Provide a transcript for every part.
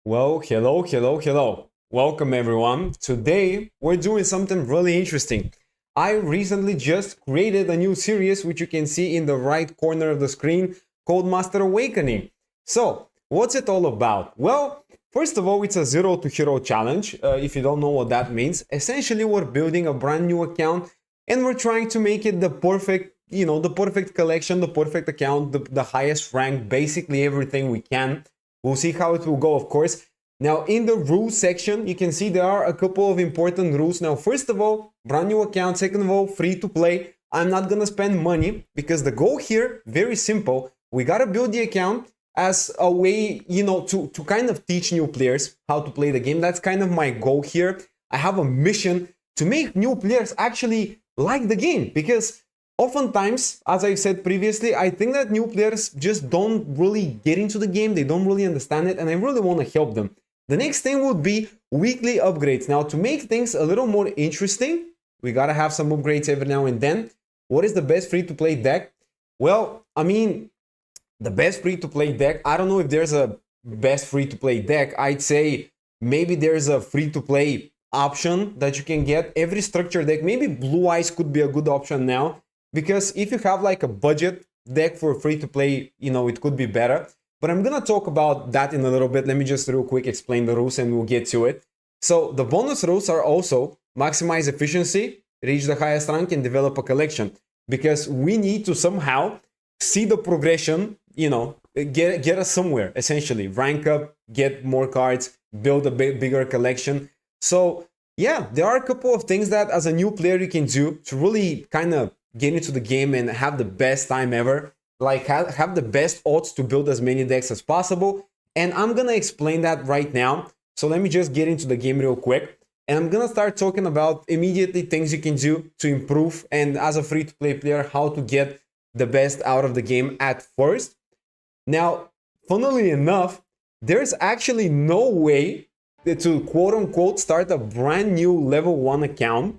Well, hello. Welcome everyone. Today we're doing something really interesting. I recently just created a new series which you can see in the right corner of the screen called Master Awakening. So, what's it all about? Well, first of all, it's a zero to hero challenge. If you don't know what that means, essentially we're building a brand new account and we're trying to make it the perfect, the perfect collection, the perfect account, the highest rank, basically everything we can. We'll see how it will go, of course. Now, in the rules section, you can see there are a couple of important rules. Now, first of all, brand new account. Second of all, free to play. I'm not gonna spend money because the goal here, very simple. We gotta build the account as a way, to kind of teach new players how to play the game. That's kind of my goal here. I have a mission to make new players actually like the game because oftentimes, as I said previously, I think that new players just don't really get into the game, they don't really understand it, and I really want to help them. The next thing would be weekly upgrades. Now, to make things a little more interesting, we gotta have some upgrades every now and then. What is the best free-to-play deck? Well, I mean, the best free-to-play deck, I don't know if there's a best free-to-play deck. I'd say maybe there's a free-to-play option that you can get. Every structure deck, maybe Blue Eyes could be a good option now, because if you have like a budget deck for free to play, it could be better. But I'm gonna talk about that in a little bit. Let me just real quick explain the rules and we'll get to it. So the bonus rules are also maximize efficiency, reach the highest rank, and develop a collection. Because we need to somehow see the progression, get us somewhere, essentially. Rank up, get more cards, build a bigger collection. So yeah, there are a couple of things that as a new player you can do to really kind of get into the game and have the best time ever, like have the best odds to build as many decks as possible. And I'm gonna explain that right now. So let me just get into the game real quick, and I'm gonna start talking about immediately things you can do to improve, and as a free-to-play player, how to get the best out of the game at first. Now, funnily enough, there's actually no way to quote-unquote start a brand new level 1 account,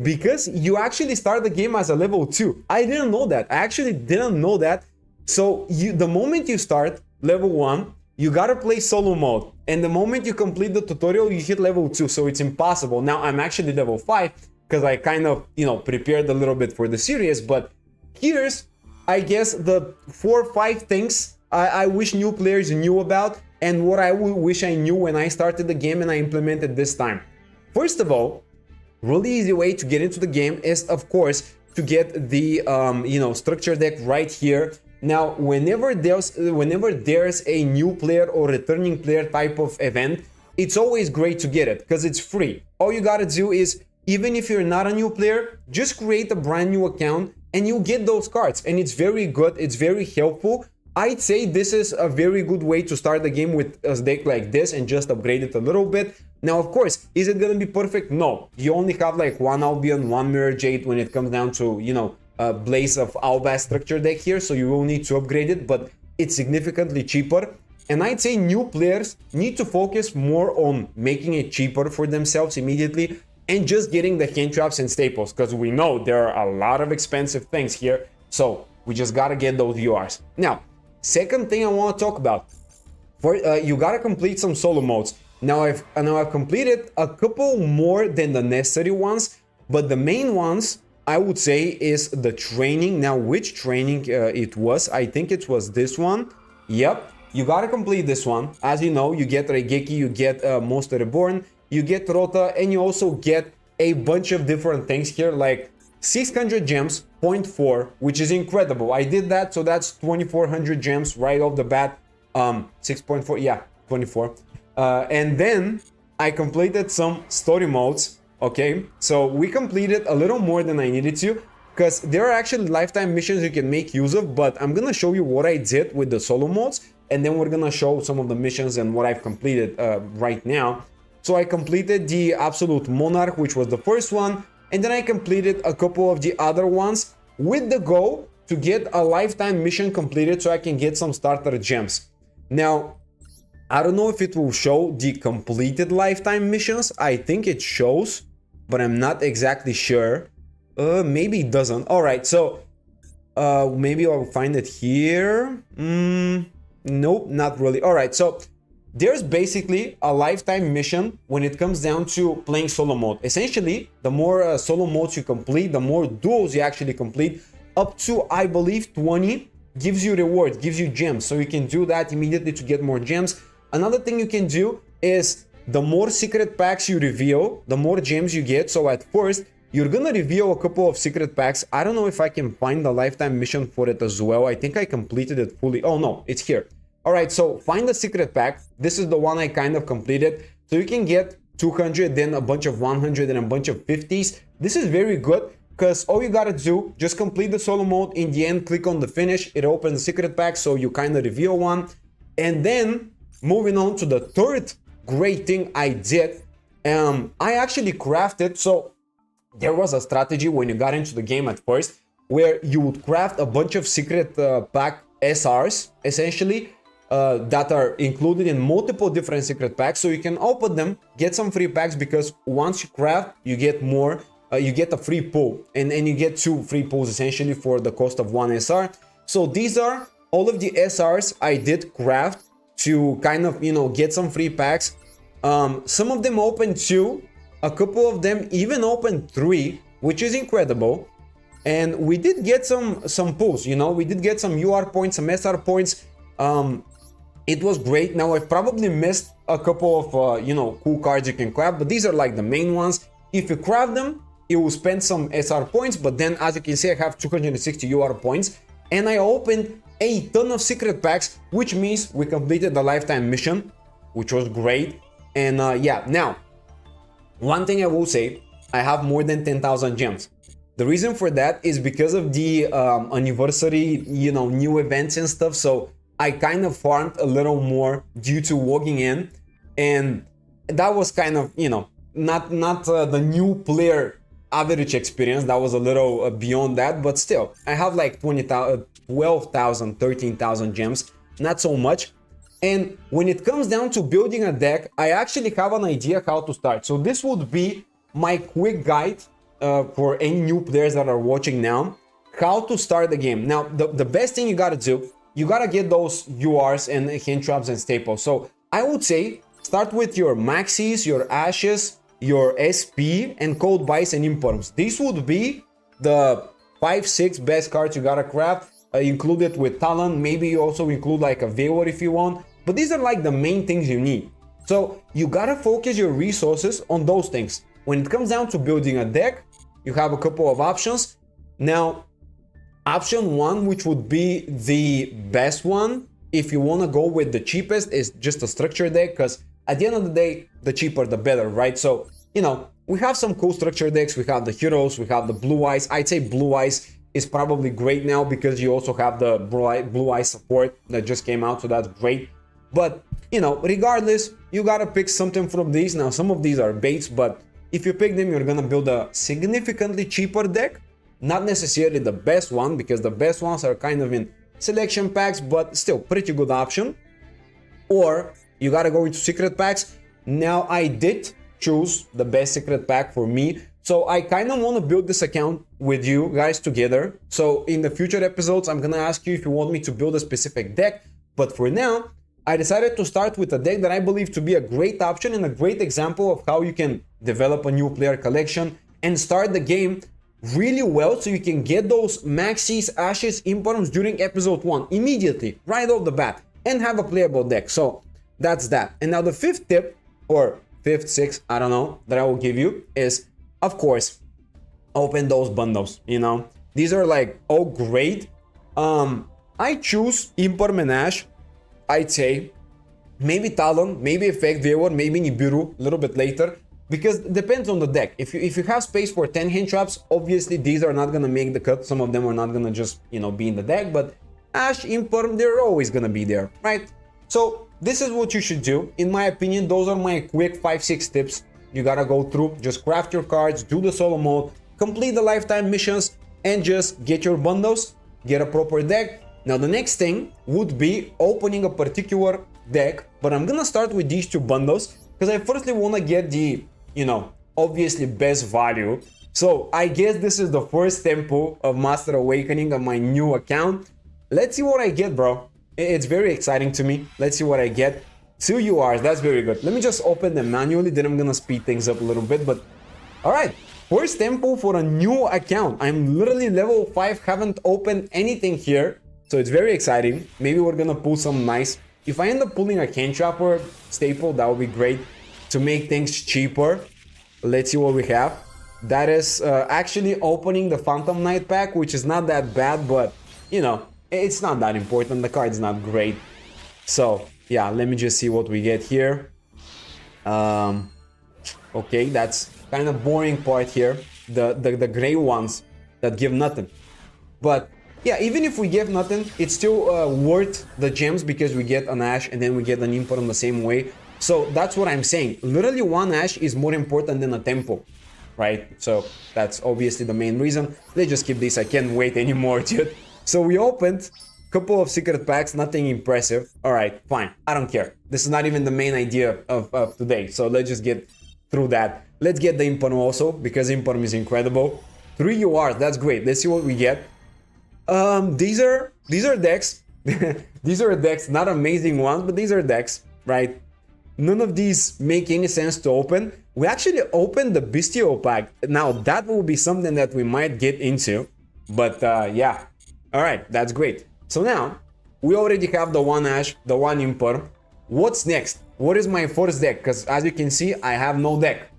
because you actually start the game as a level 2. I didn't know that. I actually didn't know that. So the moment you start level 1, you gotta play solo mode. And the moment you complete the tutorial, you hit level 2. So it's impossible. Now I'm actually level 5 because I kind of, prepared a little bit for the series. But here's, I guess, the 4 or 5 things I wish new players knew about and what I wish I knew when I started the game and I implemented this time. First of all, really easy way to get into the game is, of course, to get the structure deck right here. Now, whenever there's a new player or returning player type of event, it's always great to get it because it's free. All you gotta do is, even if you're not a new player, just create a brand new account and you get those cards. And it's very good, it's very helpful. I'd say this is a very good way to start the game with a deck like this and just upgrade it a little bit. Now, of course, is it gonna be perfect? No. You only have like one Albion, one Mirror Jade when it comes down to, Blaze of Albaz structure deck here, so you will need to upgrade it, but it's significantly cheaper. And I'd say new players need to focus more on making it cheaper for themselves immediately and just getting the hand traps and staples, because we know there are a lot of expensive things here, so we just gotta get those URs. Now, second thing I want to talk about, you gotta complete some solo modes. Now I've completed a couple more than the necessary ones, but the main ones I would say is the training. Now, which training it was? I think it was this one. Yep, you gotta complete this one. As you know, you get Regeki, you get Monster Reborn, you get Rota, and you also get a bunch of different things here, like 600 gems, 0.4, which is incredible. I did that, so that's 2400 gems right off the bat. 6.4, yeah, 24. And then I completed some story modes. Okay, so we completed a little more than I needed to, because there are actually lifetime missions you can make use of, but I'm gonna show you what I did with the solo modes, and then we're gonna show some of the missions and what I've completed right now. So I completed the Absolute Monarch, which was the first one, and then I completed a couple of the other ones with the goal to get a lifetime mission completed so I can get some starter gems. Now, I don't know if it will show the completed lifetime missions. I think it shows, but I'm not exactly sure. Maybe it doesn't. All right, so maybe I'll find it here. Nope, not really. All right, so there's basically a lifetime mission when it comes down to playing solo mode. Essentially, the more solo modes you complete, the more duels you actually complete, up to, I believe, 20 gives you rewards, gives you gems. So you can do that immediately to get more gems. Another thing you can do is the more secret packs you reveal, the more gems you get. So at first, you're gonna reveal a couple of secret packs. I don't know if I can find the lifetime mission for it as well. I think I completed it fully. Oh no, it's here. All right, so find the secret pack. This is the one I kind of completed. So you can get 200, then a bunch of 100 and a bunch of 50s. This is very good because all you gotta do, just complete the solo mode. In the end, click on the finish. It opens the secret pack, so you kind of reveal one. And then moving on to the third great thing I did, I actually crafted. So there was a strategy when you got into the game at first where you would craft a bunch of secret pack SRs, essentially, that are included in multiple different secret packs. So you can open them, get some free packs, because once you craft, you get more, you get a free pull, and you get 2 free pulls essentially for the cost of 1 SR. So these are all of the SRs I did craft to kind of, you know, get some free packs. Some of them open 2, a couple of them even open 3, which is incredible. And we did get some pulls, you know, we did get some UR points, some SR points. It was great. Now I've probably missed a couple of you know, cool cards you can craft, but these are like the main ones. If you craft them, it will spend some SR points, but then as you can see, I have 260 UR points, and I opened a ton of secret packs, which means we completed the lifetime mission, which was great. And yeah, now one thing I will say, I have more than 10,000 gems. The reason for that is because of the anniversary, you know, new events and stuff. So I kind of farmed a little more due to logging in, and that was kind of, you know, not the new player average experience. That was a little beyond that, but still, I have like 20,000, 12,000, 13,000 gems, not so much. And when it comes down to building a deck, I actually have an idea how to start. So this would be my quick guide for any new players that are watching now, how to start the game. Now, the best thing you gotta do, you gotta get those URs and hand traps and staples. So I would say start with your maxis, your ashes, your SP, and code buys and imporms. These would be the 5-6 best cards you gotta craft, included with talent. Maybe you also include like a Veiler if you want, but these are like the main things you need. So you gotta focus your resources on those things. When it comes down to building a deck, you have a couple of options. Now, option 1, which would be the best one, if you want to go with the cheapest, is just a structure deck, because at the end of the day, the cheaper the better, right? So, you know, we have some cool structure decks. We have the heroes, we have the blue eyes. I'd say blue eyes is probably great now because you also have the blue eye support that just came out, so that's great. But, you know, regardless, you gotta pick something from these. Now, some of these are baits, but if you pick them, you're gonna build a significantly cheaper deck. Not necessarily the best one, because the best ones are kind of in selection packs, but still pretty good option. Or you gotta go into secret packs. Now, I did choose the best secret pack for me, so I kind of want to build this account with you guys together. So in the future episodes, I'm gonna ask you if you want me to build a specific deck, but for now, I decided to start with a deck that I believe to be a great option and a great example of how you can develop a new player collection and start the game really well, so you can get those maxis, ashes, imporms during episode 1 immediately, right off the bat, and have a playable deck. So that's that. And now the 5th tip, or 5th, 6th, I don't know, that I will give you is, of course, open those bundles. You know, these are like all great. I choose Imperm and Ash. I'd say maybe Talon, maybe Effect Veiler, maybe Nibiru a little bit later, because it depends on the deck. If you have space for 10 hand traps, obviously these are not gonna make the cut. Some of them are not gonna just, you know, be in the deck, but Ash, Imperm, they're always gonna be there, right? So this is what you should do. In my opinion, those are my quick 5-6 tips you gotta go through. Just craft your cards, do the solo mode, complete the lifetime missions, and just get your bundles, get a proper deck. Now the next thing would be opening a particular deck, but I'm gonna start with these 2 bundles because I firstly wanna get the, you know, obviously best value. So I guess this is the first tempo of Master Awakening on my new account. Let's see what I get, bro. It's very exciting to me. Let's see what I get. 2 URs, that's very good. Let me just open them manually, then I'm gonna speed things up a little bit, but alright. First tempo for a new account. I'm literally level 5, haven't opened anything here, so it's very exciting. Maybe we're gonna pull some nice. If I end up pulling a Cane Trapper staple, that would be great to make things cheaper. Let's see what we have. That is actually opening the Phantom Knight pack, which is not that bad, but you know, it's not that important. The card's not great. So yeah, let me just see what we get here. Okay, that's kind of boring part here. The gray ones that give nothing. But yeah, even if we give nothing, it's still worth the gems because we get an Ash and then we get an input in the same way. So that's what I'm saying. Literally one Ash is more important than a tempo, right? So that's obviously the main reason. Let's just keep this. I can't wait anymore, dude. So we opened a couple of secret packs, nothing impressive. All right, fine. I don't care. This is not even the main idea of today. So let's just get through that. Let's get the Imperm also, because Imperm is incredible. 3 URs, that's great. Let's see what we get. These are decks. These are decks, not amazing ones, but these are decks, right? None of these make any sense to open. We actually opened the Bestial pack. Now that will be something that we might get into, but yeah. All right, that's great. So now we already have the one Ash, the one Imperm. What's next? What is my first deck? Because as you can see, I have no deck.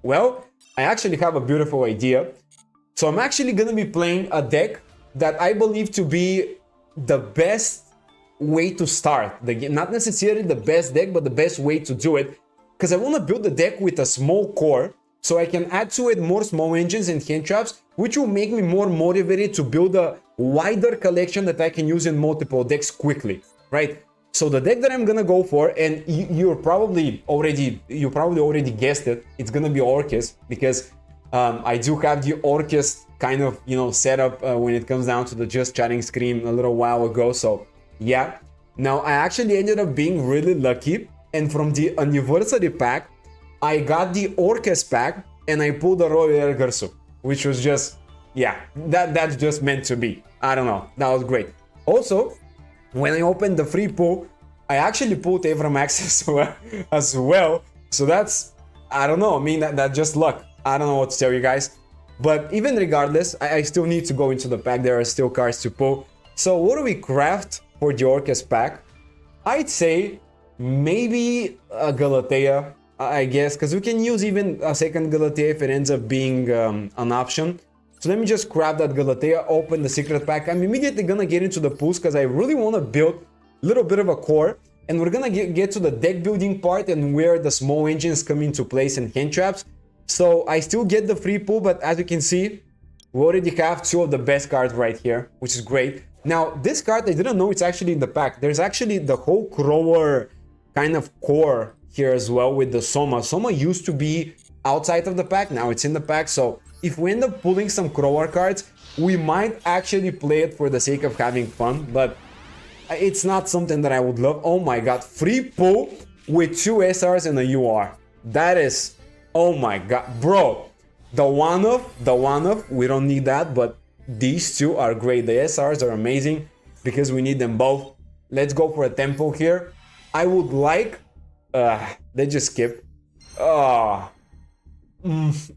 Well, I actually have a beautiful idea. So I'm actually gonna be playing a deck that I believe to be the best way to start the game. Not necessarily the best deck, but the best way to do it. Because I want to build the deck with a small core, so I can add to it more small engines and hand traps, which will make me more motivated to build a wider collection that I can use in multiple decks quickly, right? So the deck that I'm gonna go for, and you probably already guessed it, it's gonna be Orcust, because I do have the Orcust kind of, you know, setup when it comes down to the just chatting screen a little while ago. So yeah, now I actually ended up being really lucky, and from the anniversary pack I got the Orcust pack and I pulled the Royal Gersu, which was just, yeah, that's just meant to be. I don't know, that was great. Also, when I opened the free pull, I actually pulled Avramax as well. So that's, I don't know, I mean, that's just luck. I don't know what to tell you guys. But even regardless, I still need to go into the pack. There are still cards to pull. So what do we craft for the Orcust pack? I'd say maybe a Galatea, I guess, because we can use even a second Galatea if it ends up being an option. So let me just grab that Galatea, open the secret pack. I'm immediately gonna get into the pools because I really want to build a little bit of a core. And we're gonna get to the deck building part and where the small engines come into place and hand traps. So I still get the free pool, but as you can see, we already have two of the best cards right here, which is great. Now, this card, I didn't know it's actually in the pack. There's actually the whole Crower kind of core here as well with the Soma. Soma used to be outside of the pack, now it's in the pack. So if we end up pulling some Crower cards, we might actually play it for the sake of having fun, but it's not something that I would love. Oh my god, free pull with 2 SRs and a UR. That is, oh my god, bro. The one-off, we don't need that, but these two are great. The SRs are amazing because we need them both. Let's go for a tempo here. I would like, let's just skip.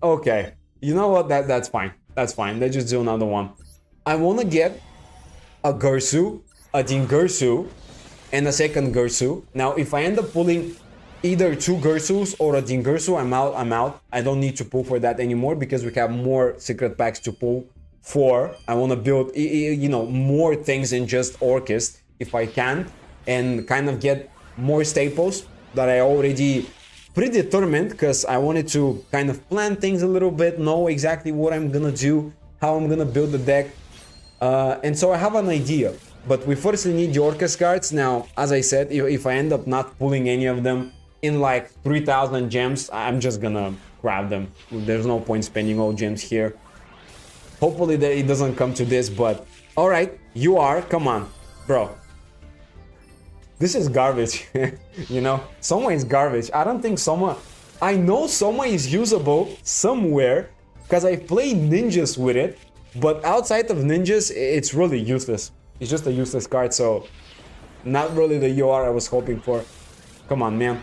Okay, you know what, that's fine. That's fine, let's just do another one. I want to get a Gersu, a Dingirsu, and a second Gersu. Now, if I end up pulling either 2 Gersus or a Dingirsu, I'm out. I don't need to pull for that anymore because we have more secret packs to pull for. I want to build, you know, more things than just Orcust if I can, and kind of get more staples that I already predetermined because I wanted to kind of plan things a little bit, know exactly what I'm gonna do, how I'm gonna build the deck, and so I have an idea. But we firstly need the Orcust cards. Now, as I said, if I end up not pulling any of them in like 3,000 gems, I'm just gonna grab them. There's no point spending all gems here. Hopefully that it doesn't come to this, but all right, you are, come on, bro. This is garbage, you know? Soma is garbage. I don't think Soma, I know Soma is usable somewhere because I played ninjas with it, but outside of ninjas, it's really useless. It's just a useless card, so not really the UR I was hoping for. Come on, man.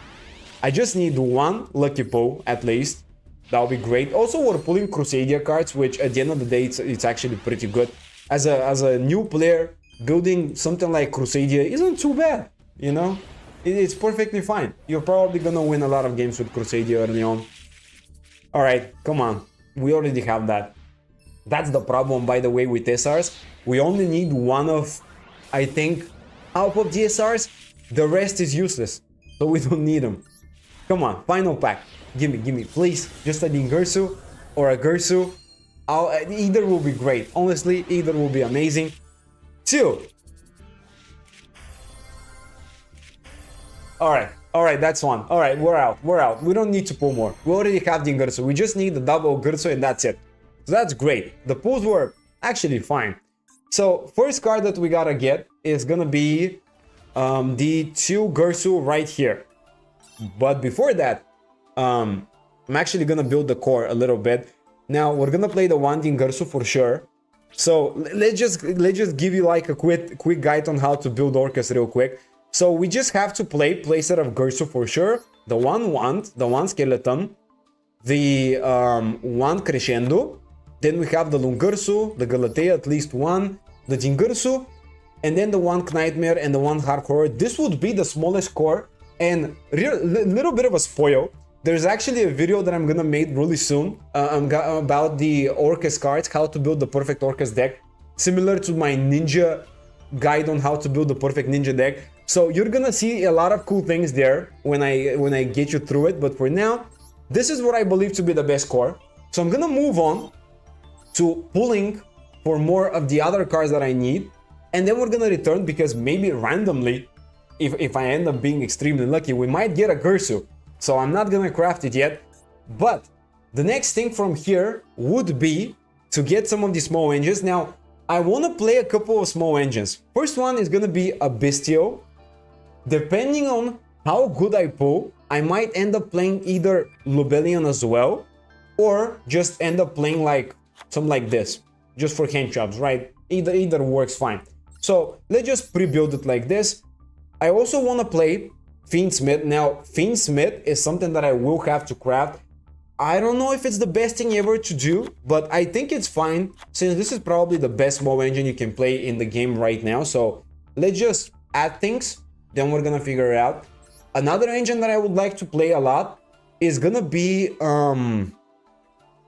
I just need one lucky pull at least. That would be great. Also, we're pulling Crusadia cards, which at the end of the day, it's actually pretty good. As a new player, building something like Crusadia isn't too bad, you know? It's perfectly fine. You're probably gonna win a lot of games with Crusadia early on. Alright, come on. We already have that. That's the problem, by the way, with SRs. We only need one of, I think, half of the SRs. The rest is useless, so we don't need them. Come on, final pack. Give me, please. Just a Dingirsu or a Gersu. Either will be great. Honestly, either will be amazing. 2. Alright, that's one. Alright, we're out. We don't need to pull more. We already have Dingirsu. We just need the double Gersu and that's it. So that's great. The pulls were actually fine. So, first card that we gotta get is gonna be the 2 Gersu right here. But before that, I'm actually gonna build the core a little bit. Now we're gonna play the 1 Dingirsu for sure. So let's just give you like a quick guide on how to build Orcust real quick. So we just have to play set of Gersu for sure. The 1 Wand, the 1 Skeleton, the 1 Crescendo. Then we have the Lungursu, the Galatea, at least 1, the Dingirsu, and then the 1 Knightmare and the 1 Hardcore. This would be the smallest core. And little bit of a spoil. There's actually a video that I'm gonna make really soon about the Orcust cards, how to build the perfect Orcust deck, similar to my ninja guide on how to build the perfect ninja deck. So you're gonna see a lot of cool things there when I get you through it. But for now, this is what I believe to be the best core. So I'm gonna move on to pulling for more of the other cards that I need, and then we're gonna return because maybe randomly, if I end up being extremely lucky, we might get a Gersu. So I'm not gonna craft it yet. But the next thing from here would be to get some of the small engines. Now, I wanna play a couple of small engines. First one is gonna be a Bestial. Depending on how good I pull, I might end up playing either Lobelian as well, or just end up playing like something like this, just for hand jobs, right? Either works fine. So let's just pre-build it like this. I also want to play Fiendsmith. Now, Fiendsmith is something that I will have to craft. I don't know if it's the best thing ever to do, but I think it's fine, since this is probably the best small engine you can play in the game right now. So let's just add things, then we're gonna figure it out. Another engine that I would like to play a lot is gonna be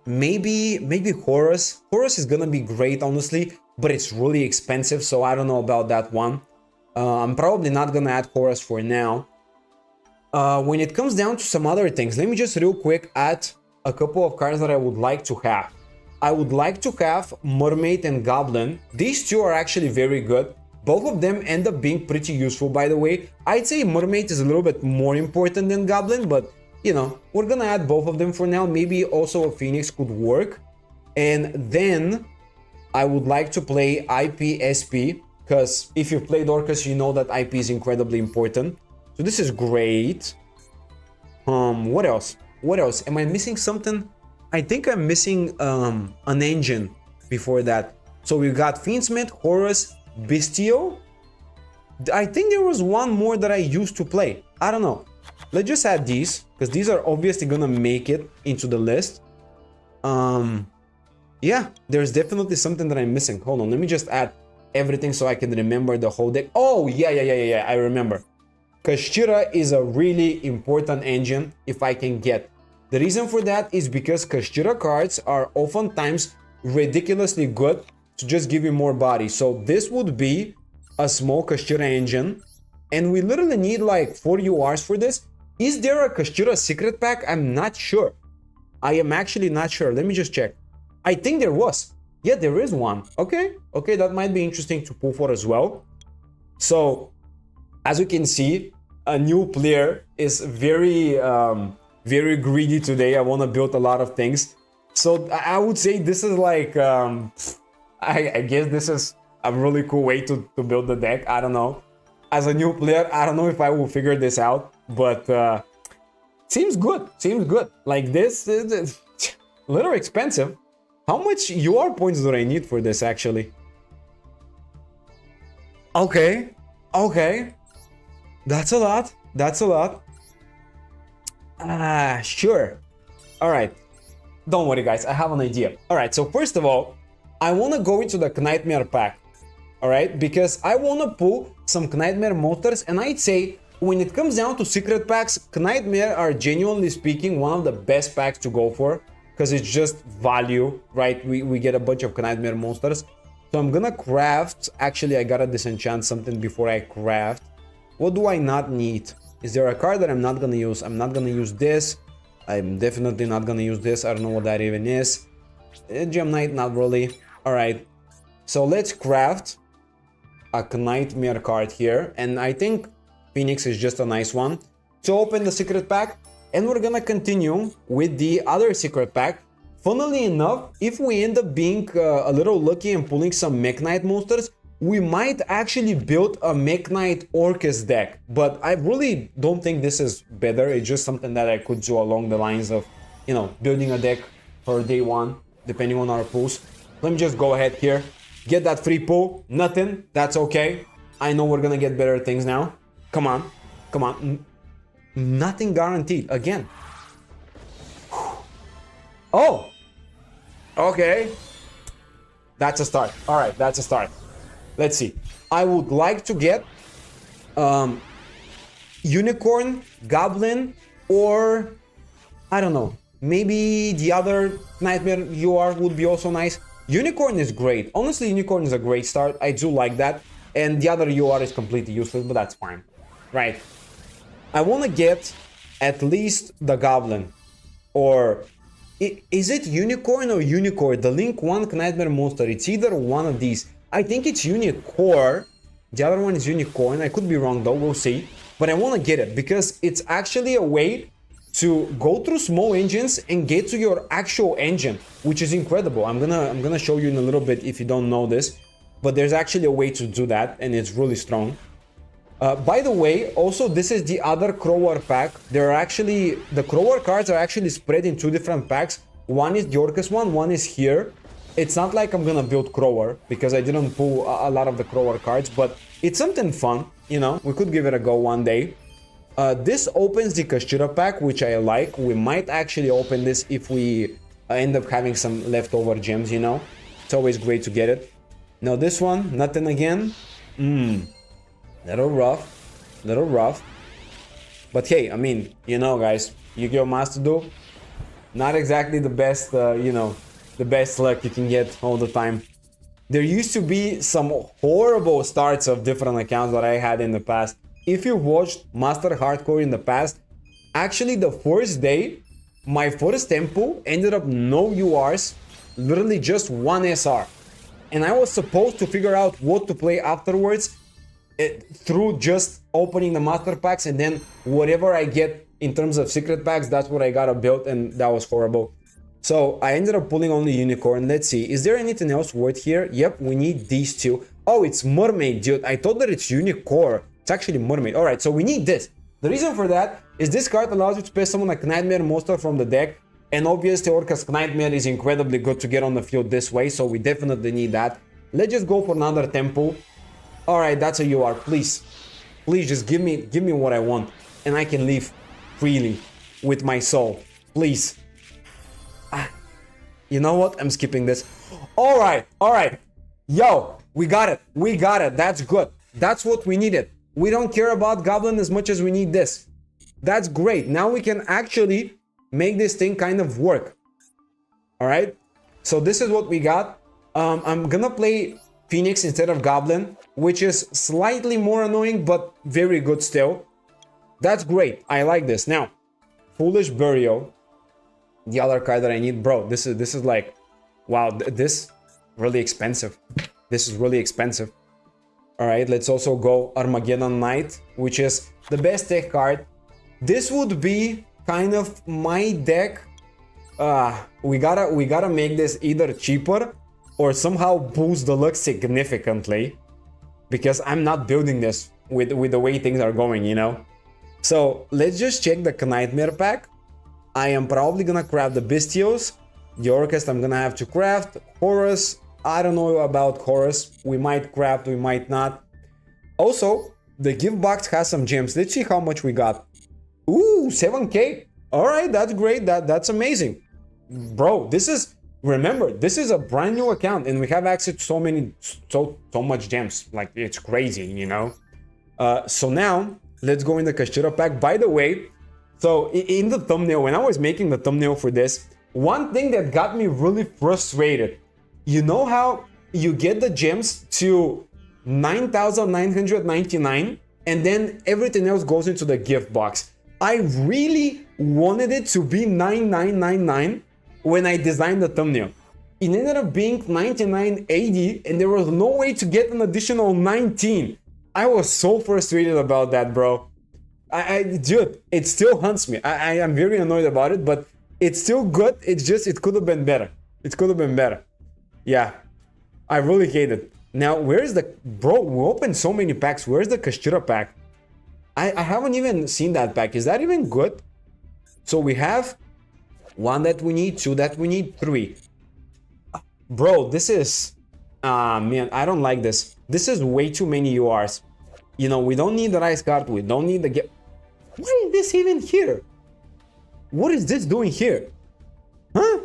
maybe Horus. Horus is gonna be great, honestly, but it's really expensive, so I don't know about that one. I'm probably not gonna add Horus for now. When it comes down to some other things, let me just real quick add a couple of cards that I would like to have. I would like to have Mermaid and Goblin. These two are actually very good. Both of them end up being pretty useful, by the way. I'd say Mermaid is a little bit more important than Goblin, but you know, we're gonna add both of them for now. Maybe also a Phoenix could work. And then I would like to play IPSP, because if you've played Orcust, you know that IP is incredibly important. So this is great. What else? What else? Am I missing something? I think I'm missing an engine before that. So we got Fiendsmith, Horus, Bestial. I think there was one more that I used to play. I don't know. Let's just add these, because these are obviously gonna make it into the list. Yeah, there's definitely something that I'm missing. Hold on, let me just add everything so I can remember the whole deck. Oh, yeah, I remember. Kashira is a really important engine if I can get. The reason for that is because Kashira cards are oftentimes ridiculously good to just give you more body. So this would be a small Kashira engine, and we literally need like 4 URs for this. Is there a Kashira secret pack? I'm not sure. I am actually not sure. Let me just check. I think there was. Yeah, there is one. Okay, that might be interesting to pull for as well. So, as you can see, a new player is very greedy today. I want to build a lot of things. So I would say this is like, I guess this is a really cool way to build the deck. I don't know. As a new player, I don't know if I will figure this out, but seems good. Seems good. Like this is a little expensive. How much UR points do I need for this actually? Okay. That's a lot. Sure. All right. Don't worry, guys. I have an idea. All right. So first of all, I want to go into the Nightmare pack. All right, because I want to pull some Nightmare monsters, and I'd say when it comes down to secret packs, Nightmare are genuinely speaking one of the best packs to go for, because it's just value, right? We get a bunch of Nightmare monsters. So I'm gonna craft. Actually, I gotta disenchant something before I craft. What do I not need? Is there a card that I'm not gonna use? I'm not gonna use this. I'm definitely not gonna use this. I don't know what that even is. Gem Knight, not really. All right, so let's craft a Nightmare card here, and I think Phoenix is just a nice one to open the secret pack. And we're gonna continue with the other secret pack. Funnily enough, if we end up being a little lucky and pulling some Mech Knight monsters, we might actually build a Mech Knight Orcust deck. But I really don't think this is better. It's just something that I could do along the lines of, you know, building a deck for day one, depending on our pulls. Let me just go ahead here. Get that free pull. Nothing. That's okay. I know we're gonna get better things now. Come on. Come on. Nothing guaranteed. Again. Oh! Okay. That's a start. Alright, that's a start. Let's see. I would like to get Unicorn, Goblin, or I don't know. Maybe the other Nightmare UR would be also nice. Unicorn is great. Honestly, Unicorn is a great start. I do like that. And the other UR is completely useless, but that's fine. Right. I want to get at least the Goblin. Or is it Unicorn or Unicorn? The Link 1 Nightmare monster. It's either one of these. I think it's Unicorn. The other one is Unicorn. I could be wrong though. We'll see. But I want to get it because it's actually a way to go through small engines and get to your actual engine, which is incredible. I'm gonna show you in a little bit if you don't know this, but there's actually a way to do that, and it's really strong. By the way, also this is the other Crowar pack. There are actually the Crowar cards are actually spread in two different packs. One is the Orcust one is here. It's not like I'm gonna build Crowar because I didn't pull a lot of the Crowar cards, but it's something fun, you know. We could give it a go one day. This opens the Kashira pack, which I like. We might actually open this if we end up having some leftover gems, you know. It's always great to get it. Now this one, nothing again. Little rough. But hey, I mean, you know, guys, Yu-Gi-Oh! Master Duel, not exactly the best, you know, the best luck you can get all the time. There used to be some horrible starts of different accounts that I had in the past. If you watched Master Hardcore in the past, actually the first day, my first tempo ended up no URs, literally just one SR. And I was supposed to figure out what to play afterwards through just opening the master packs, and then whatever I get in terms of secret packs, that's what I gotta build, and that was horrible. So I ended up pulling only Unicorn. Let's see, is there anything else worth here? Yep, we need these two. Oh, it's Mermaid, dude. I thought that it's Unicorn. It's actually Mermaid. All right, so we need this. The reason for that is this card allows you to play someone like Nightmare monster from the deck, and obviously Orcust Nightmare is incredibly good to get on the field this way, so we definitely need that. Let's just go for another tempo. All right, that's a UR. Please just give me what I want, and I can live freely with my soul. Please. You know what? I'm skipping this. All right. Yo, we got it. That's good. That's what we needed. We don't care about Goblin as much as we need this. That's great. Now we can actually make this thing kind of work. All right. So this is what we got. I'm gonna play Phoenix instead of Goblin, which is slightly more annoying, but very good still. That's great. I like this. Now, Foolish Burial, the other card that I need, bro. This is like, wow. This really expensive. This is really expensive. All right, let's also go Armageddon Knight, which is the best deck card. This would be kind of my deck. We gotta make this either cheaper or somehow boost the luck significantly, because I'm not building this with the way things are going, you know. So let's just check the Nightmare pack. I am probably gonna craft the Bestios. The Orcust I'm gonna have to craft. Horus, I don't know about Horus. We might craft, we might not. Also, the gift box has some gems. Let's see how much we got. Ooh, 7k. All right, that's great. That's amazing. Bro, this is, remember, this is a brand new account and we have access to so much gems. Like, it's crazy, you know? So now, let's go in the Kashira pack. By the way, so in the thumbnail, when I was making the thumbnail for this, one thing that got me really frustrated, you know how you get the gems to 9,999 and then everything else goes into the gift box. I really wanted it to be 9999 when I designed the thumbnail. It ended up being 9980 and there was no way to get an additional 19. I was so frustrated about that, bro. Dude, it still haunts me. I am very annoyed about it, but it's still good. It's just, it could have been better. It could have been better. Yeah, I really hate it. Now, where's the... Bro, we opened so many packs. Where's the Kashira pack? I haven't even seen that pack. Is that even good? So we have 1 that we need, 2 that we need, 3. Bro, this is... man, I don't like this. This is way too many URs. You know, we don't need the rice card. We don't need the... Why is this even here? What is this doing here? Huh?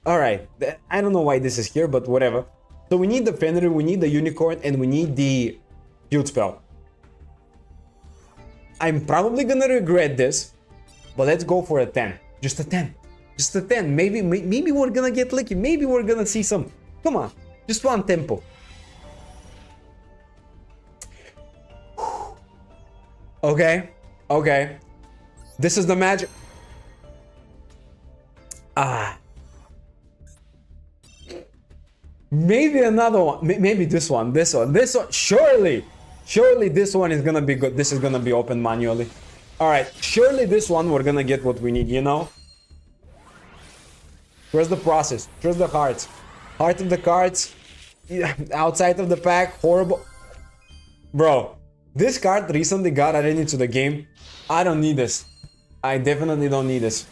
Alright, I don't know why this is here, but whatever. So we need the Fenrir, we need the Unicorn, and we need the Field Spell. I'm probably gonna regret this, but let's go for a 10. Just a 10. Just a 10. Maybe we're gonna get lucky. Maybe we're gonna see some. Come on. Just one tempo. Okay. Okay. This is the magic. Maybe another one. Maybe this one. This one. Surely this one is gonna be good. This is gonna be open manually. Alright. Surely this one we're gonna get what we need, you know? Trust the process. Trust the hearts. Heart of the cards. Outside of the pack. Horrible. Bro. This card recently got added into the game. I don't need this. I definitely don't need this.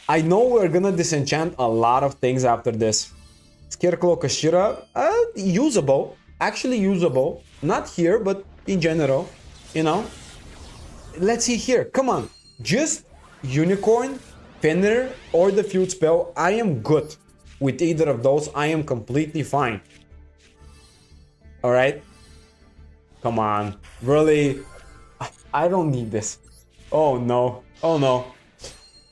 I know we're gonna disenchant a lot of things after this. Scarecrow Kashira, usable. Actually usable. Not here, but in general. You know? Let's see here. Come on. Just Unicorn, Fenrir, or the Field Spell. I am good with either of those. I am completely fine. Alright? Come on. Really? I don't need this. Oh no. Oh no.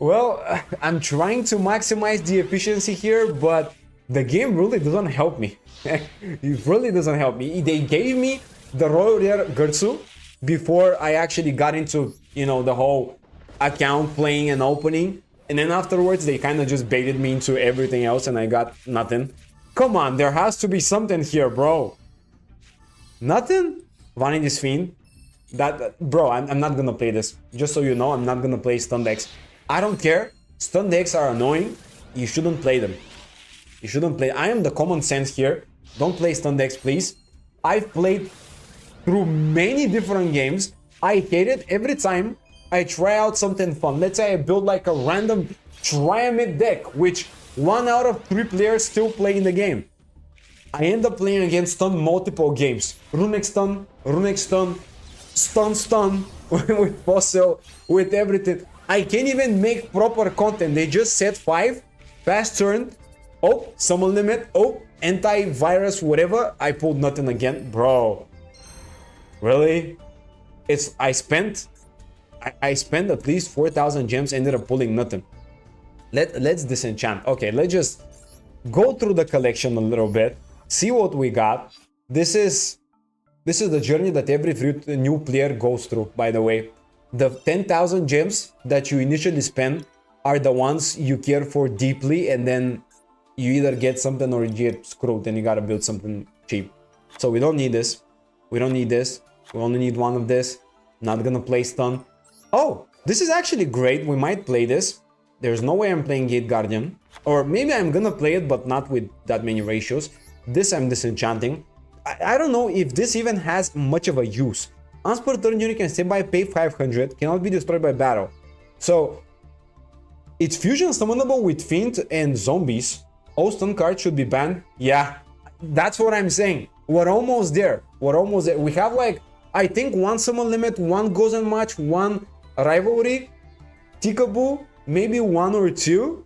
Well, I'm trying to maximize the efficiency here, but the game really doesn't help me. It really doesn't help me. They gave me the Royal Rare Gertsu before I actually got into, you know, the whole account playing and opening. And then afterwards, they kind of just baited me into everything else and I got nothing. Come on, there has to be something here, bro. Nothing? Vanity's Fiend. Bro, I'm not gonna play this. Just so you know, I'm not gonna play stun decks. I don't care. Stun decks are annoying. You shouldn't play them. You shouldn't play. I am the common sense here. Don't play stun decks, please. I've played through many different games. I hate it every time I try out something fun. Let's say I build like a random Triamid deck, which 1 out of 3 players still play in the game. I end up playing against stun multiple games. Runic stun, stun, with fossil, with everything. I can't even make proper content. They just set 5, fast turn, oh, summon limit, oh, antivirus, whatever. I pulled nothing again, bro. Really? I spent at least 4,000 gems, ended up pulling nothing. Let's disenchant. Okay, let's just go through the collection a little bit, see what we got. This is the journey that every new player goes through, by the way. The 10,000 gems that you initially spend are the ones you care for deeply, and then you either get something or you get screwed and you gotta build something cheap. So we don't need this. We don't need this. We only need one of this. Not gonna play stun. Oh, this is actually great. We might play this. There's no way I'm playing Gate Guardian. Or maybe I'm gonna play it, but not with that many ratios. This I'm disenchanting. I don't know if this even has much of a use. Once per turn, you can stand by, pay 500, cannot be destroyed by battle. So, it's fusion summonable with Fiend and Zombies. All stun cards should be banned. Yeah, that's what I'm saying. We're almost there. We're almost there. We have like, I think 1 summon limit, 1 goes and match, 1 Rivalry, Tikaboo, maybe 1 or 2.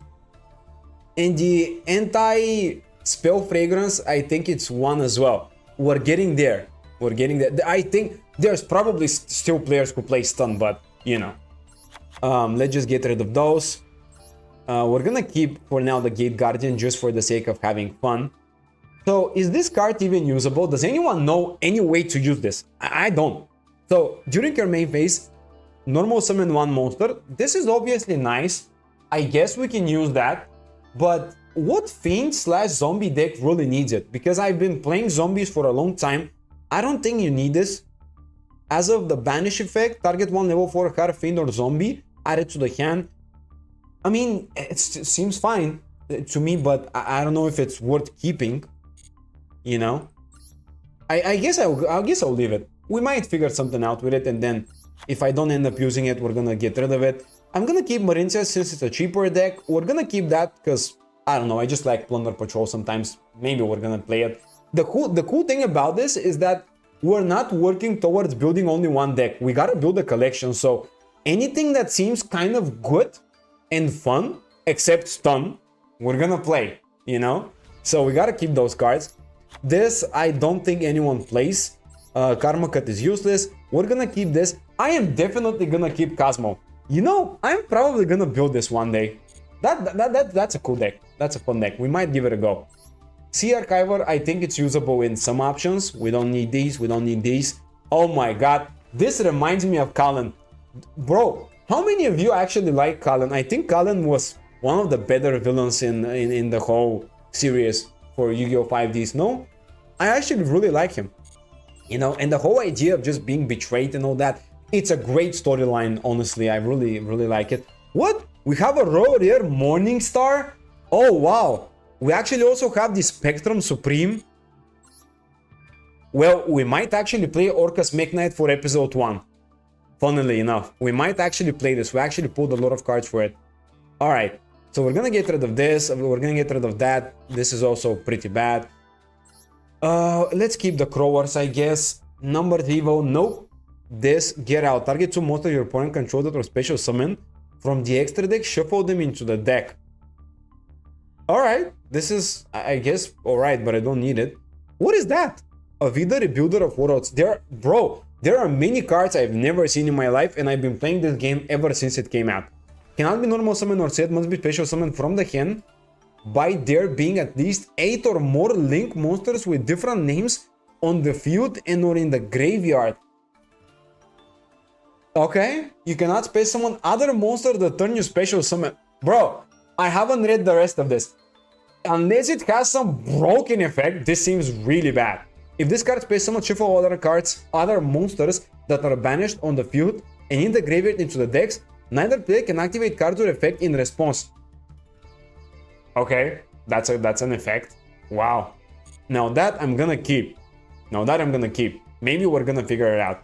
And the anti-spell fragrance, I think it's 1 as well. We're getting there. We're getting there. I think there's probably still players who play stun, but you know. Let's just get rid of those. We're gonna keep for now the Gate Guardian just for the sake of having fun. So is this card even usable? Does anyone know any way to use this? I don't. So during your main phase, normal summon 1 monster. This is obviously nice. I guess we can use that. But what Fiend/Zombie deck really needs it? Because I've been playing zombies for a long time. I don't think you need this. As of the banish effect, target 1 level 4 card, Fiend or Zombie, add it to the hand. I mean, it seems fine to me, but I don't know if it's worth keeping. You know, I guess I'll leave it. We might figure something out with it, and then if I don't end up using it, we're gonna get rid of it. I'm gonna keep Marincia since it's a cheaper deck. We're gonna keep that because I don't know. I just like Plunder Patrol sometimes. Maybe we're gonna play it. The cool thing about this is that we're not working towards building only one deck. We gotta build a collection. So anything that seems kind of good and fun, except stun, we're gonna play. You know. So we gotta keep those cards. This, I don't think anyone plays. Karma Cut is useless. We're gonna keep this. I am definitely gonna keep Cosmo. You know, I'm probably gonna build this one day. That's a cool deck. That's a fun deck. We might give it a go. Sea Archiver, I think it's usable in some options. We don't need these. We don't need these. Oh my god. This reminds me of Colin. Bro, how many of you actually like Colin? I think Colin was one of the better villains in the whole series for Yu-Gi-Oh! 5Ds. No? I actually really like him. You know, and the whole idea of just being betrayed and all that, it's a great storyline, honestly. I really like it. What? We have a Rare Morningstar? Oh, wow. We actually also have the Spectrum Supreme. Well, we might actually play Orcust Mech Knight for episode 1. Funnily enough, we might actually play this. We actually pulled a lot of cards for it. Alright, so we're gonna get rid of this. We're gonna get rid of that. This is also pretty bad. Let's keep the Crowers, I guess. Number Evo, nope. This, get out. Target 2 monsters your opponent controls that or special summon from the extra deck, shuffle them into the deck. Alright, this is, I guess, alright, but I don't need it. What is that? A Vida Rebuilder of Worlds. There are many cards I've never seen in my life, and I've been playing this game ever since it came out. Cannot be normal summon or set, must be special summon from the hand. By there being at least 8 or more link monsters with different names on the field and or in the graveyard. Okay, you cannot space summon other monsters that turn you special summon. Bro, I haven't read the rest of this. Unless it has some broken effect, this seems really bad. If this card space summon, shuffle other cards, other monsters that are banished on the field and in the graveyard into the decks, neither player can activate cards or effect in response. Okay, that's an effect. Wow. Now that I'm gonna keep. Maybe we're gonna figure it out.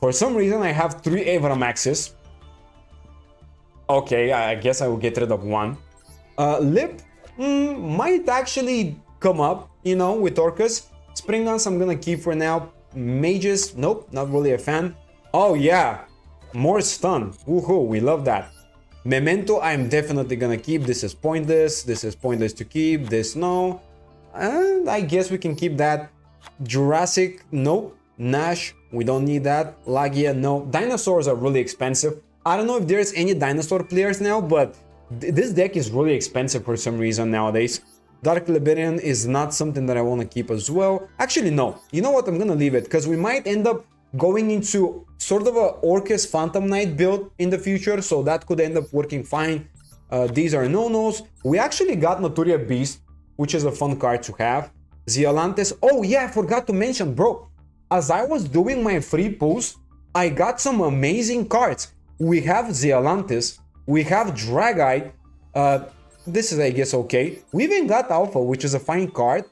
For some reason, I have 3 Avramaxes. Okay, I guess I will get rid of 1. Lip might actually come up, you know, with Orcust. Spring Guns I'm gonna keep for now. Mages, nope, not really a fan. Oh yeah, more stun. Woohoo, we love that. Memento, I'm definitely gonna keep. This is pointless. This is pointless to keep. This, no. And I guess we can keep that. Jurassic, nope. Nash, we don't need that. Lagia, no. Dinosaurs are really expensive. I don't know if there's any dinosaur players now, but this deck is really expensive for some reason nowadays. Dark Liberian is not something that I want to keep as well. Actually, no. You know what? I'm gonna leave it because we might end up going into sort of a Orcust Phantom Knight build in the future, so that could end up working fine. These are no-nos. We actually got Naturia Beast, which is a fun card to have. Zealantes. Oh yeah, I forgot to mention, bro. As I was doing my free pulls, I got some amazing cards. We have Zealantes. We have Dragite. This is, I guess, okay. We even got Alpha, which is a fine card.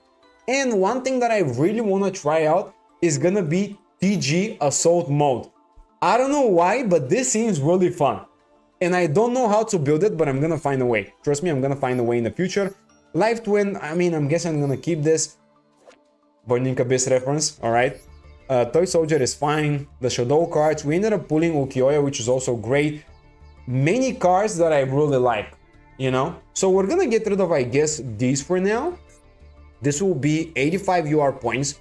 And one thing that I really want to try out is gonna be TG Assault Mode. I don't know why, but this seems really fun. And I don't know how to build it, but I'm gonna find a way. Trust me, I'm gonna find a way in the future. Life Twin, I mean, I'm guessing I'm gonna keep this. Burning Abyss reference, alright. Toy Soldier is fine. The Shadow cards, we ended up pulling Ukiyo-e, which is also great. Many cards that I really like, you know? So we're gonna get rid of, I guess, these for now. This will be 85 UR points.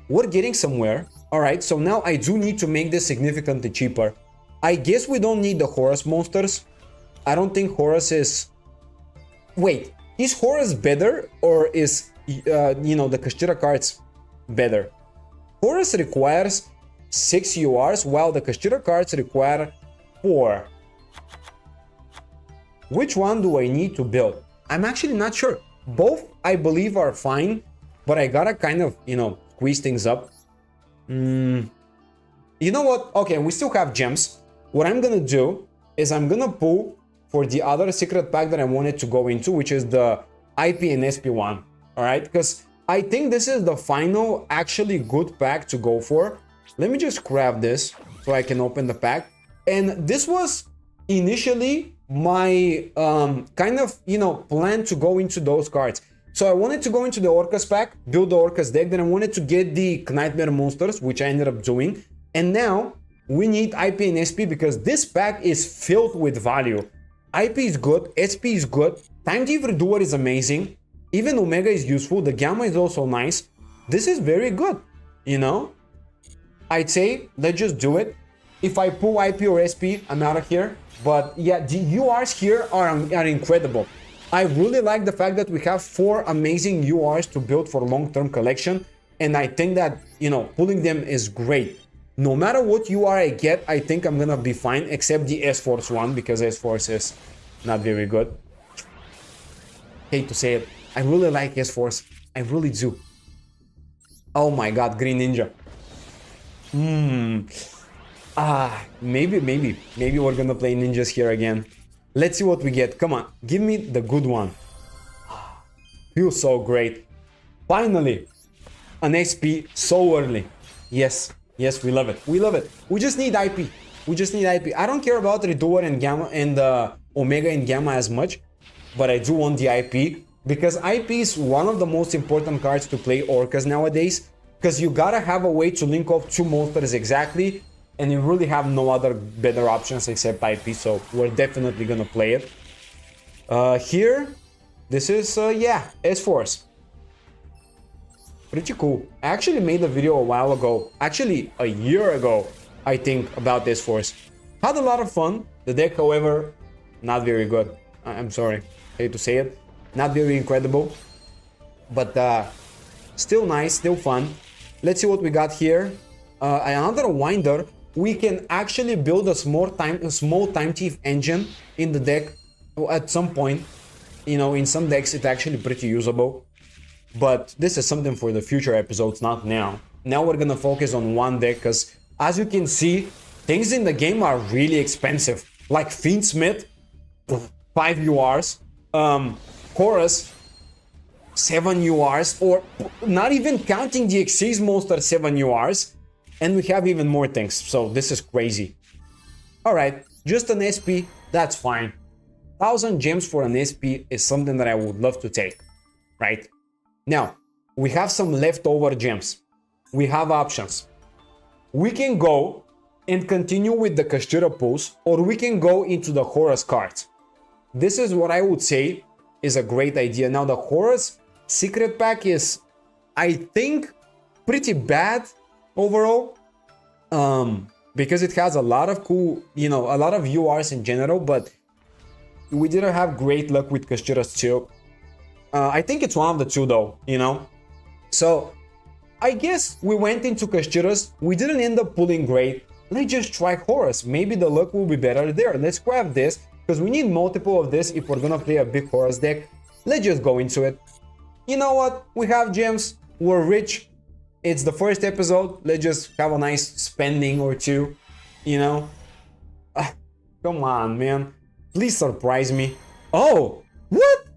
We're getting somewhere. All right, so now I do need to make this significantly cheaper. I guess we don't need the Horus monsters. I don't think Horus is... Wait, is Horus better or is, you know, the Kashira cards better? Horus requires 6 URs while the Kashira cards require 4. Which one do I need to build? I'm actually not sure. Both, I believe, are fine, but I gotta kind of, you know, squeeze things up. You know what? Okay, we still have gems. What I'm gonna do is I'm gonna pull for the other secret pack that I wanted to go into, which is the IP and SP one. All right, because I think this is the final actually good pack to go for. Let me just grab this so I can open the pack. And this was initially my kind of, you know, plan to go into those cards. So I wanted to go into the Orcust pack, build the Orcust deck, then I wanted to get the Nightmare monsters, which I ended up doing. And now we need IP and SP because this pack is filled with value. IP is good, SP is good, Time Thief Redoer is amazing, even Omega is useful, the Gamma is also nice. This is very good, you know? I'd say, let's just do it. If I pull IP or SP, I'm out of here. But yeah, the URs here are incredible. I really like the fact that we have 4 amazing URs to build for long-term collection. And I think that, you know, pulling them is great. No matter what UR I get, I think I'm gonna be fine, except the S-Force one, because S-Force is not very good. Hate to say it. I really like S-Force. I really do. Oh my god, Green Ninja. Maybe we're gonna play ninjas here again. Let's see what we get. Come on, give me the good one. Feels so great. Finally, an SP so early. Yes, yes, we love it. We love it. We just need IP. We just need IP. I don't care about Redoer and Gamma and Omega and Gamma as much, but I do want the IP because IP is one of the most important cards to play Orcas nowadays. Because you gotta have a way to link off 2 monsters exactly, and you really have no other better options except IP, so we're definitely gonna play it. Here, this is, yeah, S-Force. Pretty cool. I actually made a video a while ago, actually a year ago, I think, about S-Force. Had a lot of fun. The deck, however, not very good. I'm sorry, hate to say it. Not very incredible, but still nice, still fun. Let's see what we got here. Another Winder. We can actually build a small Time Thief engine in the deck at some point. You know, in some decks it's actually pretty usable. But this is something for the future episodes, not now. Now we're gonna focus on one deck because, as you can see, things in the game are really expensive. Like Fiendsmith, 5 URs. Horus, 7 URs, or not even counting the Xyz monster, 7 URs. And we have even more things, so this is crazy. Alright, just an SP, that's fine. 1,000 gems for an SP is something that I would love to take, right? Now, we have some leftover gems. We have options. We can go and continue with the Kashira pulls, or we can go into the Horus cards. This is what I would say is a great idea. Now, the Horus secret pack is, I think, pretty bad overall, because it has a lot of cool, you know, a lot of URs in general, but we didn't have great luck with Kashira's too. I think it's one of the two though, you know. So I guess we went into Kashira's, we didn't end up pulling great. Let's just try Horus, maybe the luck will be better there. Let's grab this, because we need multiple of this if we're gonna play a big Horus deck. Let's just go into it. You know what, we have gems, we're rich. It's the first episode, let's just have a nice spending or two, you know. Come on, man, please surprise me. Oh, what?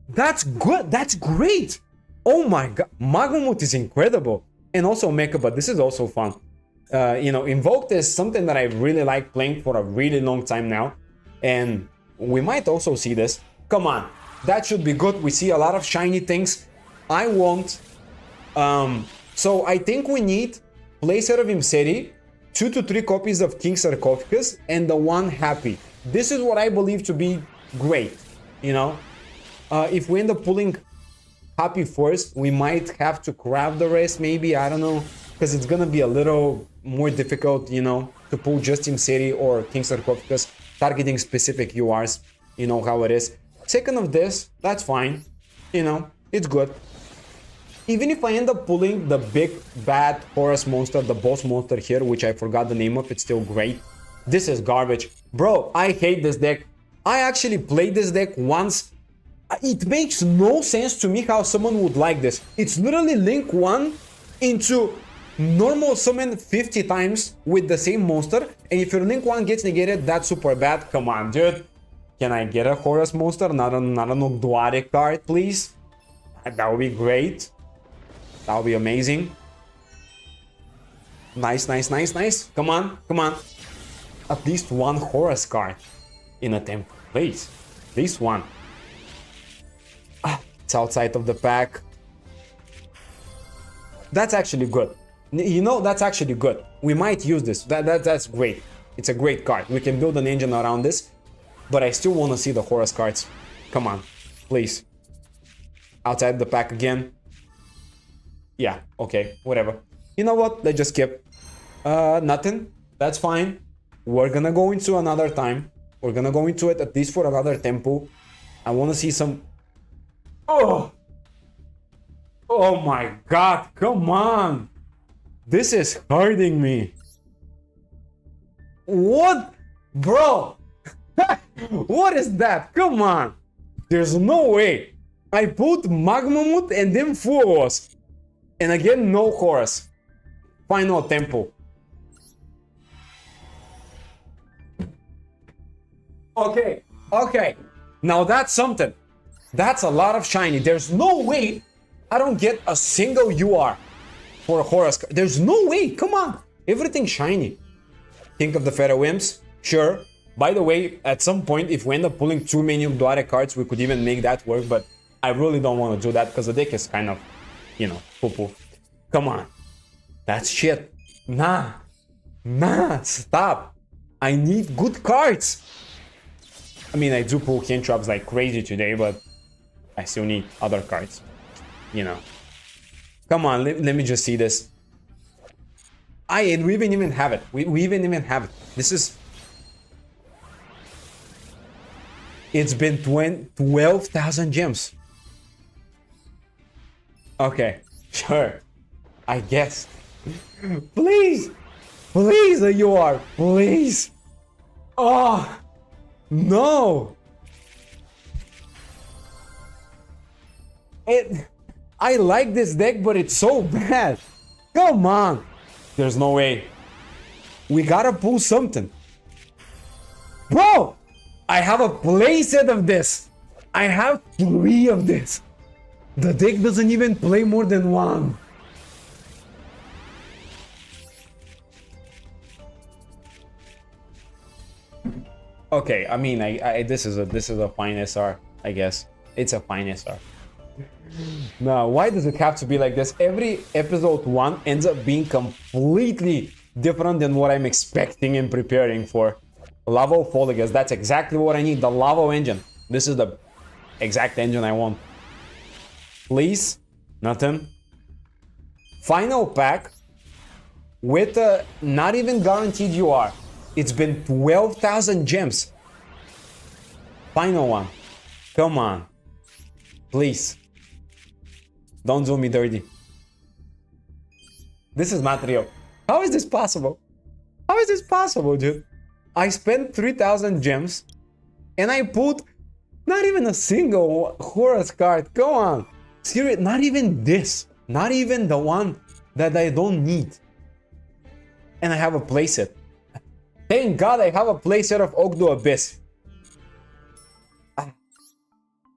That's good, that's great. Oh my god, Magumut is incredible. And also Mecha, but this is also fun. You know, Invoked is something that I really like playing for a really long time now. And we might also see this. Come on, that should be good. We see a lot of shiny things. I want So I think we need playset of Imseri, 2 to 3 copies of King Sarcophagus, and the one Happy. This is what I believe to be great, you know? If we end up pulling Happy first, we might have to craft the rest, maybe, I don't know, because it's gonna be a little more difficult, you know, to pull just Imseri or King Sarcophagus, targeting specific URs, you know how it is. Second of this, that's fine, you know, it's good. Even if I end up pulling the big bad Horus monster, the boss monster here, which I forgot the name of, it's still great. This is garbage. Bro, I hate this deck. I actually played this deck once. It makes no sense to me how someone would like this. It's literally link 1 into normal summon 50 times with the same monster, and if your link 1 gets negated, that's super bad. Come on, dude. Can I get a Horus monster, not an Ogdoade card, please? That would be great. That would be amazing. Nice, nice, nice, nice. Come on, come on. At least one Horus card in a temple, please. At least one. It's outside of the pack. That's actually good. You know, that's actually good. We might use this. That's great. It's a great card. We can build an engine around this. But I still want to see the Horus cards. Come on, please. Outside the pack again. Yeah, okay, whatever. You know what? Let's just skip. Nothing. That's fine. We're gonna go into another time. We're gonna go into it at least for another tempo. I want to see some... Oh! Oh my god, come on! This is hurting me. What? Bro! What is that? Come on! There's no way! I put Magmamut and then Fuos. And again, no Horus. Final tempo. Okay, okay. Now that's something. That's a lot of shiny. There's no way I don't get a single UR for a Horus. There's no way. Come on. Everything shiny. Think of the Pharaoh Imps? Sure. By the way, at some point, if we end up pulling too many Duare cards, we could even make that work. But I really don't want to do that because the deck is kind of, you know, poo-poo. Come on. That's shit. Nah. Nah. Stop. I need good cards. I mean, I do pull Kentraps like crazy today, but I still need other cards. You know. Come on, let me just see this. We even have it. We even have it. This is... It's been 12,000 gems. Okay, sure. I guess. Please! Please, you are! Please! Oh! No! I like this deck, but it's so bad. Come on! There's no way. We gotta pull something. Bro! I have a playset of this. I have 3 of this. The deck doesn't even play more than 1. Okay, I mean, this is a fine SR, I guess. It's a fine SR. Now, why does it have to be like this? Every episode 1 ends up being completely different than what I'm expecting and preparing for. Lavo Foligas, that's exactly what I need. The Lavo engine. This is the exact engine I want. Please, nothing. Final pack with a not even guaranteed UR. It's been 12,000 gems. Final one. Come on. Please. Don't do me dirty. This is not real. How is this possible? How is this possible, dude? I spent 3,000 gems and I put not even a single Horus card. Come on. Seriously, not even this. Not even the one that I don't need. And I have a playset. Thank God I have a playset of Ogdo Abyss.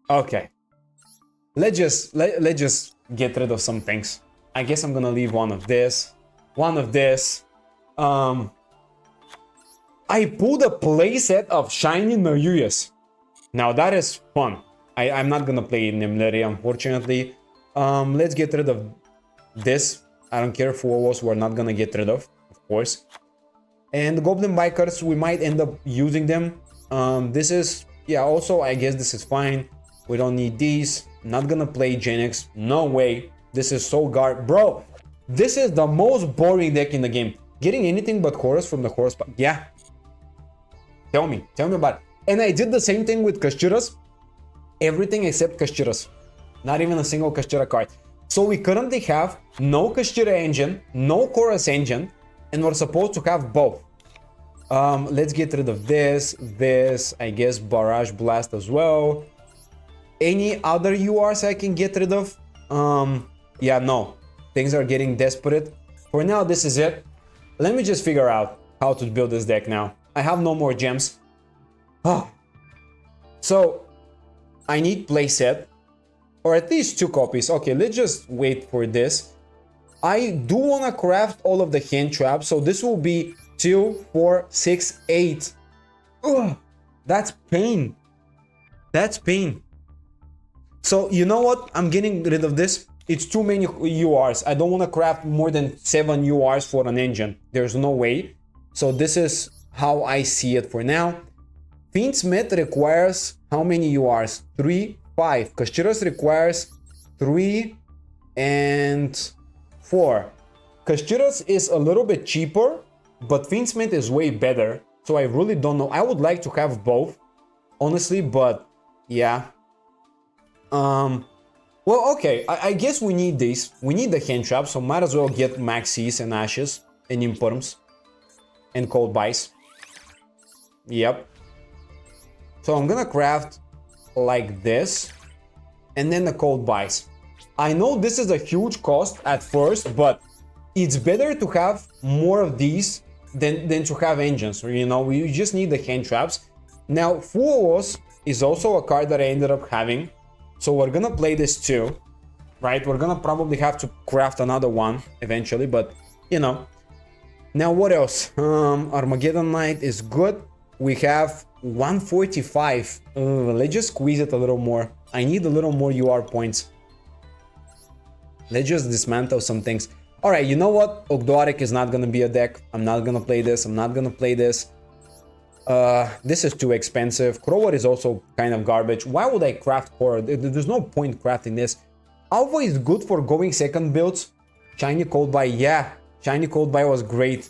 Okay. Let's just get rid of some things. I guess I'm gonna leave one of this. One of this. I pulled a playset of Shiny Nayuyas. Now that is fun. I'm not gonna play Nimleri, unfortunately. Let's get rid of this. I don't care. Fuos we're not gonna get rid of course. And the Goblin Bikers, we might end up using them. This is, yeah, also, I guess this is fine. We don't need these. Not gonna play Gen X. No way. This is so bro, this is the most boring deck in the game. Getting anything but Horus from the Horus. Yeah. Tell me about it. And I did the same thing with Kashiras. Everything except Kashiras. Not even a single Kashira card. So we currently have no Kashira engine, no Horus engine, and we're supposed to have both. Let's get rid of this, I guess Barrage Blast as well. Any other URs I can get rid of? Yeah, no. Things are getting desperate. For now, this is it. Let me just figure out how to build this deck now. I have no more gems. So, I need playset. Or at least 2 copies. Okay, let's just wait for this. I do want to craft all of the hand traps. So this will be 2, 4, 6, 8. Ugh, that's pain. That's pain. So you know what? I'm getting rid of this. It's too many URs. I don't want to craft more than 7 URs for an engine. There's no way. So this is how I see it for now. Fiendsmith requires how many URs? 3, 5. Kashiras requires 3 and 4. Kashiras is a little bit cheaper, but Fiendsmith is way better. So I really don't know. I would like to have both, honestly, but yeah. Well, okay, I guess we need these. We need the hand trap, so might as well get Maxis and Ashes and Imperms and Cold Bice. Yep. So I'm gonna craft like this and then the Cold Bice. I know this is a huge cost at first, but it's better to have more of these than to have engines. You know, we just need the hand traps. Now, Fuos is also a card that I ended up having. So we're gonna play this too, right? We're gonna probably have to craft another one eventually, but you know. Now what else? Armageddon Knight is good. We have 145. Let's just squeeze it a little more. I need a little more UR points. Let's just dismantle some things. All right, you know what? Ogdoaric is not gonna be a deck. I'm not gonna play this. I'm not gonna play this. This is too expensive. Crower is also kind of garbage. Why would I craft Horror? There's no point crafting this. Alpha is good for going second builds. Shiny Cold Buy, yeah. Shiny Cold Buy was great.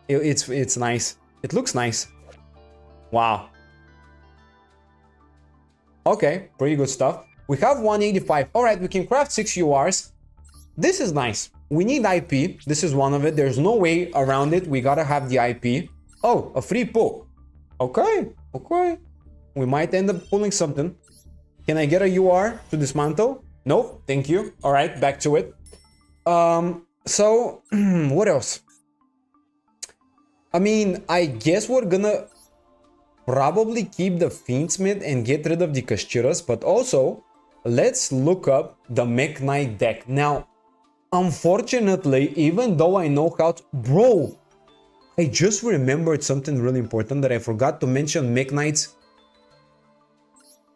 It's nice. It looks nice. Wow. Okay, pretty good stuff. We have 185. All right, we can craft 6 URs. This is nice. We need IP. This is one of it. There's no way around it. We gotta have the IP. Oh, a free pull. Okay, okay. We might end up pulling something. Can I get a UR to dismantle? Nope, thank you. All right, back to it. So, what else? I mean, I guess we're gonna probably keep the Fiendsmith and get rid of the Kashiras, but also, let's look up the Mech Knight deck. Now, unfortunately, even though I know how to... Bro! I just remembered something really important that I forgot to mention Mech Knights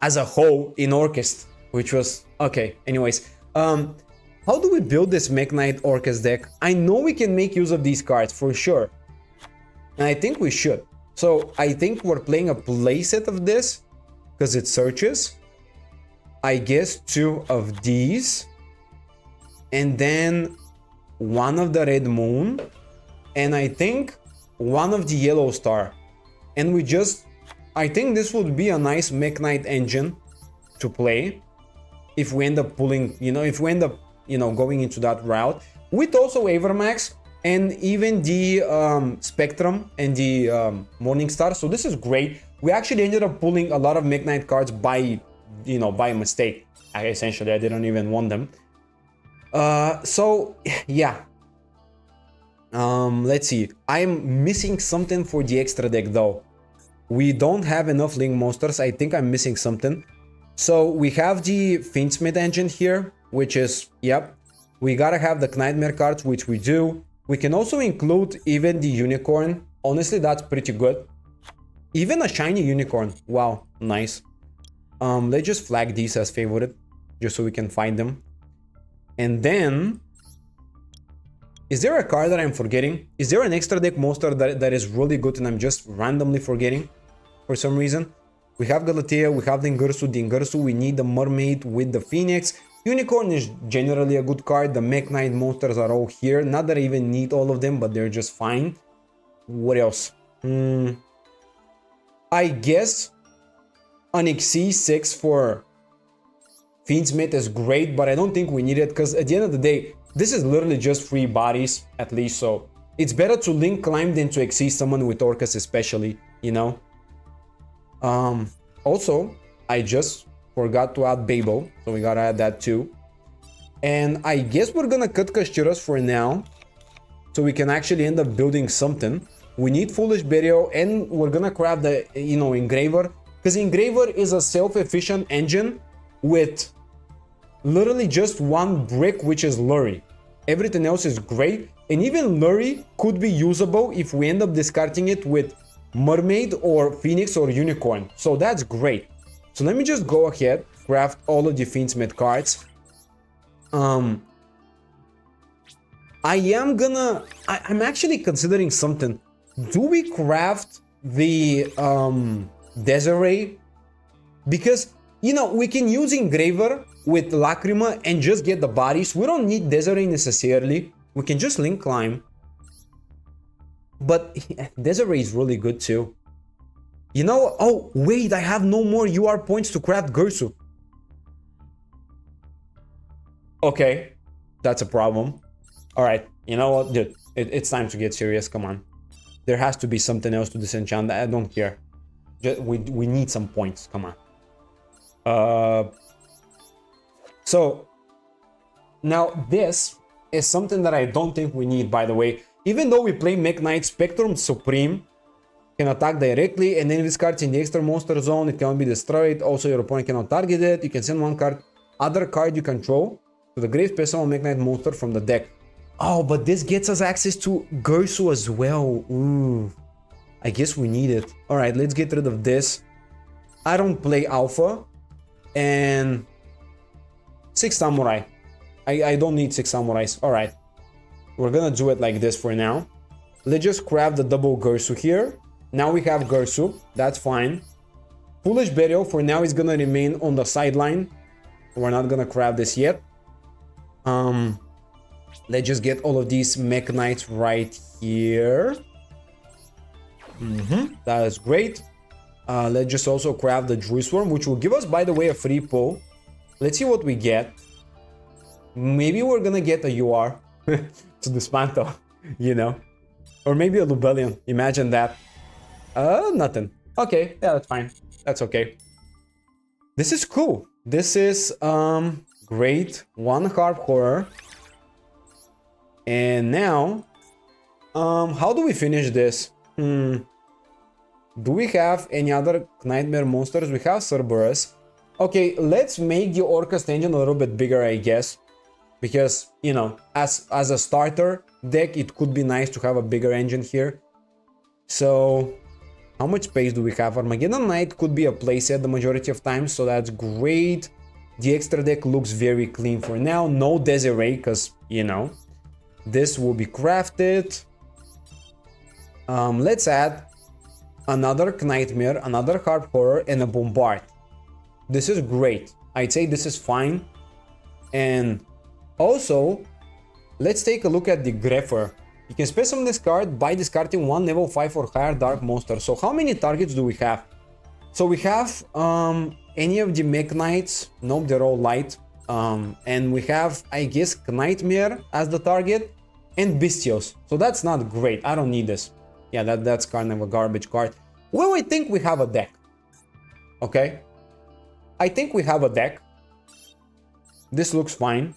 as a whole in Orcust, which was... Okay, anyways. How do we build this Mech Knight Orcust deck? I know we can make use of these cards, for sure. And I think we should. So, I think we're playing a playset of this, because it searches. I guess 2 of these. And then 1 of the Red Moon. And I think 1 of the Yellow Star. And we just... I think this would be a nice Mech Knight engine to play. If we end up pulling... You know, if we end up, you know, going into that route. With also Avermax. And even the Spectrum and the Morningstar. So this is great. We actually ended up pulling a lot of Mech Knight cards by... You know, by mistake. Essentially, I didn't even want them. So, yeah. Let's see. I'm missing something for the extra deck though. We don't have enough Link Monsters. I think I'm missing something. So we have the Fiendsmith engine here, which is, yep. We gotta have the Knightmare cards, which we do. We can also include even the Unicorn. Honestly, that's pretty good. Even a shiny Unicorn. Wow, nice. Let's just flag these as favorite, just so we can find them. And then... Is there a card that I'm forgetting? Is there an extra deck monster that is really good and I'm just randomly forgetting for some reason? We have Galatea, we have Dingursu, we need the Mermaid with the Phoenix. Unicorn is generally a good card. The Mech Knight monsters are all here. Not that I even need all of them, but they're just fine. What else? I guess an Xyz 6 for Fiendsmith is great, but I don't think we need it because at the end of the day, this is literally just 3 bodies at least, so it's better to link climb than to Xyz someone with Orcust especially, you know? Also, I just forgot to add Babel, so we gotta add that too. And I guess we're gonna cut Kashiras for now, so we can actually end up building something. We need Foolish Burial, and we're gonna grab the, you know, Engraver, because Engraver is a self-efficient engine with literally just 1 brick, which is Lurie. Everything else is great, and even Lurie could be usable if we end up discarding it with Mermaid or Phoenix or Unicorn, so that's great. So let me just go ahead, craft all of the Fiendsmith cards. I'm actually considering something. Do we craft the Desiree? Because, you know, we can use Engraver with Lacrima and just get the bodies. We don't need Desiree necessarily. We can just link climb. But Desiree is really good too. You know, oh wait, I have no more UR points to craft Gursu. Okay, that's a problem. Alright, you know what, dude, it's time to get serious, come on. There has to be something else to disenchant. I don't care. We need some points, come on. So, now this is something that I don't think we need, by the way. Even though we play Mech Knight, Spectrum Supreme can attack directly, and then if this card's in the extra monster zone, it cannot be destroyed. Also, your opponent cannot target it. You can send one card, other card you control, to the grave, special Mech Knight monster from the deck. Oh, but this gets us access to Gursu as well. Ooh, I guess we need it. All right, let's get rid of this. I don't play Alpha, and 6 Samurai. I don't need 6 Samurais. All right, we're gonna do it like this for now. Let's just grab the double Gursu here. Now we have Gursu, that's fine. Foolish Burial for now is gonna remain on the sideline. We're not gonna grab this yet. Let's just get all of these Mech Knights right here. That is great. Let's just also grab the Druid Swarm, which will give us, by the way, a free pull. Let's see what we get. Maybe we're gonna get a UR to dismantle, you know? Or maybe a Lubellion, imagine that. Nothing. Okay, yeah, that's fine. That's okay. This is cool. This is, great. 1 Harp Horror. And now, how do we finish this? Do we have any other Nightmare monsters? We have Cerberus. Okay, let's make the Orcust engine a little bit bigger, I guess. Because, you know, as a starter deck, it could be nice to have a bigger engine here. So, how much space do we have? Armageddon Knight could be a playset the majority of times, so that's great. The extra deck looks very clean for now. No Desiree, because, you know, this will be crafted. Let's add another Nightmare, another Harp Horror, and a Bombard. This is great. I'd say this is fine. And also, let's take a look at the Greffer. You can spend on this card by discarding 1 level 5 or higher dark monster. So how many targets do we have? So we have any of the Mech Knights. Nope, they're all light. And we have, I guess, Nightmare as the target and Bestios. So that's not great. I don't need this. Yeah, that's kind of a garbage card. Well, I think we have a deck. Okay. I think we have a deck. This looks fine.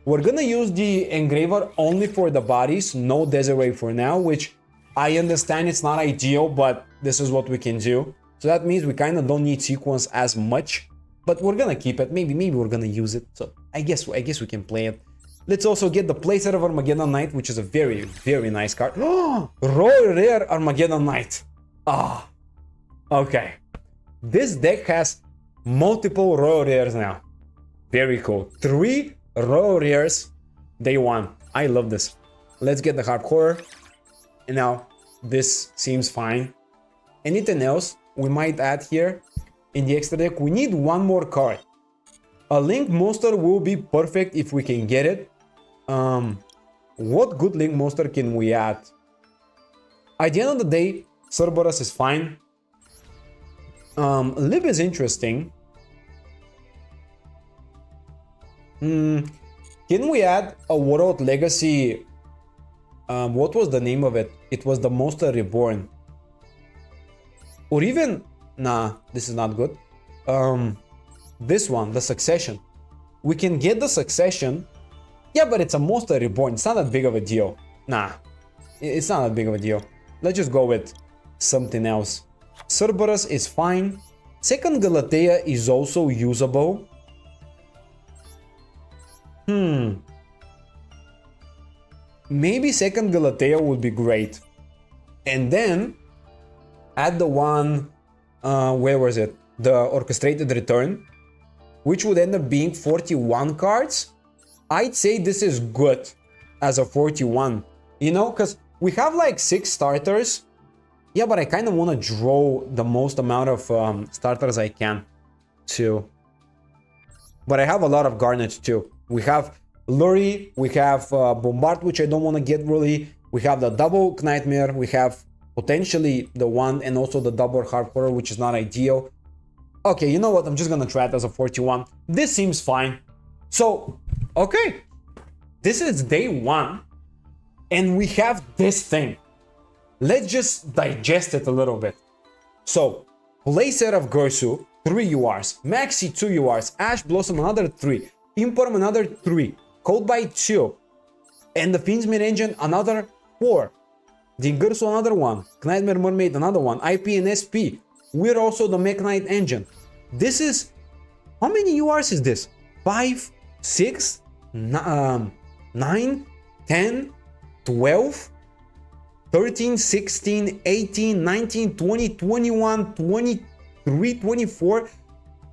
We're gonna use the Engraver only for the bodies, no Desiree for now, which I understand it's not ideal, but this is what we can do. So that means we kind of don't need Sequence as much, but we're gonna keep it. Maybe we're gonna use it. So I guess we can play it. Let's also get the playset of Armageddon Knight, which is a very, very nice card. Oh, Royal Rare Armageddon Knight. Ah, okay. This deck has multiple Royal Rares now. Very cool. 3 Royal Rares day 1. I love this. Let's get the hardcore. And now this seems fine. Anything else we might add here in the extra deck? We need one more card. A Link Monster will be perfect if we can get it. What good Link Monster can we add? At the end of the day, Cerberus is fine. Lib is interesting. Can we add a World Legacy? What was the name of it? It was the Monster Reborn. Or even... Nah, this is not good. This one, the Succession. We can get the Succession. Yeah, but it's a Monster Reborn. It's not that big of a deal. Nah, it's not that big of a deal. Let's just go with something else. Cerberus is fine. Second Galatea is also usable. Maybe second Galatea would be great. And then add the one, where was it? The Orchestrated Return, which would end up being 41 cards. I'd say this is good as a 41, you know, because we have like 6 starters. Yeah, but I kind of want to draw the most amount of starters I can too. But I have a lot of Garnets too. We have Lurie, we have Bombard, which I don't want to get really. We have the double Nightmare, we have potentially the one and also the double Hardcore, which is not ideal. Okay, you know what? I'm just gonna try it as a 41. This seems fine. So, okay. This is day 1. And we have this thing. Let's just digest it a little bit. So, Playset of Gersu, 3 URs. Maxi, 2 URs. Ash Blossom, another 3. Imporm, another 3. Codebite, 2. And the Fiendsmith Engine, another 4. The Gersu, another 1. Nightmare Mermaid, another 1. IP and SP. We're also the Mech Knight Engine. This is... How many URs is this? 5, 6, 9, 10, 12, 13, 16, 18, 19, 20, 21, 23, 24,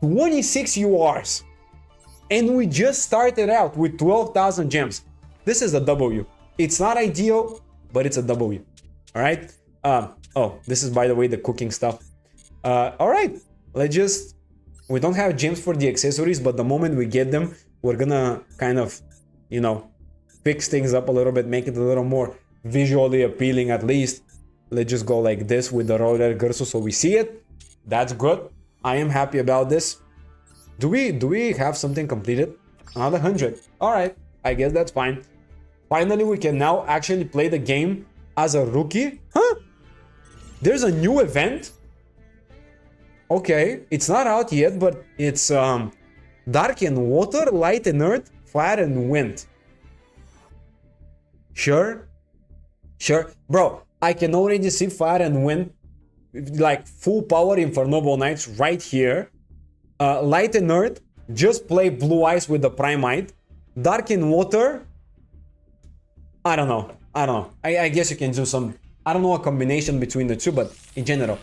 26 URs. And we just started out with 12,000 gems. This is a W. It's not ideal, but it's a W. All right. Oh, this is, by the way, the cooking stuff. All right. Let's just... We don't have gems for the accessories, but the moment we get them, we're gonna kind of, you know, fix things up a little bit, make it a little more visually appealing at least. Let's just go like this with the Roller Gersu so we see it. That's good. I am happy about this. Do we have something completed? Another 100. All right, I guess that's fine. Finally, we can now actually play the game as a rookie. Huh? There's a new event? Okay, it's not out yet, but it's Dark and Water, Light and Earth, Fire and Wind. Sure? Sure. Bro, I can already see Fire and Wind, like full power Infernoble Knights right here. Light and Earth, just play Blue Eyes with the Primite. Dark and Water, I don't know. I guess you can do some, I don't know, a combination between the two, but in general.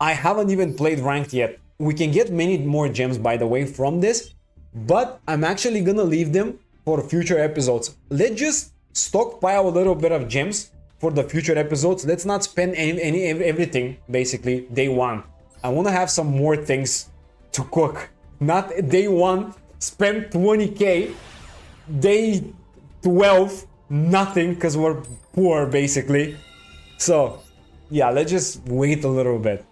I haven't even played ranked yet. We can get many more gems, by the way, from this, but I'm actually gonna leave them for future episodes. Let's just stockpile a little bit of gems for the future episodes. Let's not spend everything, basically, day 1. I want to have some more things to cook. Not day 1, spend 20k, day 12, nothing, because we're poor, basically. So, yeah, let's just wait a little bit.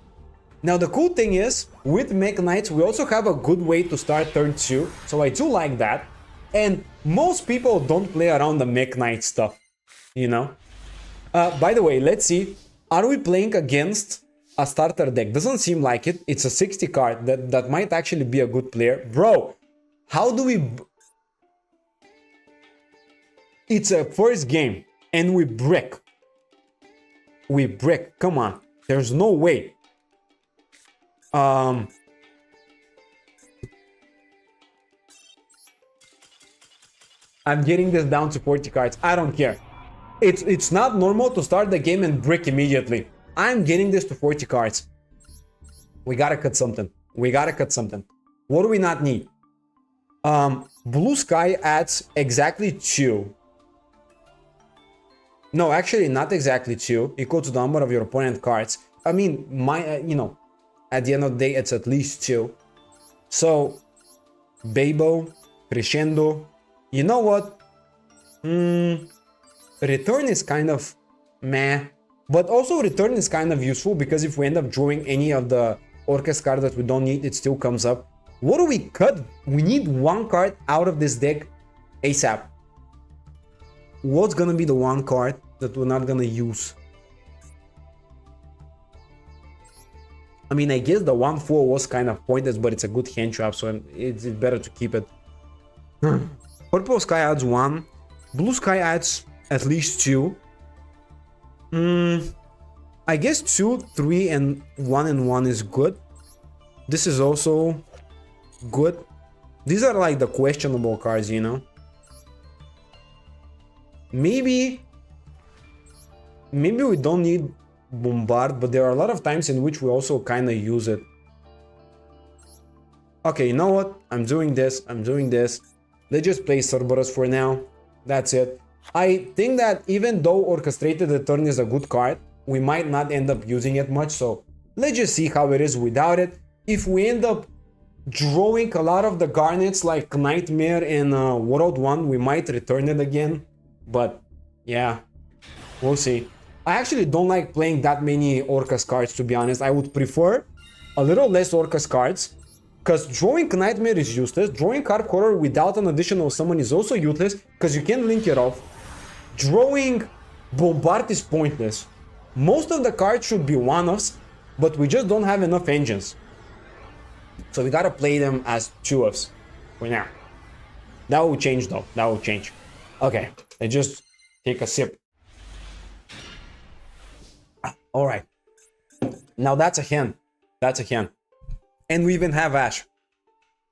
Now, the cool thing is, with Mech Knights, we also have a good way to start turn 2, so I do like that. And most people don't play around the Mech Knight stuff, you know? By the way, let's see, are we playing against a starter deck? Doesn't seem like it. It's a 60 card, that might actually be a good player. Bro, how do we... It's a first game, and we brick. We brick, come on, there's no way. I'm getting this down to 40 cards. I don't care. It's not normal to start the game and brick immediately. I'm getting this to 40 cards. We gotta cut something. We gotta cut something. What do we not need? Blue Sky adds exactly 2. No, actually, not exactly 2. Equal to the number of your opponent cards. I mean, you know, at the end of the day, it's at least 2. So, Babo, Crescendo. You know what? Return is kind of meh. But also return is kind of useful because if we end up drawing any of the Orcust card that we don't need, it still comes up. What do we cut? We need 1 card out of this deck ASAP. What's gonna be the 1 card that we're not gonna use? I mean, I guess the 1/4 was kind of pointless, but it's a good hand trap, so it's better to keep it. Purple Sky adds 1. Blue Sky adds at least 2. I guess 2, 3, and 1 is good. This is also good. These are like the questionable cards, you know. Maybe we don't need Bombard, but there are a lot of times in which we also kind of use it. Okay, you know what? I'm doing this. Let's just play Cerberus for now. That's it. I think that even though Orchestrated Return is a good card, we might not end up using it much, so let's just see how it is without it. If we end up drawing a lot of the Garnets like Nightmare in World 1, we might return it again, but yeah, we'll see. I actually don't like playing that many Orcust cards, to be honest. I would prefer a little less Orcust cards, because drawing Nightmare is useless. Drawing Harp Horror without an additional summon is also useless, because you can't link it off. Drawing Bombard is pointless. Most of the cards should be one-offs, but we just don't have enough engines. So we gotta play them as 2-offs for now. That will change though, that will change. Okay, let's just take a sip. Alright. Now that's a hand. That's a hand. And we even have Ash.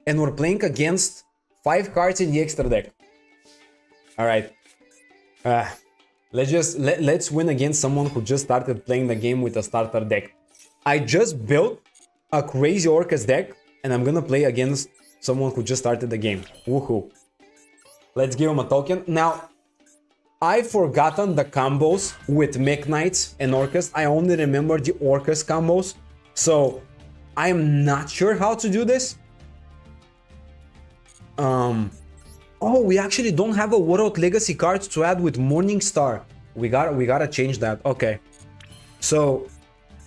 And we're playing against 5 cards in the extra deck. Alright. Let's win against someone who just started playing the game with a starter deck. I just built a crazy Orcust deck, and I'm gonna play against someone who just started the game. Woohoo. Let's give him a token. Now, I've forgotten the combos with Mech Knights and Orcust. I only remember the Orcust combos, so I'm not sure how to do this. Oh, we actually don't have a World Legacy card to add with Morningstar. We gotta change that. Okay. So,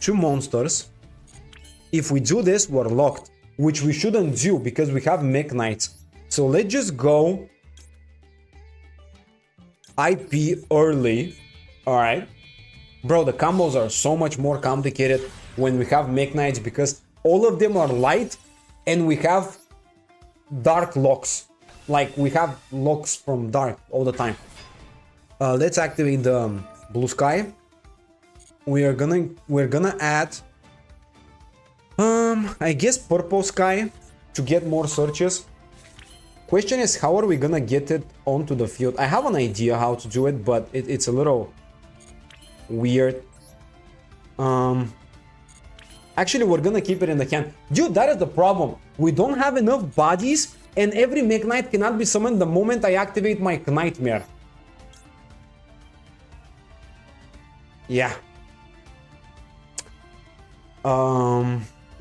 2 monsters. If we do this, we're locked, which we shouldn't do because we have Mech Knights. So let's just go IP early. Alright. Bro, the combos are so much more complicated when we have Mech Knights because all of them are light and we have dark locks. Like we have locks from dark all the time. Let's activate the Blue Sky. We're gonna add I guess Purple Sky to get more searches. Question is, how are we gonna get it onto the field? I have an idea how to do it, but it's a little weird. Actually, we're gonna keep it in the hand. Dude, that is the problem. We don't have enough bodies, and every Mech Knight cannot be summoned the moment I activate my Nightmare. Yeah.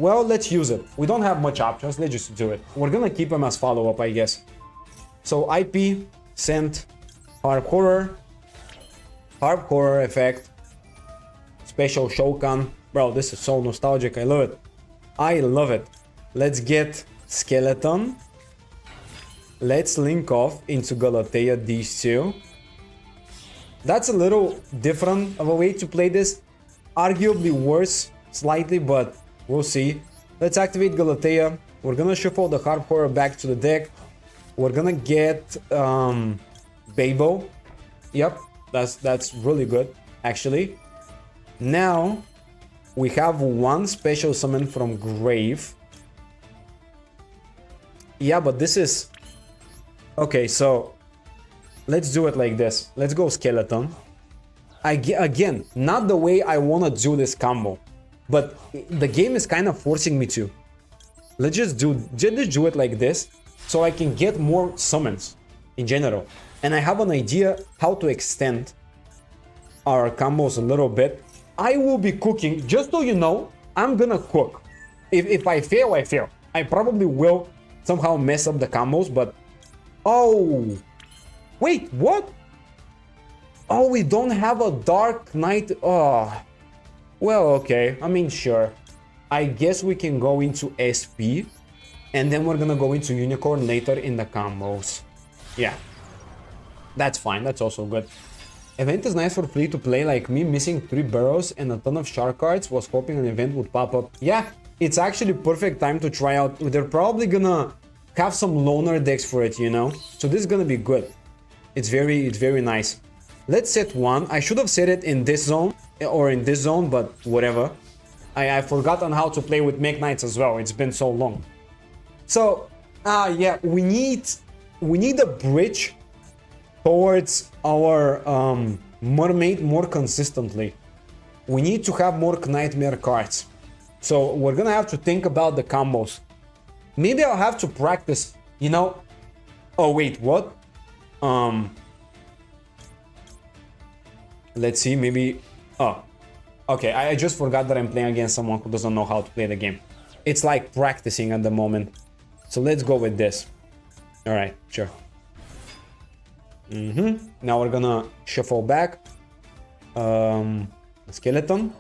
Well, let's use it. We don't have much options. Let's just do it. We're gonna keep him as follow-up, I guess. So IP, send, Harp Horror effect, special Shokan. Bro, this is so nostalgic. I love it. I love it. Let's get Skeleton. Let's link off into Galatea these 2. That's a little different of a way to play this. Arguably worse slightly, but we'll see. Let's activate Galatea. We're gonna shuffle the Harp Horror back to the deck. We're gonna get Babo. Yep, that's really good, actually. Now we have 1 special summon from Grave. Yeah, but this is... Okay, so let's do it like this. Let's go Skeleton. Again, not the way I wanna do this combo, but the game is kind of forcing me to. Let's just do it like this, so I can get more summons in general. And I have an idea how to extend our combos a little bit. I will be cooking, just so you know, I'm gonna cook. If I fail, I fail. I probably will somehow mess up the combos, but... Oh! Wait, what? Oh, we don't have a Dark Knight. Oh. Well, okay. I mean, sure. I guess we can go into SP. And then we're gonna go into Unicorn later in the combos. Yeah. That's fine. That's also good. Event is nice for free to play, like me missing 3 burrows and a ton of shark cards. Was hoping an event would pop up. Yeah, it's actually perfect time to try out. They're probably gonna have some loner decks for it, you know? So this is gonna be good. It's very nice. Let's set one. I should have set it in this zone or in this zone, but whatever. I forgotten how to play with Mech Knights as well. It's been so long. So, yeah, we need a bridge towards our mermaid more consistently. We need to have more Nightmare cards. So we're gonna have to think about the combos. Maybe I'll have to practice, you know. Oh wait, what? Let's see, maybe... Oh, okay, I just forgot that I'm playing against someone who doesn't know how to play the game. It's like practicing at the moment. So let's go with this. Alright, sure. Now we're gonna shuffle back. Skeleton.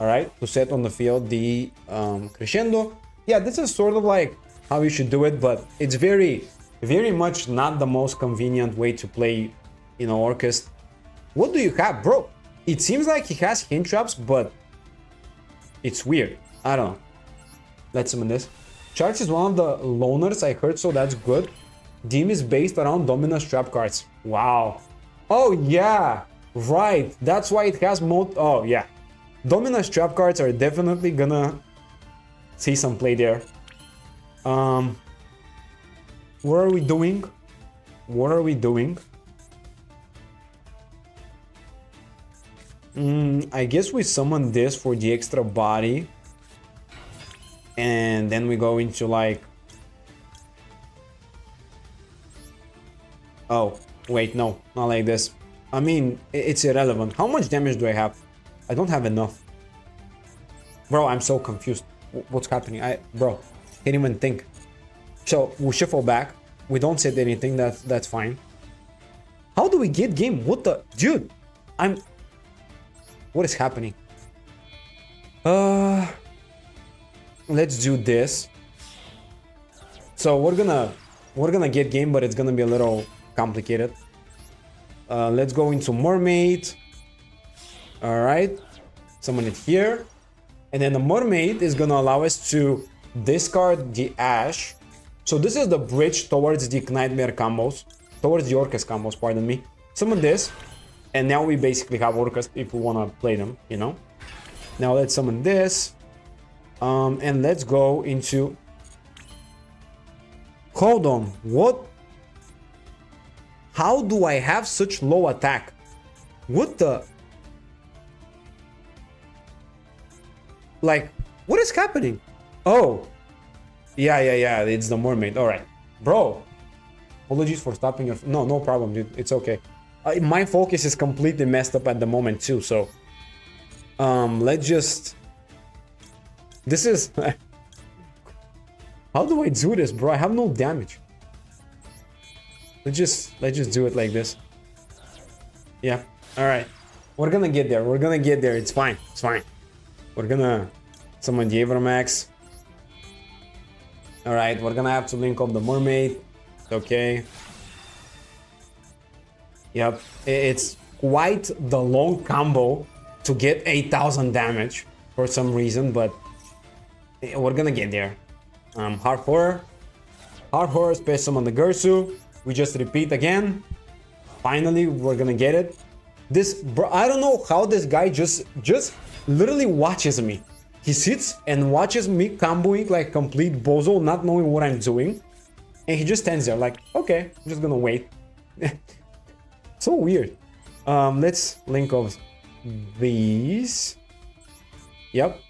Alright, to set on the field the crescendo. Yeah, this is sort of like how you should do it, but it's very much not the most convenient way to play, you know, Orcust. What do you have, bro? It seems like he has hint traps, but it's weird. I don't know. Let's summon this. Charge is one of the loners, I heard, so that's good. Team is based around Dominus trap cards. Wow. Oh, yeah. Right. That's why it has Oh, yeah. Dominus trap cards are definitely gonna see some play there. What are we doing? What are we doing? I guess we summon this for the extra body. And then we go into like... Oh, wait, no, not like this. I mean, it's irrelevant. How much damage do I have? I don't have enough. Bro, I'm so confused. What's happening? Bro, can't even think. So, we shuffle back. We don't set anything, that's fine. How do we get game? What the... Dude, what is happening? Let's do this. So we're gonna get game, but it's gonna be a little complicated. Let's go into mermaid. All right, summon it here, and then the mermaid is gonna allow us to discard the ash. So this is the bridge towards the Nightmare combos, towards the Orcust combos. Pardon me. Summon this, and now we basically have Orcust if we wanna play them, you know. Now let's summon this. And let's go into... Hold on, what? How do I have such low attack? What the... Like, what is happening? Oh. Yeah, it's the mermaid. Alright. Bro. Apologies for stopping your... No problem, dude. It's okay. My focus is completely messed up at the moment too, so... let's just... This is... How do I do this, bro? I have no damage. Let's just do it like this. Yeah. Alright. We're gonna get there. We're gonna get there. It's fine. It's fine. We're gonna summon the Avermax. Alright, we're gonna have to link up the mermaid. Okay. Yep. It's quite the long combo to get 8,000 damage for some reason, but we're gonna get there. Hard Horror, Space Summon the Gersu. We just repeat again. Finally, we're gonna get it. This, bro, I don't know how this guy just literally watches me. He sits and watches me comboing like complete bozo, not knowing what I'm doing. And he just stands there like, okay, I'm just gonna wait. So weird. Let's link of these. Yep.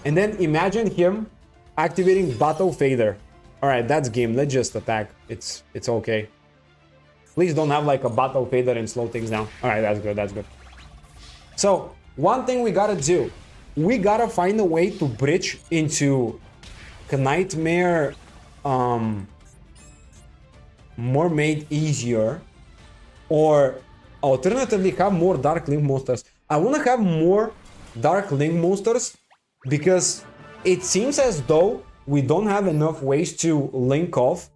And then imagine him activating Battle Fader. Alright, that's game. Let's just attack. It's okay. Please don't have like a battle fader and slow things down. All right, that's good, that's good. So one thing we gotta do, we gotta find a way to bridge into Nightmare Mermaid easier, or alternatively have more Dark Link monsters. I want to have more Dark Link monsters because it seems as though we don't have enough ways to link off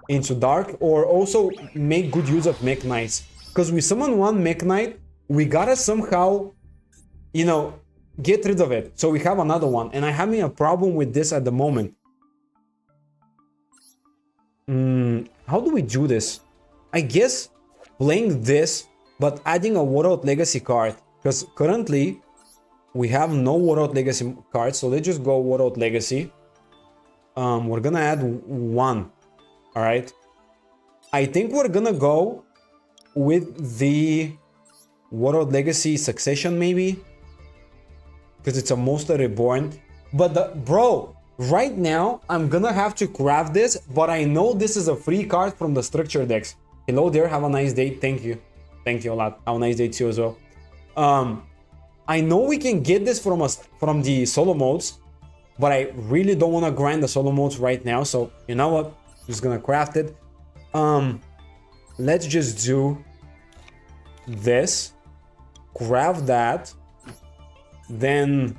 into Dark, or also make good use of Mech Knights. Because we summon one Mech Knight, we gotta somehow, you know, get rid of it. So we have another one, and I'm having a problem with this at the moment. How do we do this? I guess playing this, but adding a World Legacy card. Because currently, we have no World Legacy cards, so let's just go World Legacy. We're gonna add one, alright? I think we're gonna go with the World Legacy Succession, maybe? Because it's a Monster Reborn. But bro, right now, I'm gonna have to craft this, but I know this is a free card from the structure decks. Hello there, have a nice day, thank you. Thank you a lot, have a nice day too as well. I know we can get this from the solo modes, but I really don't want to grind the solo modes right now, so you know what, I'm just gonna craft it. Let's just do this, craft that, then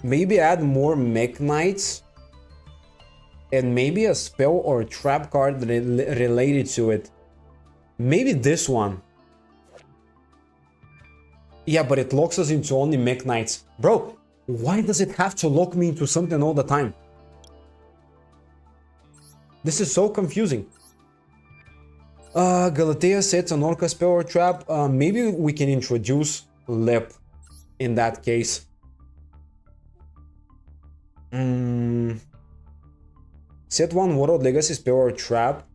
maybe add more Mech Knights, and maybe a spell or a trap card related to it. Maybe this one. Yeah, but it locks us into only Mech Knights. Bro, why does it have to lock me into something all the time? This is so confusing. Galatea sets an Orcust spell or trap. Maybe we can introduce Lip in that case. Set one World Legacy spell or trap.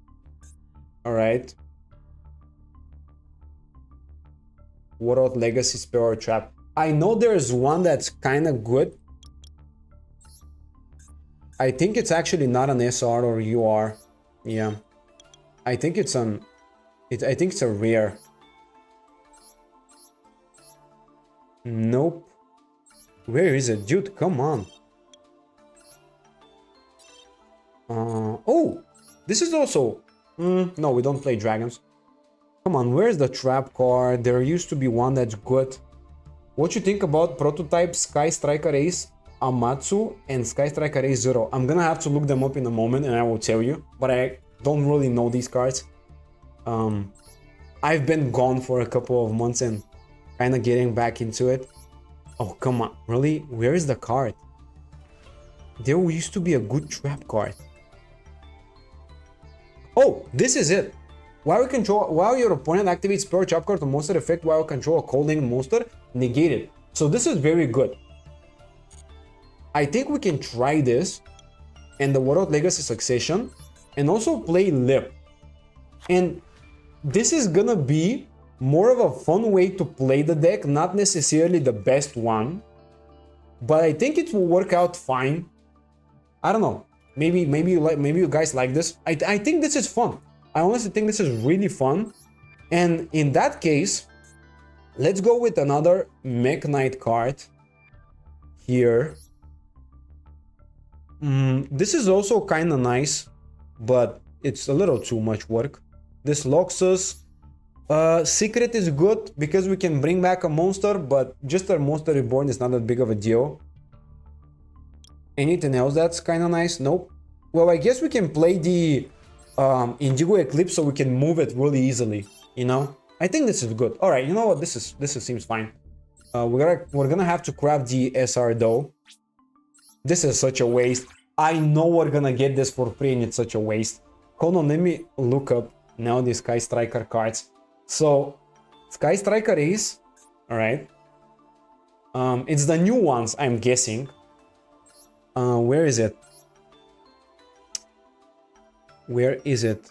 Alright. World Legacy spell or trap. I know there's one that's kind of good. I think it's actually not an SR or UR. Yeah. I think it's I think it's a rare. Nope. Where is it? Dude, come on. Oh! This is also... no, we don't play dragons. Come on, where's the trap card? There used to be one that's good. What you think about prototype Sky Striker Ace Amatsu and Sky Striker Ace Zero? I'm gonna have to look them up in a moment and I will tell you. But I don't really know these cards. I've been gone for a couple of months and kind of getting back into it. Oh, come on. Really? Where is the card? There used to be a good trap card. Oh, this is it. While your opponent activates spell trap card to monster effect while control a cold link monster, negate it. So this is very good. I think we can try this and the World Legacy Succession and also play Lip. And this is gonna be more of a fun way to play the deck, not necessarily the best one, but I think it will work out fine. I don't know. Maybe you guys like this. I think this is fun. I honestly think this is really fun. And in that case, let's go with another Mech Knight card here. This is also kind of nice, but it's a little too much work. This locks us. Secret is good because we can bring back a monster, but just a monster reborn is not that big of a deal. Anything else that's kind of nice? Nope. Well, I guess we can play the Indigo Eclipse so we can move it really easily, you know? I think this is good. All right, you know what? This seems fine. We're gonna have to craft the SR though. This is such a waste. I know we're gonna get this for free and it's such a waste. Hold on, let me look up now the Sky Striker cards. So, Sky Striker Ace, all right. It's the new ones, I'm guessing. Where is it? Where is it?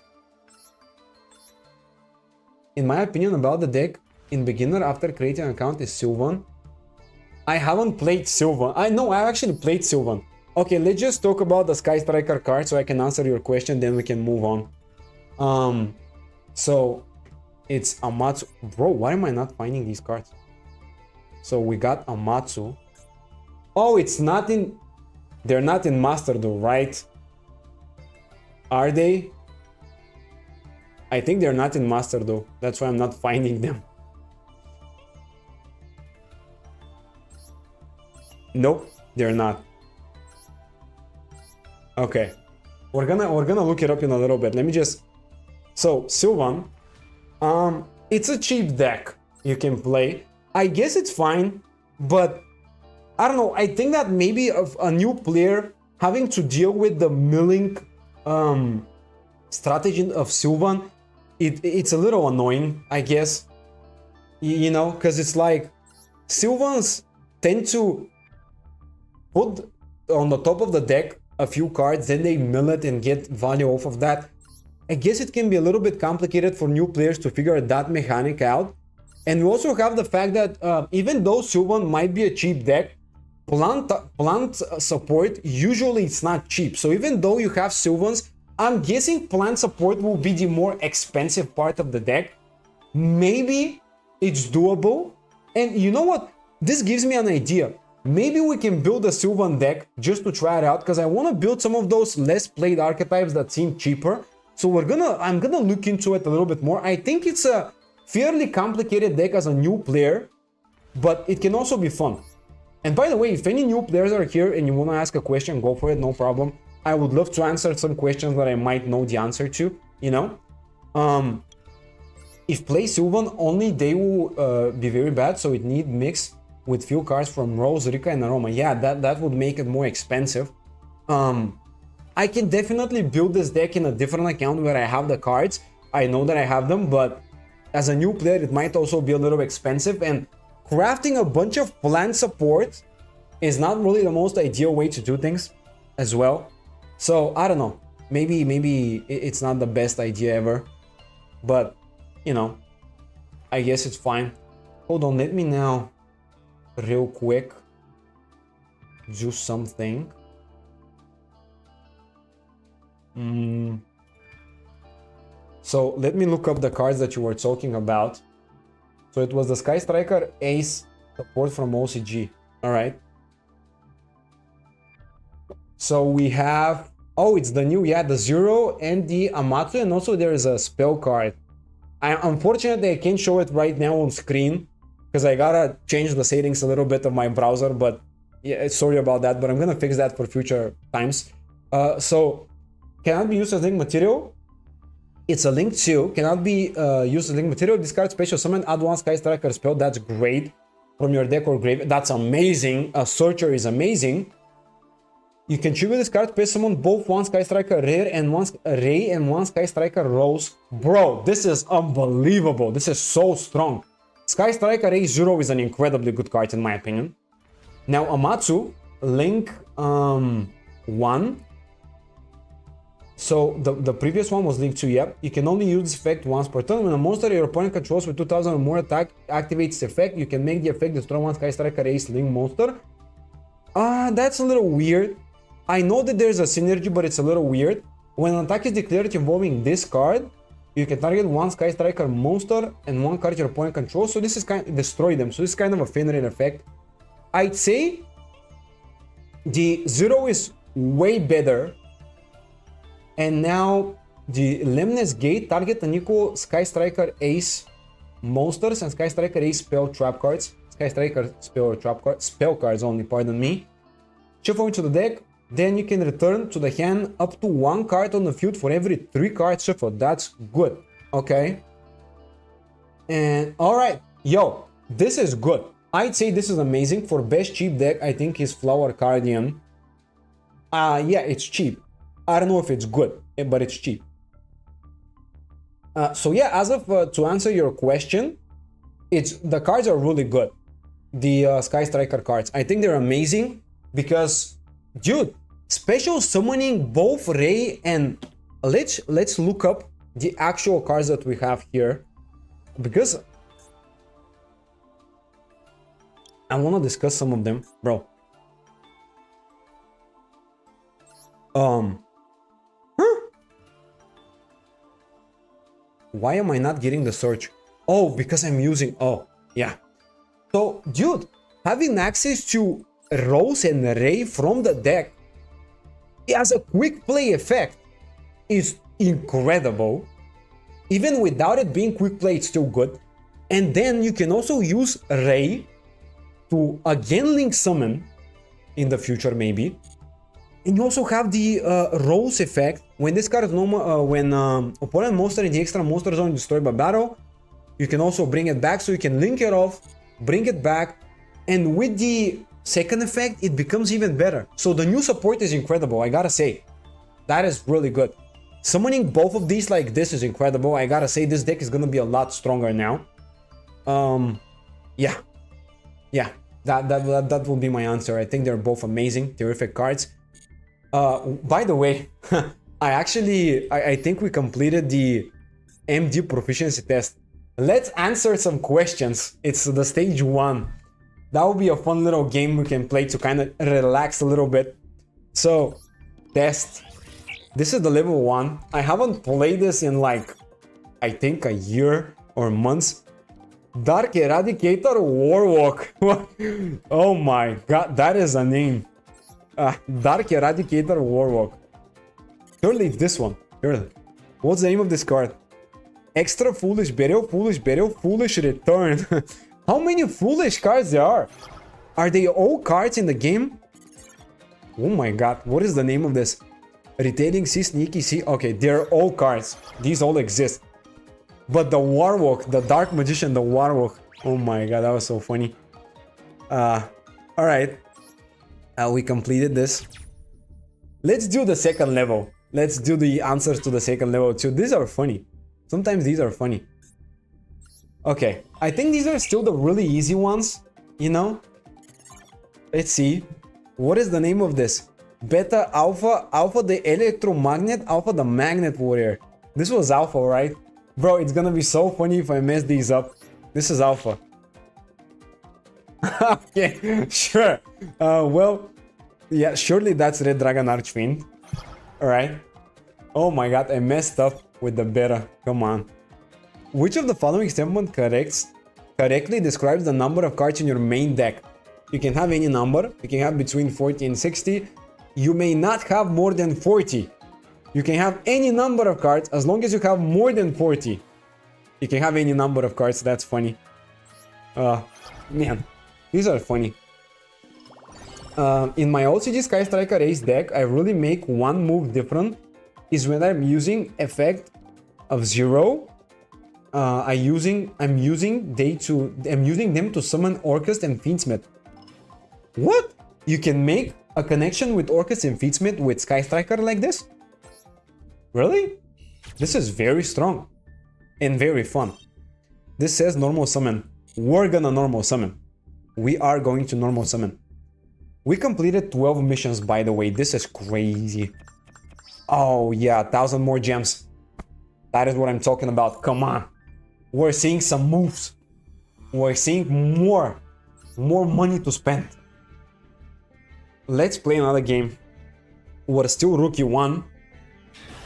In my opinion about the deck, in beginner after creating an account is Sylvan. I haven't played Sylvan. I know I actually played Sylvan. Okay, let's just talk about the Sky Striker card so I can answer your question, then we can move on. So it's Amatsu. Bro, why am I not finding these cards? So we got Amatsu. Oh, it's not in... They're not in Master though, right? Are they? I think they're not in Master though. That's why I'm not finding them. Nope, they're not. Okay. We're gonna look it up in a little bit. Let me just... So, Sylvan. It's a cheap deck you can play. I guess it's fine, but I don't know. I think that maybe a new player having to deal with the milling strategy of Sylvan, it's a little annoying, I guess. You know, because it's like Sylvans tend to put on the top of the deck a few cards, then they mill it and get value off of that. I guess it can be a little bit complicated for new players to figure that mechanic out. And we also have the fact that even though Sylvan might be a cheap deck, plant support usually it's not cheap. So even though you have Sylvans, I'm guessing plant support will be the more expensive part of the deck. Maybe it's doable. And you know what? This gives me an idea. Maybe we can build a Sylvan deck just to try it out, because I want to build some of those less played archetypes that seem cheaper. So I'm gonna look into it a little bit more. I think it's a fairly complicated deck as a new player, but it can also be fun. And by the way, if any new players are here and you want to ask a question, go for it, no problem. I would love to answer some questions that I might know the answer to, you know. If play Sylvan, only they will be very bad, so it need mix with few cards from Rose, Rika, and Aroma. Yeah, that would make it more expensive. I can definitely build this deck in a different account where I have the cards. I know that I have them, but as a new player, it might also be a little expensive, and crafting a bunch of plant support is not really the most ideal way to do things as well. So, I don't know. Maybe it's not the best idea ever, but, you know, I guess it's fine. Hold on, let me now, real quick, do something. So let me look up the cards that you were talking about. So it was the Sky Striker Ace support from OCG. All right. So we have, oh, it's the new, yeah, the Zero and the Amatsu, and also there is a spell card. Unfortunately, I can't show it right now on screen because I gotta change the settings a little bit of my browser, but yeah, sorry about that, but I'm gonna fix that for future times. So cannot be used as link material. It's a link too. Cannot be used as link material. Discard special summon, add one Sky Striker spell. That's great. From your deck or grave. That's amazing. A Searcher is amazing. You can tribute this card, play summon both one Sky Striker Rare and one Ray and one Sky Striker Rose. Bro, this is unbelievable. This is so strong. Sky Striker Ray Zero is an incredibly good card in my opinion. Now Amatsu, link 1. So the previous one was linked to, yep. You can only use this effect once per turn. When a monster your opponent controls with 2000 or more attack activates the effect, you can make the effect destroy one Sky Striker Ace link monster. That's a little weird. I know that there's a synergy, but it's a little weird. When an attack is declared involving this card, you can target one Sky Striker monster and one card your opponent controls. So this is kind of destroy them. So this is kind of a Fenrir effect. I'd say the Zero is way better. And now the Lemnis Gate, target an equal Sky Striker Ace monsters and Sky Striker Ace spell trap cards. Sky Striker spell or trap cards, spell cards only, pardon me. Shuffle into the deck, then you can return to the hand up to one card on the field for every 3 cards shuffled. That's good, okay? And alright, yo, this is good. I'd say this is amazing. For best cheap deck, I think is Flower Guardian. Yeah, it's cheap. I don't know if it's good, but it's cheap. So yeah, as of to answer your question, the cards are really good. The Sky Striker cards, I think they're amazing because, dude, special summoning both Ray and let's look up the actual cards that we have here because I want to discuss some of them, bro. Um, huh? Why am I not getting the search? Oh, because I'm using, oh, yeah. So, dude, having access to Rose and Ray from the deck as a quick play effect is incredible. Even without it being quick play, it's still good. And then you can also use Ray to again link summon in the future, maybe. And you also have the Rose effect. When this card is normal, when opponent monster in the extra monster zone is destroyed by battle, you can also bring it back, so you can link it off, bring it back, and with the second effect, it becomes even better. So the new support is incredible, I gotta say. That is really good. Summoning both of these like this is incredible. I gotta say, this deck is gonna be a lot stronger now. Yeah. That will be my answer. I think they're both amazing, terrific cards. By the way, I think we completed the MD proficiency test. Let's answer some questions. It's the stage 1. That will be a fun little game we can play to kind of relax a little bit. So, test. This is the level 1. I haven't played this in like, I think a year or months. Dark Eradicator Warlock. Oh my god, that is a name. Dark Eradicator Warlock. Surely it's this one. Surely. What's the name of this card? Extra Foolish Burial, Foolish Burial, Foolish Return. How many foolish cards there are? Are they all cards in the game? Oh my god, what is the name of this? Retaining C, Sneaky C. Okay, they're all cards. These all exist. But the Warlock, the Dark Magician, the Warlock. Oh my god, that was so funny. Alright. We completed this. Let's do the second level. Let's do the answers to the second level too. These are funny. Sometimes these are funny. Okay, I think these are still the really easy ones, you know? Let's see. What is the name of this? Beta, Alpha, Alpha the Electromagnet, Alpha the Magnet Warrior. This was Alpha, right? Bro, it's gonna be so funny if I mess these up. This is Alpha. Okay, sure. Well, yeah, surely that's Red Dragon Archfiend. Alright. Oh my god, I messed up with the beta. Come on. Which of the following statement correctly describes the number of cards in your main deck? You can have any number. You can have between 40 and 60. You may not have more than 40. You can have any number of cards as long as you have more than 40. You can have any number of cards. That's funny. Man, these are funny. In my OCG Sky Striker Ace deck, I really make one move different. Is when I'm using effect of 0. I'm using them to summon Orcust and Fiendsmith. What? You can make a connection with Orcust and Fiendsmith with Sky Striker like this? Really? This is very strong and very fun. This says normal summon. We're gonna normal summon. We are going to normal summon. We completed 12 missions, by the way. This is crazy. Oh yeah, 1,000 more gems. That is what I'm talking about. Come on. We're seeing some moves. We're seeing more money to spend. Let's play another game. We're still Rookie 1.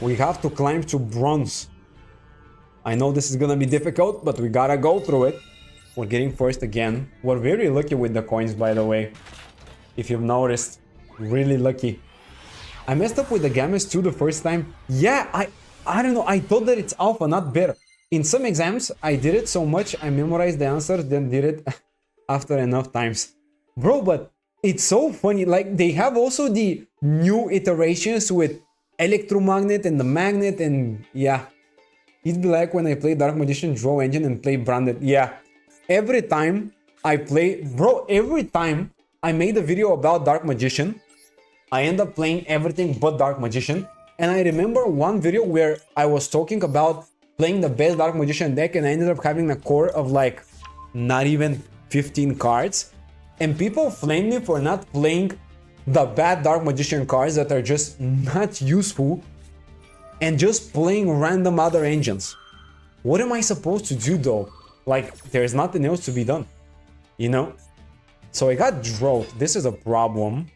We have to climb to Bronze. I know this is gonna be difficult, but we gotta go through it. We're getting first again. We're very lucky with the coins, by the way. If you've noticed. Really lucky. I messed up with the Gammas too the first time. Yeah, I don't know. I thought that it's Alpha, not Beta. In some exams, I did it so much, I memorized the answers, then did it after enough times. Bro, but it's so funny. Like, they have also the new iterations with Electromagnet and the Magnet, and yeah. It'd be like when I play Dark Magician, Draw Engine, and play Branded. Yeah. Every time I play... Bro, every time I made a video about Dark Magician, I end up playing everything but Dark Magician. And I remember one video where I was talking about playing the best Dark Magician deck, and I ended up having a core of like not even 15 cards. And people flamed me for not playing the bad Dark Magician cards that are just not useful and just playing random other engines. What am I supposed to do though? Like, there's nothing else to be done, you know? So I got drought. This is a problem.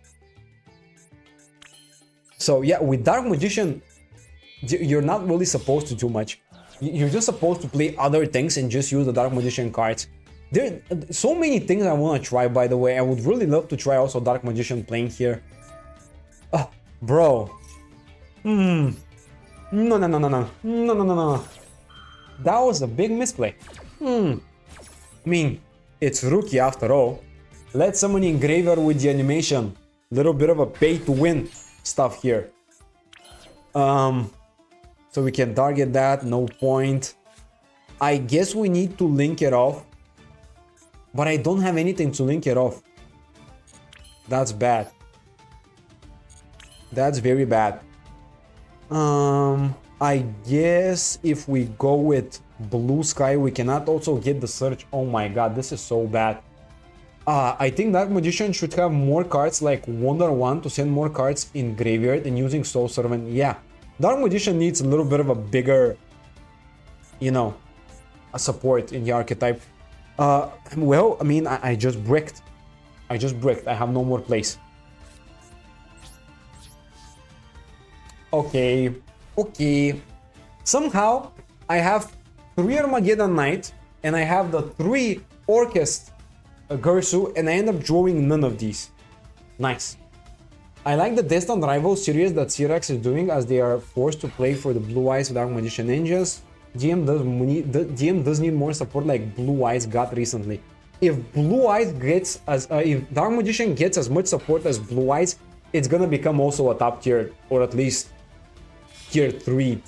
So yeah, with Dark Magician, you're not really supposed to do much. You're just supposed to play other things and just use the Dark Magician cards. There are so many things I want to try, by the way. I would really love to try also Dark Magician playing here. Oh, bro. No, no, no, no, no. No, no, no, no. That was a big misplay. I mean, it's rookie after all. Let's summon Engraver with the animation. Little bit of a pay to win stuff here. So we can target that, no point. I guess we need to link it off. But I don't have anything to link it off. That's bad. That's very bad. I guess if we go with Blue Sky, we cannot also get the search. Oh my god, this is so bad. I think Dark Magician should have more cards like Wonder 1 to send more cards in graveyard and using Soul Servant. Yeah, Dark Magician needs a little bit of a bigger, you know, a support in the archetype. Well, I mean, I just bricked. I have no more place. Okay. Somehow, I have 3 Armageddon Knight, and I have the 3 Orcust Gersu, and I end up drawing none of these. Nice. I like the Destined Rival series that Cyrax is doing, as they are forced to play for the Blue Eyes Dark Magician engines. GM does need more support like Blue Eyes got recently. If Blue Eyes gets if Dark Magician gets as much support as Blue Eyes, it's gonna become also a top tier, or at least tier 3,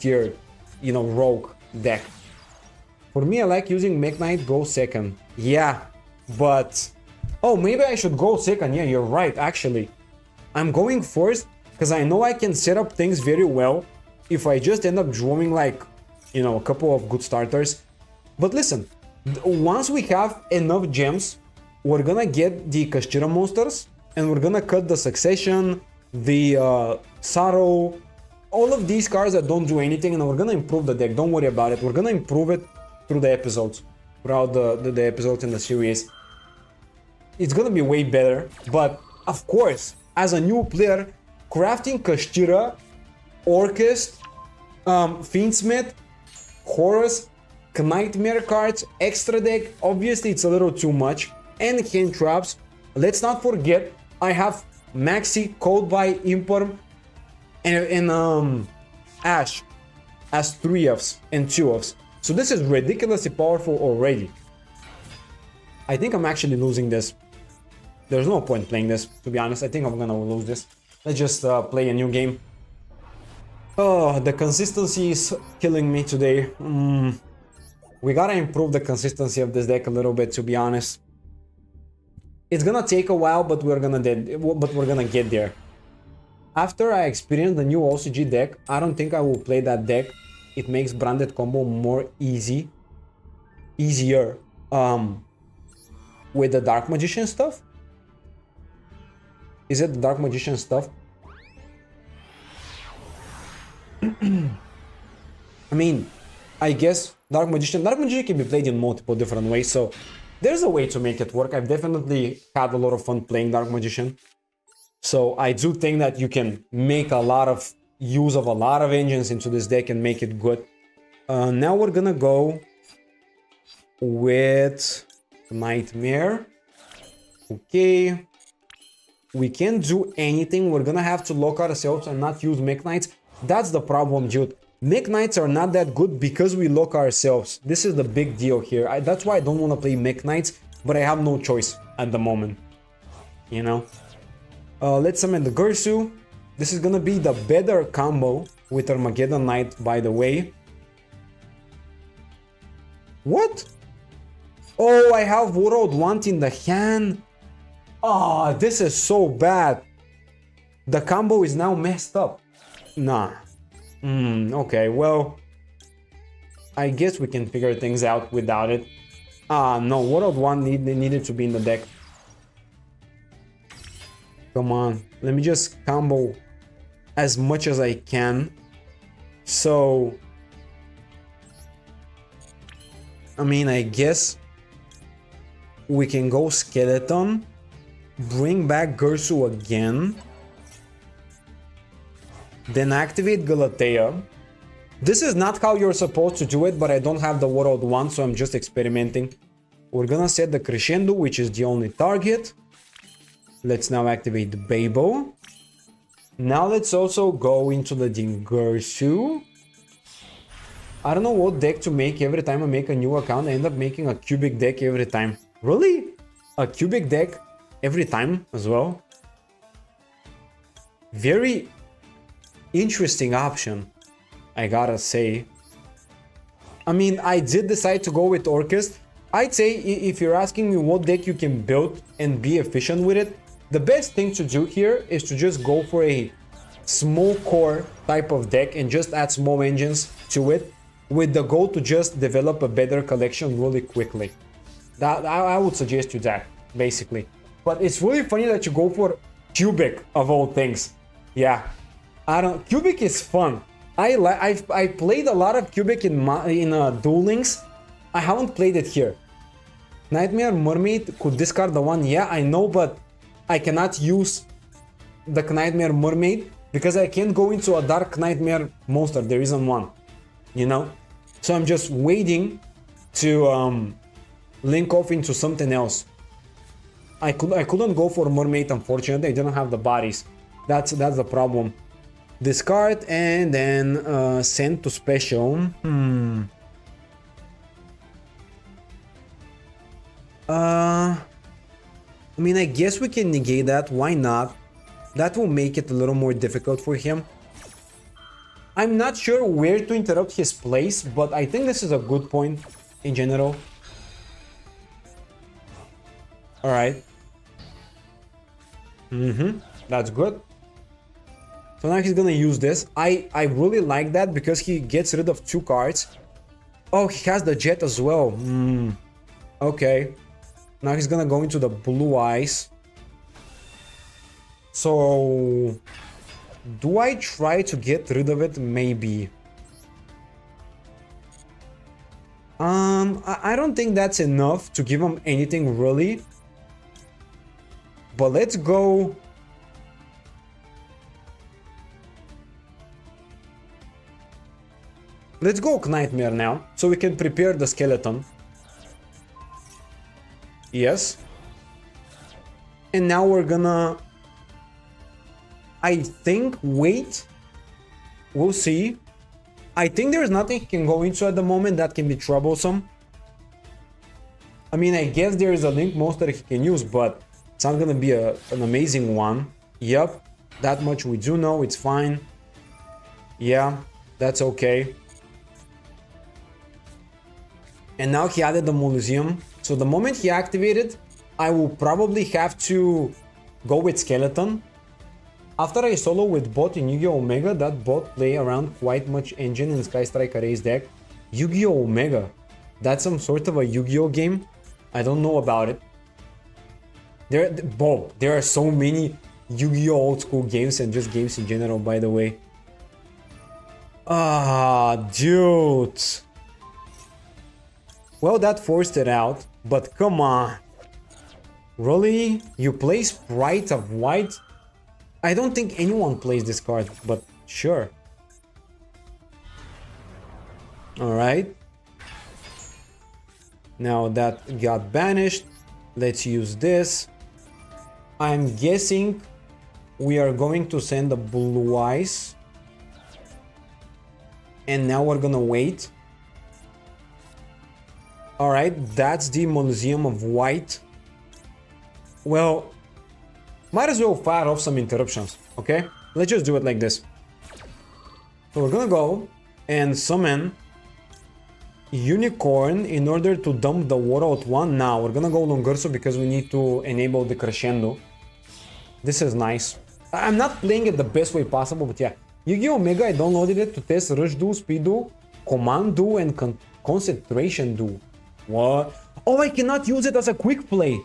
you know, rogue deck. For me, I like using Mech Knight go second. Yeah, but oh, maybe I should go second. Yeah, you're right, actually. I'm going first because I know I can set up things very well if I just end up drawing like, you know, a couple of good starters. But listen, once we have enough gems, we're gonna get the Kashira monsters, and we're gonna cut the Succession, the Sorrow, all of these cards that don't do anything, and we're gonna improve the deck. Don't worry about it. We're gonna improve it through the episodes, throughout the episodes in the series. It's gonna be way better, but of course, as a new player, crafting Kashira, Orcust, Fiendsmith, Horus, Nightmare cards, extra deck, obviously it's a little too much, and hand traps. Let's not forget, I have Maxi, Code by Imperm, and Ash as 3-ofs and 2-ofs. So this is ridiculously powerful already. I think I'm actually losing this. There's no point playing this, to be honest. I think I'm gonna lose this. Let's just play a new game. Oh, the consistency is killing me today. We gotta improve the consistency of this deck a little bit, to be honest. It's gonna take a while, but we're gonna get there. After I experience the new OCG deck, I don't think I will play that deck. It makes branded combo more easier with the Dark Magician stuff. Is it the Dark Magician stuff? I mean, I guess Dark Magician can be played in multiple different ways, so there's a way to make it work. I've definitely had a lot of fun playing Dark Magician. So I do think that you can make a lot of use of a lot of engines into this deck and make it good. Now we're gonna go with Nightmare. Okay. We can't do anything. We're gonna have to lock ourselves and not use Mech Knights. That's the problem, dude. Mech Knights are not that good because we lock ourselves. This is the big deal here. That's why I don't want to play Mech Knights, but I have no choice at the moment. You know? Let's summon the Gersu. This is gonna be the better combo with Armageddon Knight, by the way. What? Oh, I have World Want in the hand. Oh, this is so bad. The combo is now messed up. Nah. Okay, well, I guess we can figure things out without it. No, World Want needed to be in the deck. Come on, let me just combo as much as I can. So, I mean, I guess we can go Skeleton, bring back Gersu again. then activate Galatea. This is not how you're supposed to do it, but I don't have the World 1, so I'm just experimenting. We're gonna set the Crescendo, which is the only target. Let's now activate the Babo. Now let's also go into the Dingirsu. I don't know what deck to make. Every time I make a new account, I end up making a cubic deck every time. Really? A cubic deck every time as well? Very interesting option, I gotta say. I mean, I did decide to go with Orcust. I'd say if you're asking me what deck you can build and be efficient with it, the best thing to do here is to just go for a small core type of deck and just add small engines to it with the goal to just develop a better collection really quickly. That I would suggest you that, basically. But it's really funny that you go for Cubic of all things. Yeah, Cubic is fun. I played a lot of Cubic in Duel Links. I haven't played it here. Nightmare Mermaid could discard the one. Yeah, I know, but I cannot use the Nightmare Mermaid because I can't go into a Dark Nightmare monster. There isn't one, you know? So I'm just waiting to link off into something else. I couldn't go for Mermaid, unfortunately. I didn't have the bodies. That's the problem. Discard and then send to special. I mean, I guess we can negate that. Why not? That will make it a little more difficult for him. I'm not sure where to interrupt his place, but I think this is a good point in general. Alright. That's good. So now he's gonna use this. I really like that because he gets rid of 2 cards. Oh, he has the Jet as well. Okay. Now he's gonna go into the Blue Eyes. So do I try to get rid of it? Maybe. I don't think that's enough to give him anything really. But let's go. Let's go Nightmare now, so we can prepare the skeleton. Yes. And now we're gonna, I think, wait. We'll see. I think there's nothing he can go into at the moment that can be troublesome. I mean, I guess there is a Link monster he can use, but it's not gonna be an amazing one. Yep, that much we do know, it's fine. Yeah, that's okay. And now he added the Museum. So the moment he activated, I will probably have to go with Skeleton. After I solo with bot in Yu-Gi-Oh! Omega, that bot play around quite much engine in Sky Strike Array's deck. Yu-Gi-Oh! Omega. That's some sort of a Yu-Gi-Oh! Game? I don't know about it. There are so many Yu-Gi-Oh! Old school games and just games in general, by the way. Dude. Well, that forced it out, but come on. Really? You play Sprite of White? I don't think anyone plays this card, but sure. Alright. Now that got banished. Let's use this. I'm guessing we are going to send the Blue Eyes. And now we're gonna wait. Alright, that's the Museum of White. Well, might as well fire off some interruptions, okay? Let's just do it like this. So we're gonna go and summon Unicorn in order to dump the World 1. Now we're gonna go Longurso because we need to enable the Crescendo. This is nice. I'm not playing it the best way possible, but yeah. Yu-Gi-Oh! Omega, I downloaded it to test Rush Duel, Speed Duel, Command Duel, and Concentration Duel. What? Oh, I cannot use it as a quick play.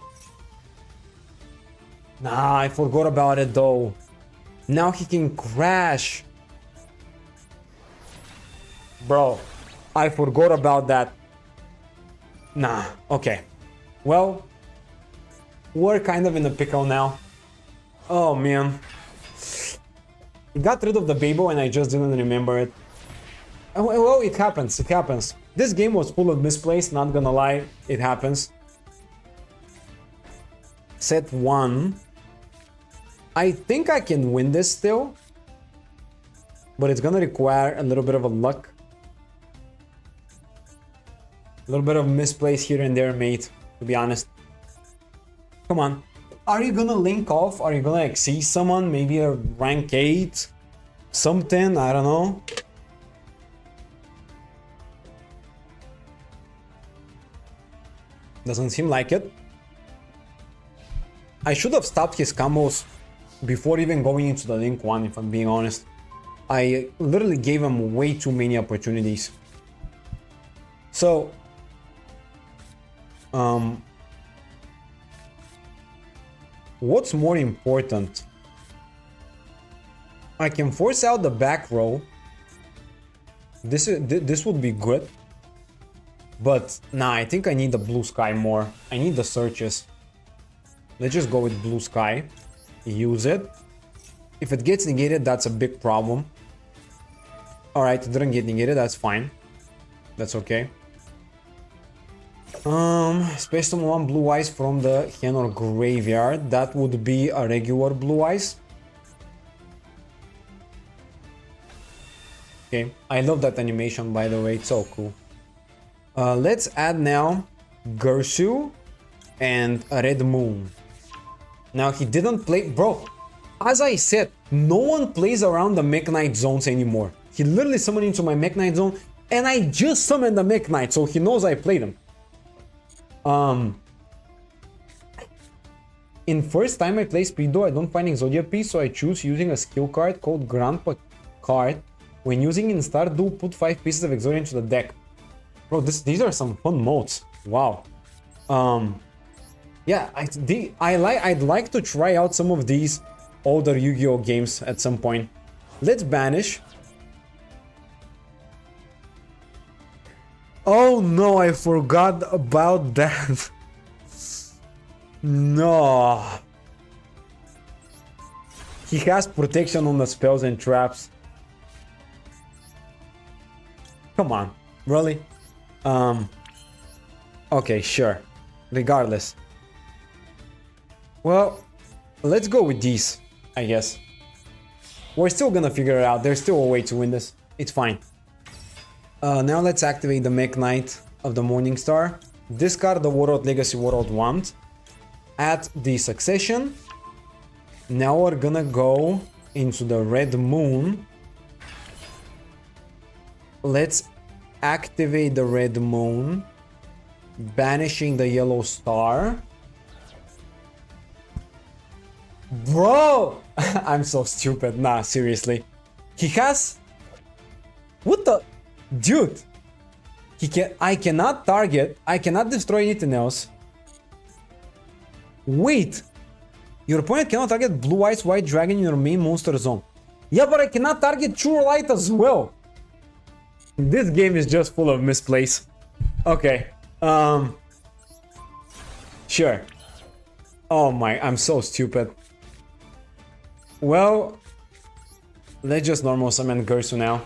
Nah, I forgot about it though. Now he can crash. Bro, I forgot about that. Nah, okay. Well, we're kind of in a pickle now. Oh man. He got rid of the Babo and I just didn't remember it. Well, it happens, it happens. This game was full of misplays, not gonna lie, it happens. Set 1. I think I can win this still. But it's gonna require a little bit of a luck. A little bit of misplays here and there, mate, to be honest. Come on. Are you gonna link off? Are you gonna exceed someone? Maybe a rank 8? Something? I don't know. Doesn't seem like it. I should have stopped his combos before even going into the link 1, if I'm being honest. I literally gave him way too many opportunities. So, what's more important? I can force out the back row. This would be good. But nah, I think I need the blue sky more. I need the searches. Let's just go with blue sky. Use it. If it gets negated, that's a big problem. Alright, it didn't get negated, that's fine. That's okay. Special 1 blue eyes from the hen or graveyard. That would be a regular blue eyes. Okay, I love that animation, by the way, it's so cool. Let's add now Gersu and a red moon. Now he didn't play, bro. As I said, no one plays around the Mech Knight zones anymore. He literally summoned into my Mech Knight zone, and I just summoned the Mech Knight, so he knows I played him. In first time I play Speedo, I don't find Exodia piece, so I choose using a skill card called Grandpa card. When using in Start Duel, put 5 pieces of Exodia into the deck. Bro, these are some fun modes. Wow. Yeah, I'd like to try out some of these older Yu-Gi-Oh games at some point. Let's banish. Oh no, I forgot about that. No. He has protection on the spells and traps. Come on, really? Okay, sure. Regardless. Well, let's go with these, I guess. We're still gonna figure it out. There's still a way to win this. It's fine. Now let's activate the Mech Knight of the Morning Star. Discard the Warlord Legacy Warlord Wand. Add the Succession. Now we're gonna go into the Red Moon. Let's activate the Red Moon. Banishing the Yellow Star. Bro! I'm so stupid. Nah, seriously. He has... What the... Dude! I cannot target. I cannot destroy anything else. Wait! Your opponent cannot target Blue Eyes White Dragon in your main monster zone. Yeah, but I cannot target True Light as well. This game is just full of misplays. Okay. Sure. Oh my, I'm so stupid. Well, let's just normal summon Gersu now.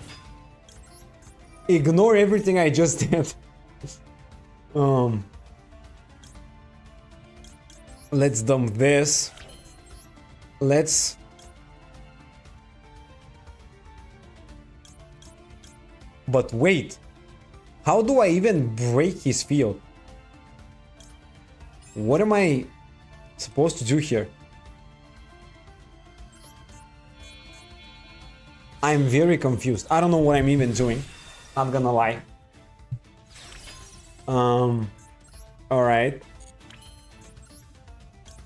Ignore everything I just did. Let's dump this. Let's... But wait. How do I even break his field? What am I supposed to do here? I'm very confused. I don't know what I'm even doing. Not gonna lie. Alright.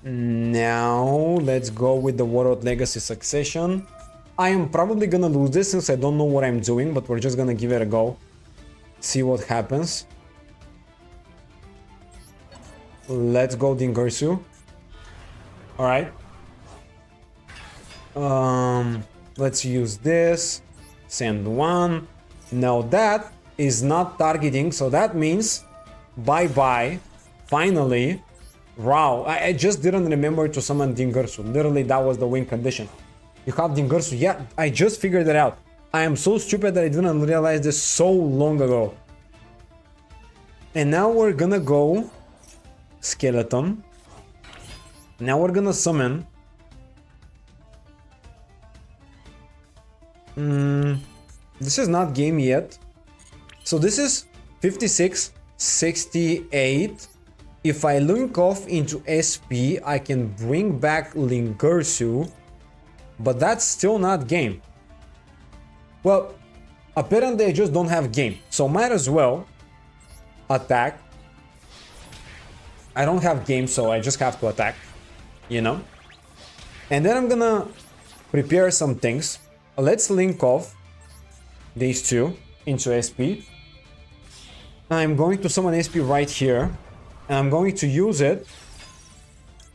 Now let's go with the Warlord Legacy Succession. I am probably gonna lose this since I don't know what I'm doing, but we're just gonna give it a go. See what happens. Let's go Dingersu. Alright. Let's use this. Send one. Now that is not targeting, so that means bye-bye. Finally. Wow, I just didn't remember to summon Dingersu. Literally, that was the win condition. You have Dingirsu. Yeah, I just figured it out. I am so stupid that I didn't realize this so long ago. And now we're gonna go Skeleton. Now we're gonna summon. This is not game yet. So this is 56, 68. If I link off into SP, I can bring back Lingirsu, but that's still not game. Well, apparently I just don't have game, so might as well attack. I don't have game, so I just have to attack, you know? And then I'm gonna prepare some things. Let's link off these two into SP. I'm going to summon SP right here, and I'm going to use it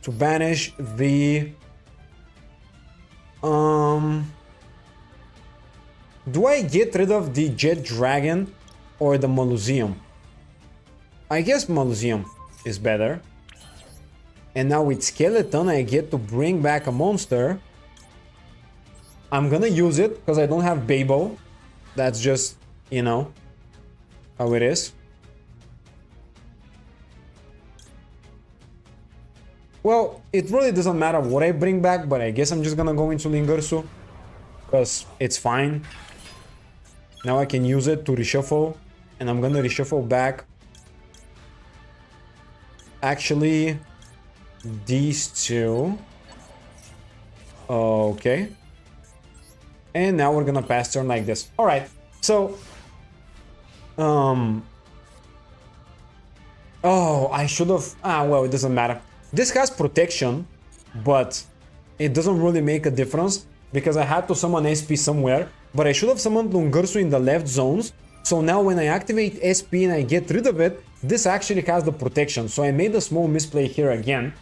to banish the... Do I get rid of the Jet Dragon or the Maluseum? I guess Maluseum is better. And now with Skeleton, I get to bring back a monster. I'm gonna use it because I don't have Babel. That's just, you know, how it is. Well, it really doesn't matter what I bring back, but I guess I'm just gonna go into Lingirsu because it's fine. Now I can use it to reshuffle, and I'm gonna reshuffle back actually these two. Okay. And now we're gonna pass turn like this. All right. So, oh, I should have. Well, it doesn't matter. This has protection, but it doesn't really make a difference because I had to summon SP somewhere. But I should have summoned Lingirsu in the left zones. So now when I activate SP and I get rid of it, this actually has the protection. So I made a small misplay here again.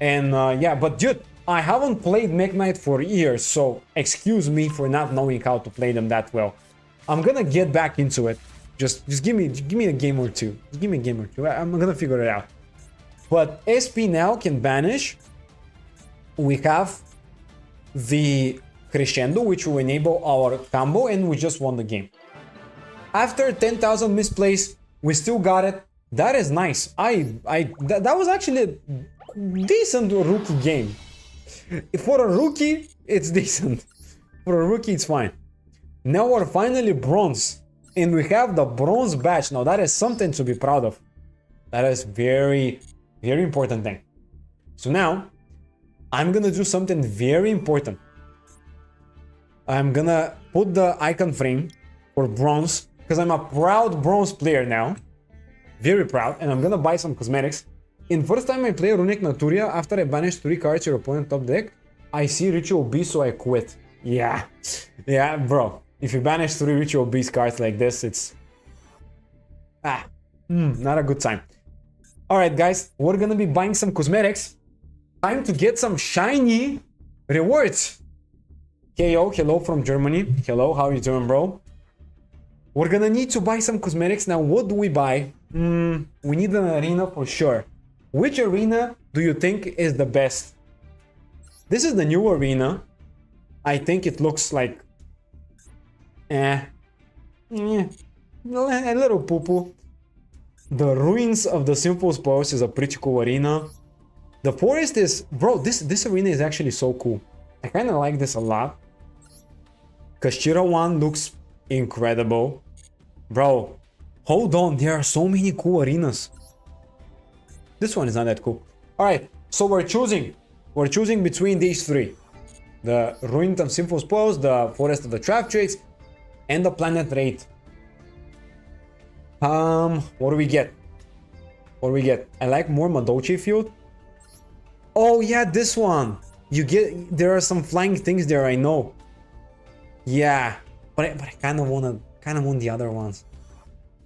And yeah, but dude, I haven't played Mech Knight for years, so excuse me for not knowing how to play them that well. I'm gonna get back into it. Just give me a game or two. Just give me a game or two. I'm gonna figure it out. But SP now can banish. We have the Crescendo, which will enable our combo, and we just won the game. After 10,000 misplays, we still got it. That is nice. That was actually a decent rookie game. For a rookie, it's decent. For a rookie, it's fine. Now we're finally bronze, and we have the bronze badge. Now that is something to be proud of. That is very, very important thing. So now, I'm gonna do something very important. I'm gonna put the icon frame for bronze, because I'm a proud bronze player now. Very proud, and I'm gonna buy some cosmetics. In first time I play Runic Naturia, after I banish 3 cards your opponent top deck, I see Ritual Beast, so I quit. Yeah, yeah, bro. If you banish 3 Ritual Beast cards like this, it's... not a good time. Alright guys, we're gonna be buying some cosmetics. Time to get some shiny rewards. KO, hello from Germany. Hello, how you doing, bro? We're gonna need to buy some cosmetics. Now, what do we buy? We need an arena for sure. Which arena do you think is the best? This is the new arena. I think it looks like... a little poo-poo. The Ruins of the Simple Spoils is a pretty cool arena. The Forest is... Bro, this arena is actually so cool. I kind of like this a lot. Kashira one looks incredible. Bro, hold on. There are so many cool arenas. This one is not that cool. Alright, so we're choosing. We're choosing between these 3. The Ruined of Simple Spoils, the Forest of the Trap Tricks, and the Planet Raid. What do we get? What do we get? I like more Madochi Field. Oh yeah, this one. You get... There are some flying things there, I know. Yeah, but I kind of want the other ones.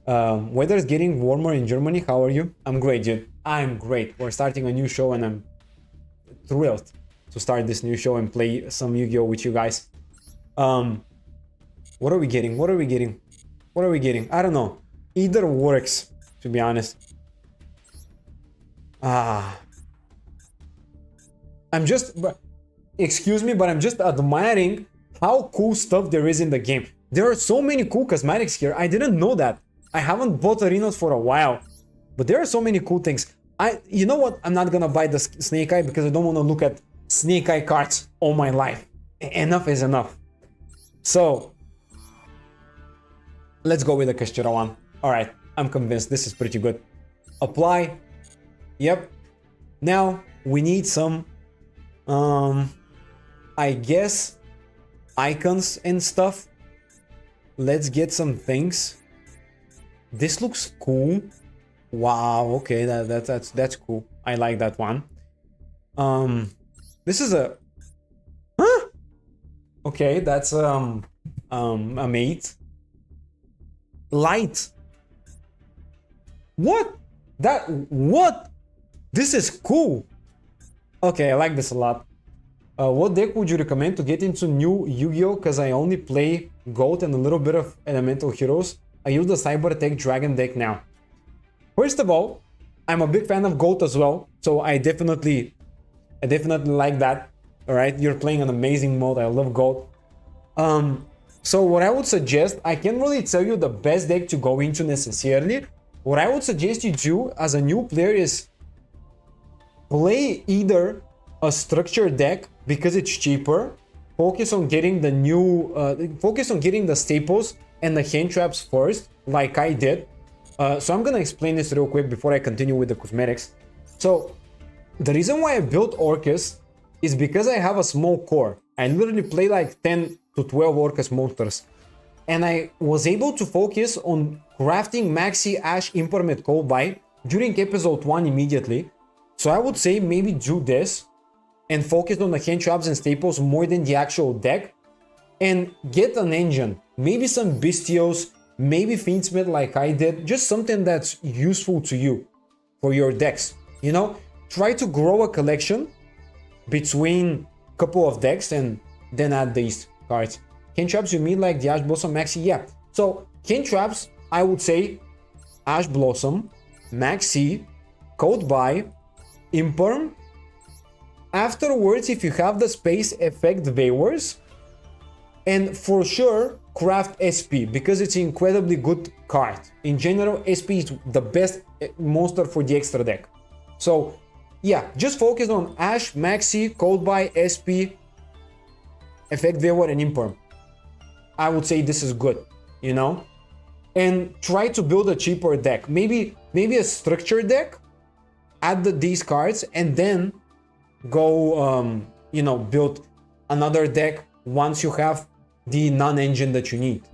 Weather is getting warmer in Germany. How are you? I'm great, dude. I'm great. We're starting a new show, and I'm thrilled to start this new show and play some Yu-Gi-Oh with you guys. What are we getting? What are we getting? What are we getting? I don't know. Either works, to be honest. I'm just... excuse me, but I'm just admiring how cool stuff there is in the game. There are so many cool cosmetics here. I didn't know that. I haven't bought arenas for a while, but there are so many cool things. You know what? I'm not gonna buy the Snake Eye because I don't want to look at Snake Eye cards all my life. Enough is enough. So let's go with the Kashira one. All right, I'm convinced this is pretty good. Apply. Yep. Now we need some, I guess, icons and stuff. Let's get some things. This looks cool. Wow. Okay, that's cool. I like that one. This is a. Huh? Okay, that's a mate. Light. What? What? This is cool. Okay, I like this a lot. What deck would you recommend to get into new Yu-Gi-Oh? Because I only play Goat and a little bit of Elemental Heroes. I use the Cyber Tech Dragon deck now. First of all, I'm a big fan of Goat as well, so I definitely like that. All right, you're playing an amazing mode. I love Goat. So what I would suggest, I can't really tell you the best deck to go into necessarily. What I would suggest you do as a new player is play either a structured deck because it's cheaper. Focus on getting the new, focus on getting the staples and the hand traps first, like I did. So I'm gonna explain this real quick before I continue with the cosmetics. So the reason why I built Orcust is because I have a small core. I literally play like 10 to 12 Orcust monsters. And I was able to focus on crafting Maxi Ash Impermet Cold Buy during episode 1 immediately. So I would say maybe do this and focus on the hand traps and staples more than the actual deck. And get an engine, maybe some Bestios, maybe Fiendsmith like I did, just something that's useful to you for your decks. You know, try to grow a collection between a couple of decks and then add these cards. Hand traps, you mean like the Ash Blossom Maxi? Yeah. So hand traps, I would say Ash Blossom, Maxi, Code Buy, Imperm. Afterwards, if you have the space, effect Waywars. And for sure, craft SP because it's an incredibly good card. In general, SP is the best monster for the extra deck. So yeah, just focus on Ash, Maxi, Code Buy, SP, Effect Wayward, and Imperm. I would say this is good, you know? And try to build a cheaper deck. Maybe a structured deck, add these cards, and then go, you know, build another deck once you have the non-engine that you need,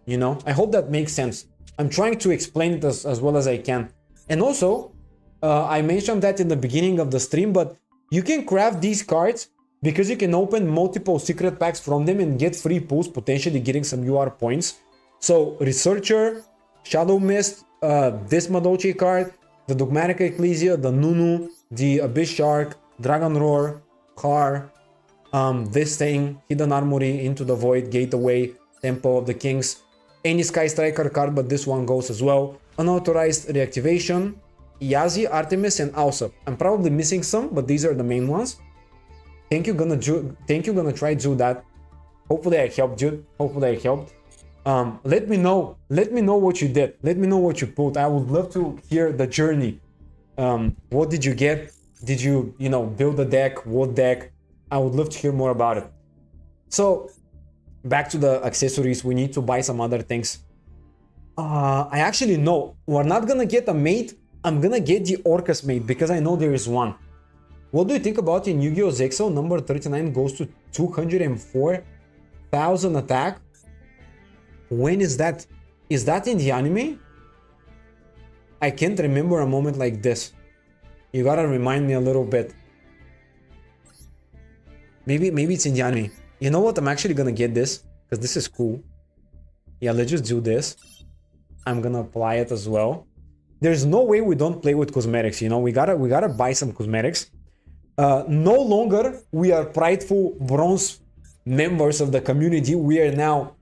you know? I hope that makes sense. I'm trying to explain it as well as I can. And also, I mentioned that in the beginning of the stream, but you can craft these cards because you can open multiple secret packs from them and get free pulls, potentially getting some UR points. So Researcher, Shadow Mist, this Madochi card, the Dogmatic Ecclesia, the Nunu, the Abyss Shark, Dragon Roar, Car, this thing, Hidden Armory, Into the Void, Gateway, Temple of the Kings, any Sky Striker card, but this one goes as well. Unauthorized Reactivation, Yazi, Artemis, and Alsop. I'm probably missing some, but these are the main ones. Thank you, gonna try do that. Hopefully I helped, dude. Hopefully I helped. Let me know what you did. Let me know what you pulled. I would love to hear the journey. What did you get? Did you, you know, build a deck? What deck? I would love to hear more about it. So back to the accessories, we need to buy some other things. I actually know we're not gonna get a mate. I'm gonna get the Orcust mate because I know there is one. What do you think about in Yu-Gi-Oh! Zexo? Number 39 goes to 204,000 attack. When is that? Is that in the anime? I can't remember a moment like this. You gotta remind me a little bit. Maybe it's in the anime. You know what? I'm actually gonna get this because this is cool. Yeah, let's just do this. I'm gonna apply it as well. There's no way we don't play with cosmetics. You know, we gotta buy some cosmetics. No longer we are prideful bronze members of the community. We are now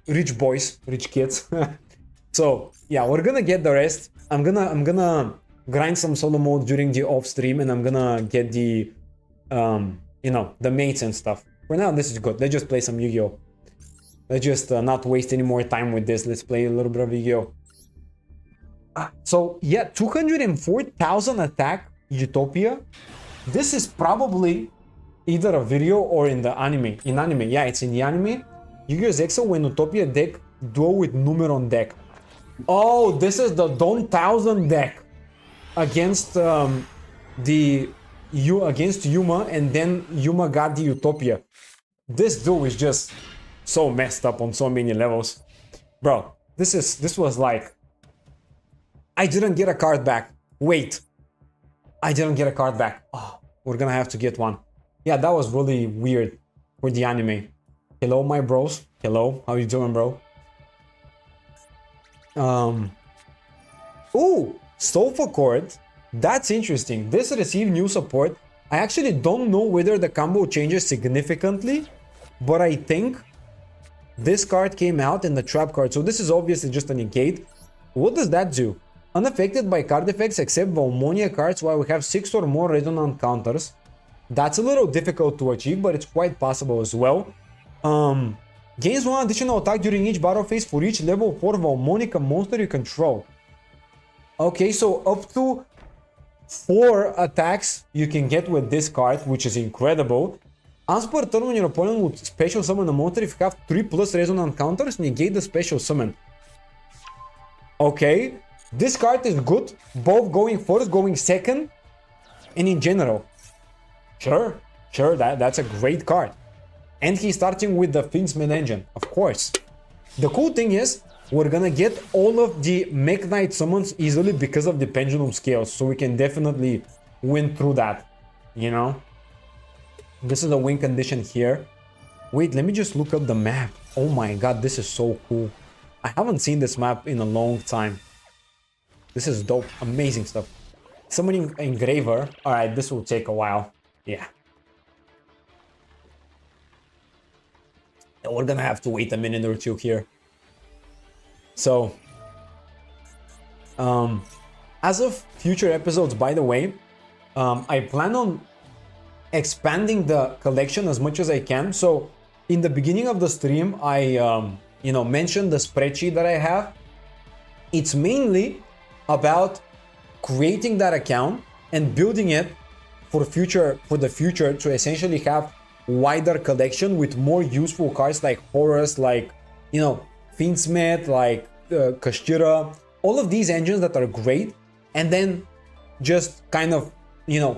rich boys, rich kids. So yeah, we're gonna get the rest. I'm gonna grind some solo mode during the off stream, and I'm gonna get the you know, the mates and stuff. For now, this is good. Let's just play some Yu-Gi-Oh! Let's just not waste any more time with this. Let's play a little bit of Yu-Gi-Oh! So yeah, 204,000 attack Utopia. This is probably either a video or in the anime. In anime, yeah, it's in the anime. Yu-Gi-Oh! Exo when Utopia deck duel with Numeron deck. Oh, this is the Don 1000 deck against against Yuma, and then Yuma got the Utopia. This duel is just so messed up on so many levels, bro. This was like, I didn't get a card back. Wait, I didn't get a card back. Oh, we're gonna have to get one. Yeah, that was really weird for the anime. Hello, my bros. Hello, how you doing, bro? Ooh, Sofa Chord. That's interesting. This received new support. I actually don't know whether the combo changes significantly, but I think this card came out in the trap card. So this is obviously just a negate. What does that do? Unaffected by card effects except Valmonia cards while we have 6 or more resonant counters. That's a little difficult to achieve, but it's quite possible as well. Gains 1 additional attack during each battle phase for each level 4 Valmonica monster you control. Okay, so up to 4 attacks you can get with this card, which is incredible. Once per turn, when your opponent would special summon a monster, if you have 3+ resonant counters, negate the special summon. Okay, this card is good, both going first, going second, and in general. Sure, that's a great card. And he's starting with the Finsmith engine, of course. The cool thing is, we're gonna get all of the Mech Knight summons easily because of the Pendulum Scales, so we can definitely win through that, you know? This is a win condition here. Wait, let me just look up the map. Oh my god, this is so cool. I haven't seen this map in a long time. This is dope, amazing stuff. Summoning Engraver. Alright, this will take a while. Yeah. And we're gonna have to wait a minute or two here. So, as of future episodes, by the way, I plan on expanding the collection as much as I can. So, in the beginning of the stream, I, mentioned the spreadsheet that I have. It's mainly about creating that account and building it for the future to essentially have wider collection with more useful cards like Horus, like, Finsmith, like Kashira, all of these engines that are great, and then just kind of,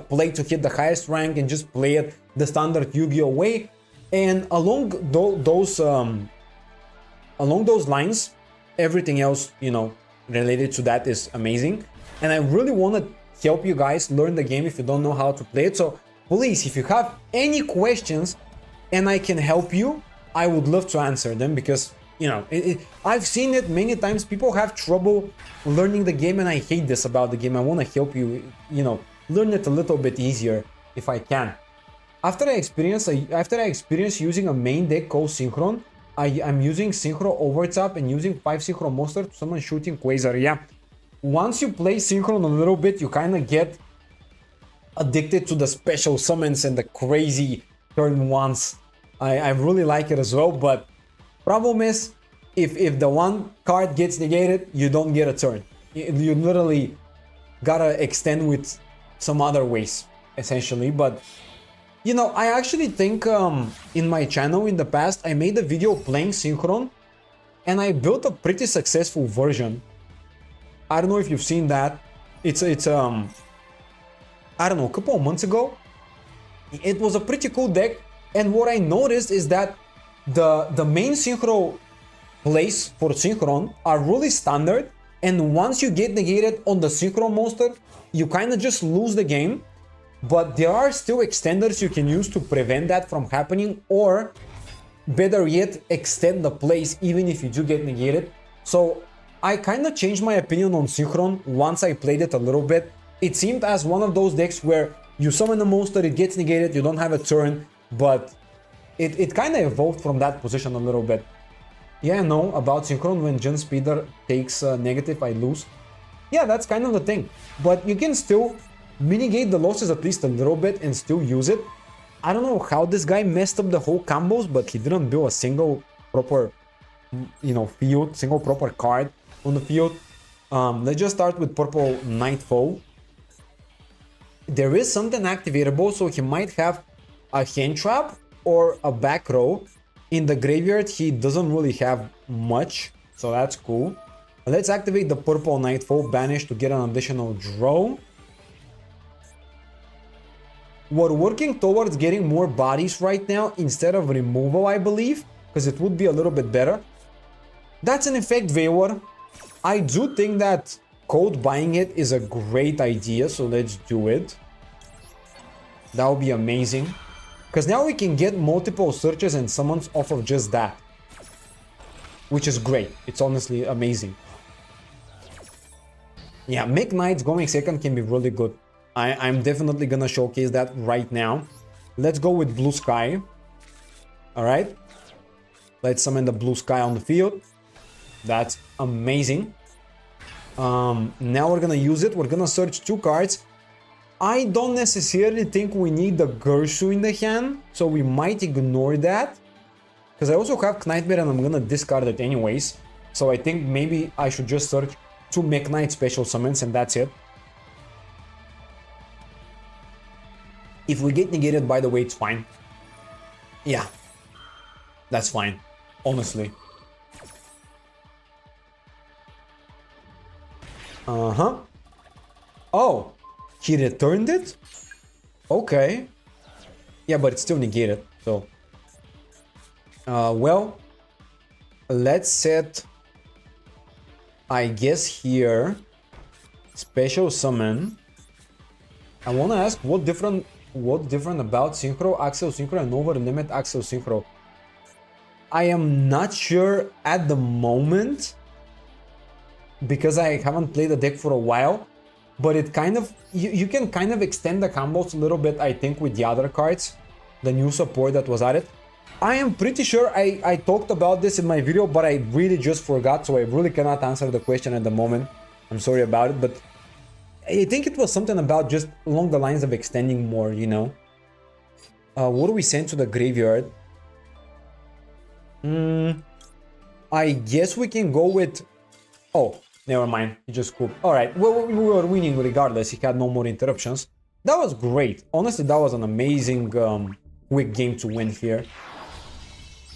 play to hit the highest rank and just play it the standard Yu-Gi-Oh way. And along those lines, everything else, related to that is amazing. And I really want to help you guys learn the game if you don't know how to play it. So please, if you have any questions and I can help you, I would love to answer them, because I've seen it many times. People have trouble learning the game, and I hate this about the game. I want to help you, learn it a little bit easier if I can. After I experience using a main deck called Synchron, I'm using Synchro Overtop and using 5 Synchro Monster to summon Shooting Quasar. Yeah, once you play Synchron a little bit, you kind of get addicted to the special summons and the crazy turn ones. I really like it as well, but problem is, if the one card gets negated, you don't get a turn. You literally gotta extend with some other ways, essentially. But I actually think in my channel in the past, I made a video playing Synchron, and I built a pretty successful version. I don't know if you've seen that. It's I don't know, a couple of months ago. It was a pretty cool deck, and what I noticed is that the main Synchro plays for Synchron are really standard, and once you get negated on the Synchro monster, you kind of just lose the game. But there are still extenders you can use to prevent that from happening, or better yet, extend the plays even if you do get negated. So I kind of changed my opinion on Synchron once I played it a little bit. It seemed as one of those decks where you summon a monster, it gets negated, you don't have a turn, but it kind of evolved from that position a little bit. Yeah, I know about Synchron. When Gen Speeder takes negative, I lose. Yeah, that's kind of the thing. But you can still mitigate the losses at least a little bit and still use it. I don't know how this guy messed up the whole combos, but he didn't build a single proper, you know, field, single proper card on the field. Let's just start with purple Nightfall. There is something activatable, so he might have a hand trap or a back row. In the graveyard, he doesn't really have much, so that's cool. Let's activate the purple Nightfall, banish to get an additional draw. We're working towards getting more bodies right now instead of removal, I believe, because it would be a little bit better. That's an effect, Veyor. I do think that code buying it is a great idea, so let's do it. That would be amazing. Because now we can get multiple searches and summons off of just that. Which is great. It's honestly amazing. Yeah, Make Knights going second can be really good. I'm definitely gonna showcase that right now. Let's go with Blue Sky. Alright. Let's summon the Blue Sky on the field. That's amazing. Now we're gonna use it. We're gonna search 2 cards. I don't necessarily think we need the Gersu in the hand, so we might ignore that. Because I also have Knightmare and I'm gonna discard it anyways. So I think maybe I should just search 2 Mech Knight special summons and that's it. If we get negated, by the way, it's fine. Yeah, that's fine, honestly. Oh, he returned it? Okay. Yeah, but it's still negated, so... well... Let's set... I guess here... Special summon... I wanna ask what's different about Synchro, Axial Synchro, and Over Limit Axial Synchro. I am not sure at the moment... Because I haven't played the deck for a while. But it kind of... You can kind of extend the combos a little bit, I think, with the other cards. The new support that was added. I am pretty sure I talked about this in my video, but I really just forgot, so I really cannot answer the question at the moment. I'm sorry about it, but... I think it was something about just along the lines of extending more, you know? What do we send to the graveyard? I guess we can go with... Oh, never mind. He just cooked. Alright, well, we were winning regardless. He had no more interruptions. That was great. Honestly, that was an amazing quick game to win here.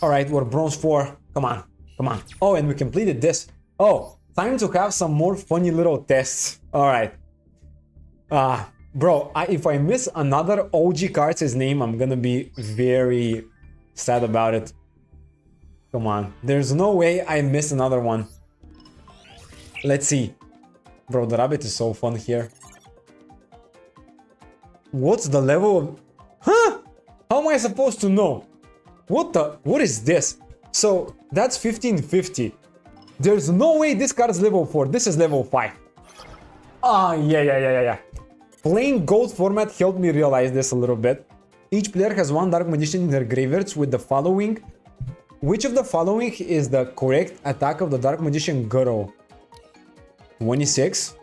Alright, we're bronze 4. Come on, come on. Oh, and we completed this. Oh, time to have some more funny little tests. Alright. Bro, if I miss another OG card's name, I'm gonna be very sad about it. Come on. There's no way I miss another one. Let's see. Bro, the rabbit is so fun here. What's the level of... Huh? How am I supposed to know? What is this? So, that's 1550. There's no way this card's level 4. This is level 5. Ah, yeah. Playing gold format helped me realize this a little bit. Each player has 1 Dark Magician in their graveyards with the following. Which of the following is the correct attack of the Dark Magician Guru? 26?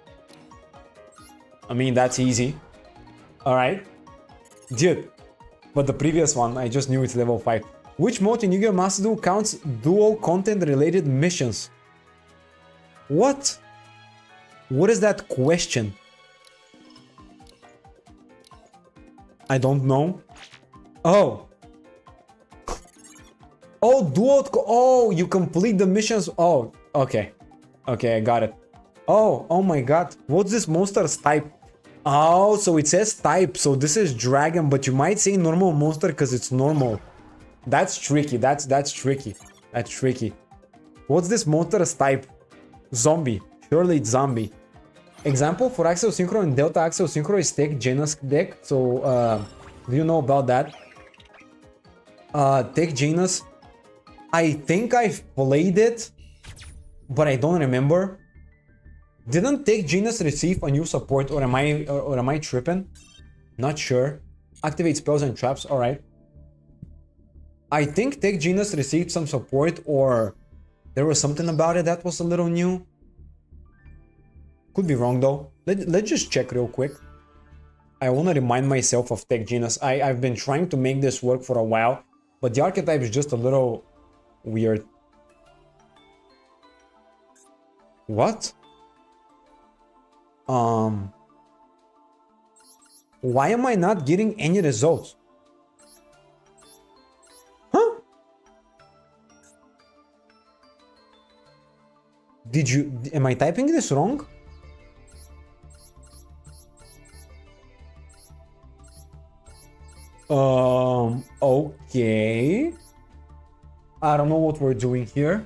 I mean, that's easy. Alright. Dude. But the previous one, I just knew it's level 5. Which mode in Yu-Gi-Oh! Master Duel counts dual content related missions? What? What is that question? I don't know. Oh. Oh, dual... Oh, you complete the missions. Oh, okay. Okay, I got it. Oh my god. What's this monster's type? Oh, so it says type. So this is dragon, but you might say normal monster because it's normal. That's tricky. That's tricky. That's tricky. What's this monster's type? Zombie. Surely it's zombie. Example for Axial Synchro and Delta Axial Synchro is Tech Janus deck. So, do you know about that? Tech Janus. I think I've played it, but I don't remember. Didn't Tech Janus receive a new support, or am I tripping? Not sure. Activate spells and traps. All right. I think Tech Janus received some support, or there was something about it that was a little new. Could be wrong though. Let's just check real quick. I want to remind myself of Tech Genius. I've been trying to make this work for a while, but the archetype is just a little weird. What? Why am I not getting any results? Huh? Am I typing this wrong? Okay. I don't know what we're doing here.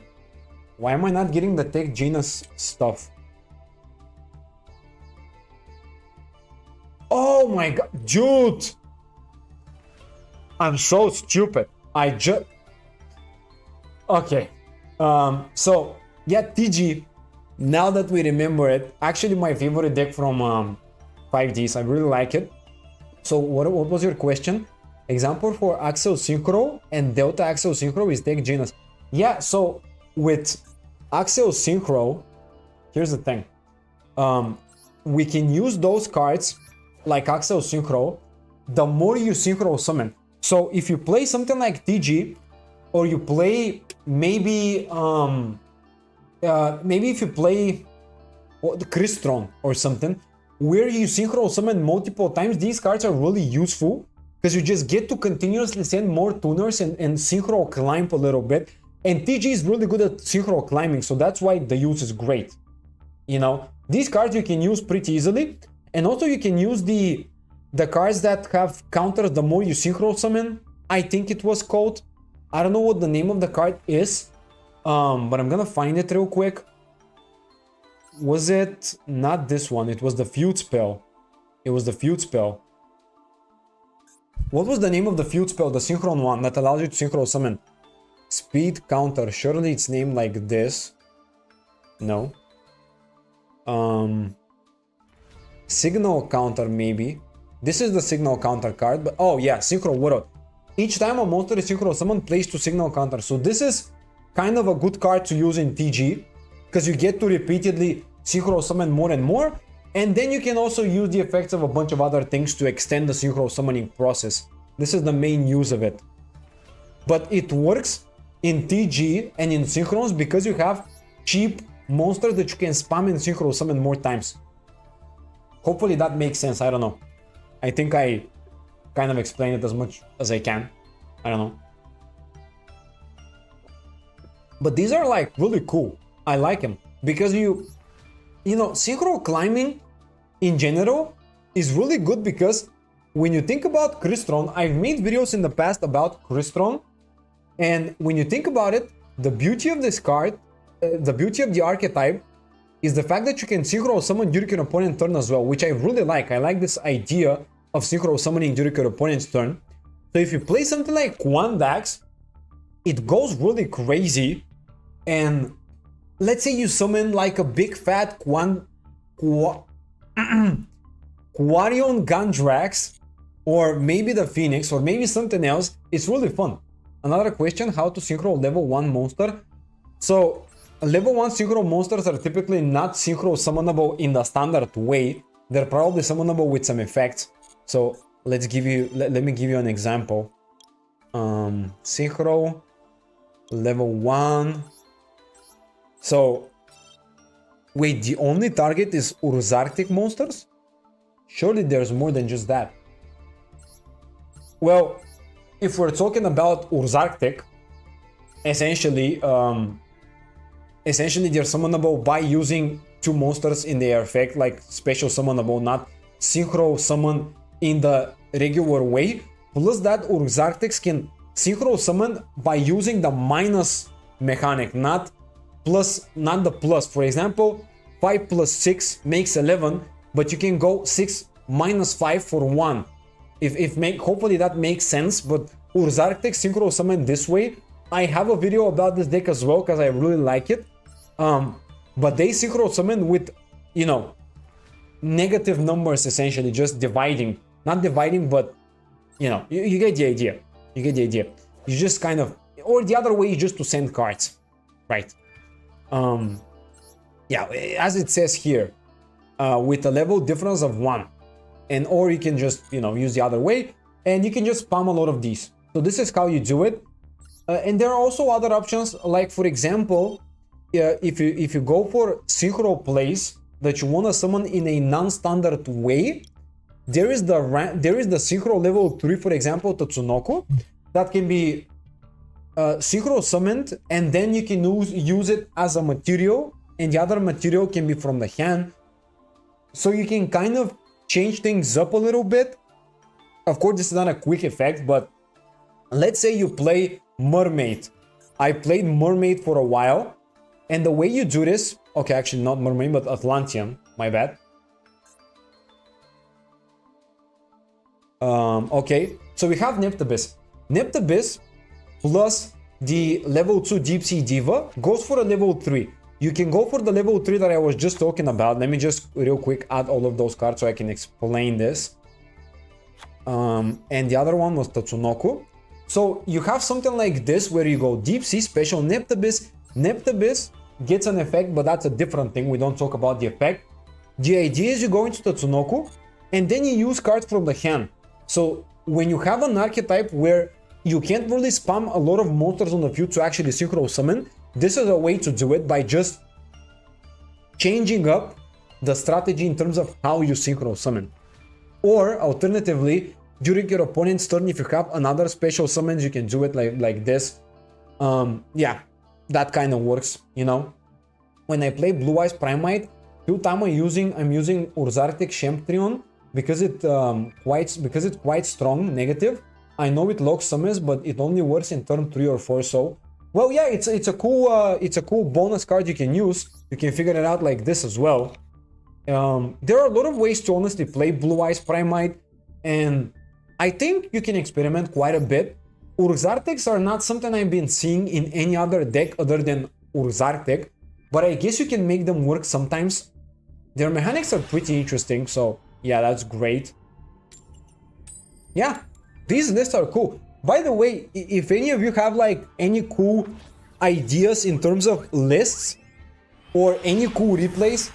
Why am I not getting the Tech Genius stuff? Oh my god, dude! I'm so stupid. Okay. So, yeah, TG, now that we remember it, actually my favorite deck from 5Ds, I really like it. So, what was your question? Example for Axial Synchro and Delta Axial Synchro is Tech Genius. Yeah, so with Axial Synchro, here's the thing. We can use those cards like Axial Synchro, the more you Synchro summon. So if you play something like TG, or you play maybe if you play the Crystron or something, where you Synchro summon multiple times, these cards are really useful because you just get to continuously send more tuners and Synchro climb a little bit. And TG is really good at Synchro climbing, so that's why the use is great. You know, these cards you can use pretty easily. And also you can use the cards that have counters the more you Synchro summon. I think it was called. I don't know what the name of the card is. But I'm gonna find it real quick. Was it not this one? It was the Feud spell. It was the Feud spell. What was the name of the Feud spell? The Synchron one that allows you to Synchro summon. Speed counter. Surely it's named like this. No. Signal counter maybe. This is the signal counter card, but oh yeah, Synchro World. Each time a monster is Synchro summoned, plays to signal counter. So this is kind of a good card to use in TG because you get to repeatedly Synchro summon more and more, and then you can also use the effects of a bunch of other things to extend the Synchro summoning process. This is the main use of it. But it works in TG and in Synchrons because you have cheap monsters that you can spam and Synchro summon more times. Hopefully that makes sense. I don't know. I think I kind of explained it as much as I can. I don't know. But these are like really cool. I like them because you know, Synchro climbing in general is really good because when you think about Crystron, I've made videos in the past about Crystron, and when you think about it, the beauty of this card, the beauty of the archetype is the fact that you can Synchro summon during your opponent's turn as well, which I really like. I like this idea of Synchro summoning during your opponent's turn. So if you play something like Quandax, it goes really crazy, and let's say you summon like a big fat Quarion Gandrax, or maybe the Phoenix, or maybe something else. It's really fun. Another question, how to Synchro level 1 monster. So level 1 Synchro monsters are typically not Synchro summonable in the standard way. They're probably summonable with some effects. So let me give you an example. Synchro level 1. So wait, the only target is Urzarctic monsters? Surely there's more than just that. Well, if we're talking about Urzarctic, essentially they're summonable by using 2 monsters in their effect, like special summonable, not Synchro summon in the regular way. Plus that Urzarctics can Synchro summon by using the minus mechanic, not the plus. For example, 5 plus 6 makes 11, but you can go 6 minus 5 for 1. Hopefully that makes sense. But Urzarctic Synchro summon this way. I have a video about this deck as well because I really like it. But they Synchro summon with, you know, negative numbers, essentially, just dividing. Not dividing, but, you know, you get the idea. You get the idea. You just kind of, or the other way is just to send cards, right? Yeah, as it says here, with a level difference of 1. and or you can just, you know, use the other way, and you can just spam a lot of these. So this is how you do it. And there are also other options, like for example, if you go for synchro plays that you want to summon in a non-standard way, there is the synchro level 3, for example, Tatsunoko, that can be synchro summoned, and then you can use it as a material, and the other material can be from the hand. So you can kind of change things up a little bit. Of course, this is not a quick effect, but let's say you play Mermaid. I played Mermaid for a while, and the way you do this, okay, actually not Mermaid, but Atlantean, my bad. Okay, so we have Neptabis. Neptabis plus the level 2 Deep Sea Diva goes for a level 3. You can go for the level 3 that I was just talking about. Let me just real quick add all of those cards so I can explain this. And the other one was Tatsunoko. So you have something like this where you go Deep Sea Special Neptabis. Neptabis gets an effect, but that's a different thing. We don't talk about the effect. The idea is you go into Tatsunoko and then you use cards from the hand. So when you have an archetype where you can't really spam a lot of monsters on the field to actually synchro summon, this is a way to do it by just changing up the strategy in terms of how you synchro summon. Or alternatively, during your opponent's turn, if you have another special summons, you can do it like this. Yeah, that kind of works, you know. When I play Blue Eyes Primite, few time I'm using Urzartek Shemtrion because it's quite strong negative. I know it locks summons, but it only works in turn 3 or 4. So, well, yeah, it's a cool bonus card you can use. You can figure it out like this as well. There are a lot of ways to honestly play Blue Eyes Primite, and I think you can experiment quite a bit. Urzarteks are not something I've been seeing in any other deck other than Urzartek, but I guess you can make them work sometimes. Their mechanics are pretty interesting, so yeah, that's great. Yeah, these lists are cool. By the way, if any of you have like any cool ideas in terms of lists or any cool replays,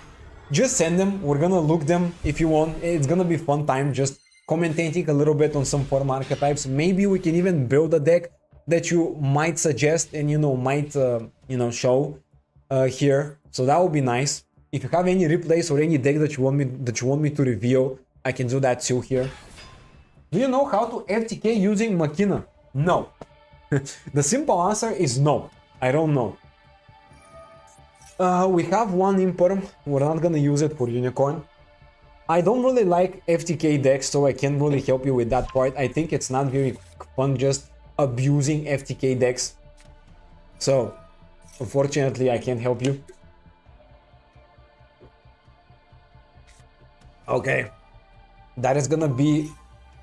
just send them. We're gonna look them if you want. It's gonna be fun time just commentating a little bit on some form archetypes. Maybe we can even build a deck that you might suggest and might show here. So that would be nice. If you have any replays or any deck that you want me to reveal, I can do that too here. Do you know how to FTK using Machina? No. The simple answer is no. I don't know. We have one Imperm. We're not gonna use it for Unicorn. I don't really like FTK decks, so I can't really help you with that part. I think it's not very fun just abusing FTK decks. So, unfortunately, I can't help you. Okay. That is gonna be,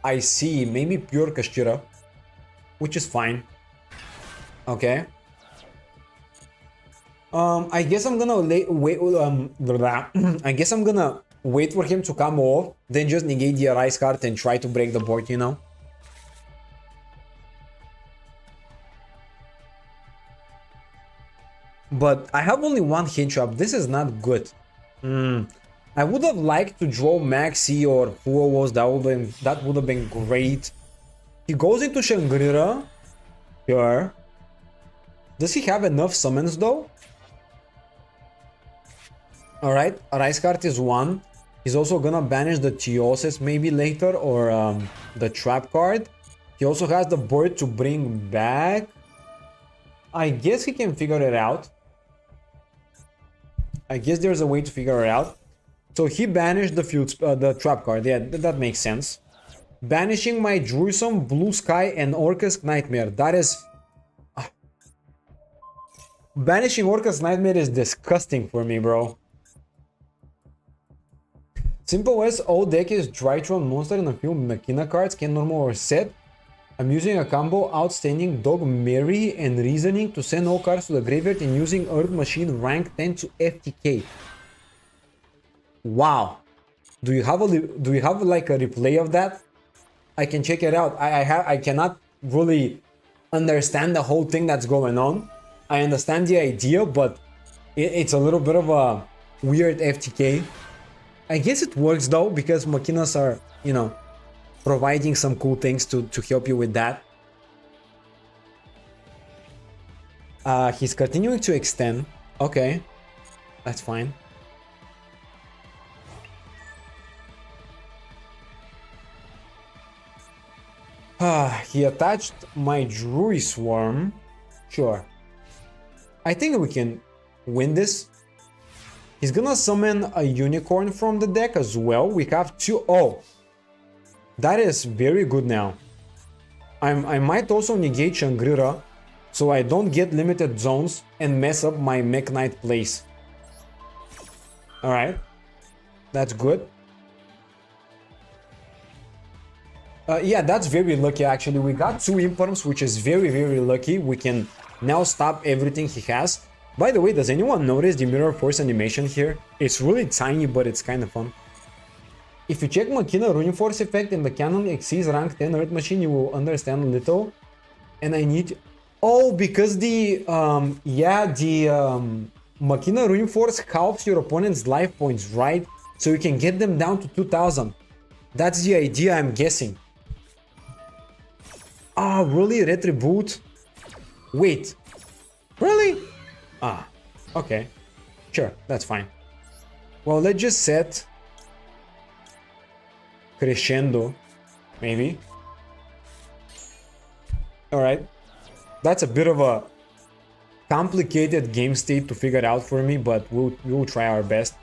I see, maybe pure Kashira, which is fine. Okay. I guess I'm gonna I guess I'm gonna wait for him to come off, then just negate the Arise card and try to break the board, But I have only one hit trap. This is not good. I would have liked to draw Maxi or Fuos. That would have been great. He goes into Shangri-La. Sure. Does he have enough summons though? Alright, Arise card is one. He's also gonna banish the Theosis maybe later, or the Trap card. He also has the bird to bring back. I guess he can figure it out. I guess there's a way to figure it out. So he banished the Trap card. Yeah, that makes sense. Banishing my Druism, Blue Sky, and Orcust Nightmare. That is... Banishing Orcust Nightmare is disgusting for me, bro. Simple as all deck is Drytron monster and a few Machina cards, can normal or set. I'm using a combo Outstanding, Dog, Mary, and Reasoning to send all cards to the graveyard and using Earth Machine rank 10 to FTK. Wow. Do you have like a replay of that? I can check it out. I cannot really understand the whole thing that's going on. I understand the idea, but it's a little bit of a weird FTK. I guess it works though, because Machinas are, you know, providing some cool things to help you with that. He's continuing to extend. Okay, that's fine. He attached my Druid Swarm. Sure. I think we can win this. He's gonna summon a Unicorn from the deck as well. We have two. Oh, that is very good now. I might also negate Shangri-La, so I don't get limited zones and mess up my Mech Knight place. Alright. That's good. Yeah, that's very lucky actually. We got two Imperms, which is very, very lucky. We can now stop everything he has. By the way, does anyone notice the Mirror Force animation here? It's really tiny, but it's kind of fun. If you check Machina Rune Force effect and the cannon exceeds rank 10 Earth Machine, you will understand a little. And I need... Oh, because the... Machina Rune Force halves your opponent's life points, right? So you can get them down to 2000. That's the idea, I'm guessing. Ah, really? Retribute? Wait. Really? Ah, okay. Sure, that's fine. Well, let's just set Crescendo, maybe. Alright. That's a bit of a complicated game state to figure out for me, but we'll try our best.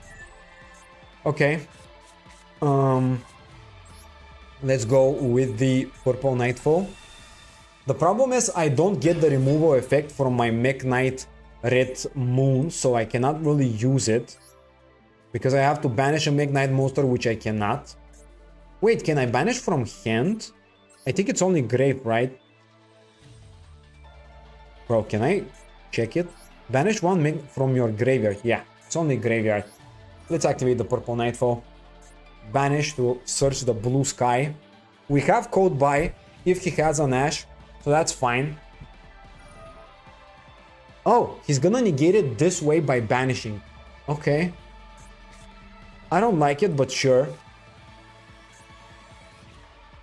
Okay. Let's go with the Purple Nightfall. The problem is I don't get the removal effect from my Mech Knight Red Moon, so I cannot really use it. Because I have to banish a Mech Knight monster, which I cannot. Wait, can I banish from hand? I think it's only grave, right? Bro, can I check it? Banish one Mech from your graveyard. Yeah, it's only graveyard. Let's activate the Purple Nightfall. Banish to search the blue sky. We have code buy if he has an Ash, so that's fine. Oh, he's gonna negate it this way by banishing. Okay. I don't like it, but sure.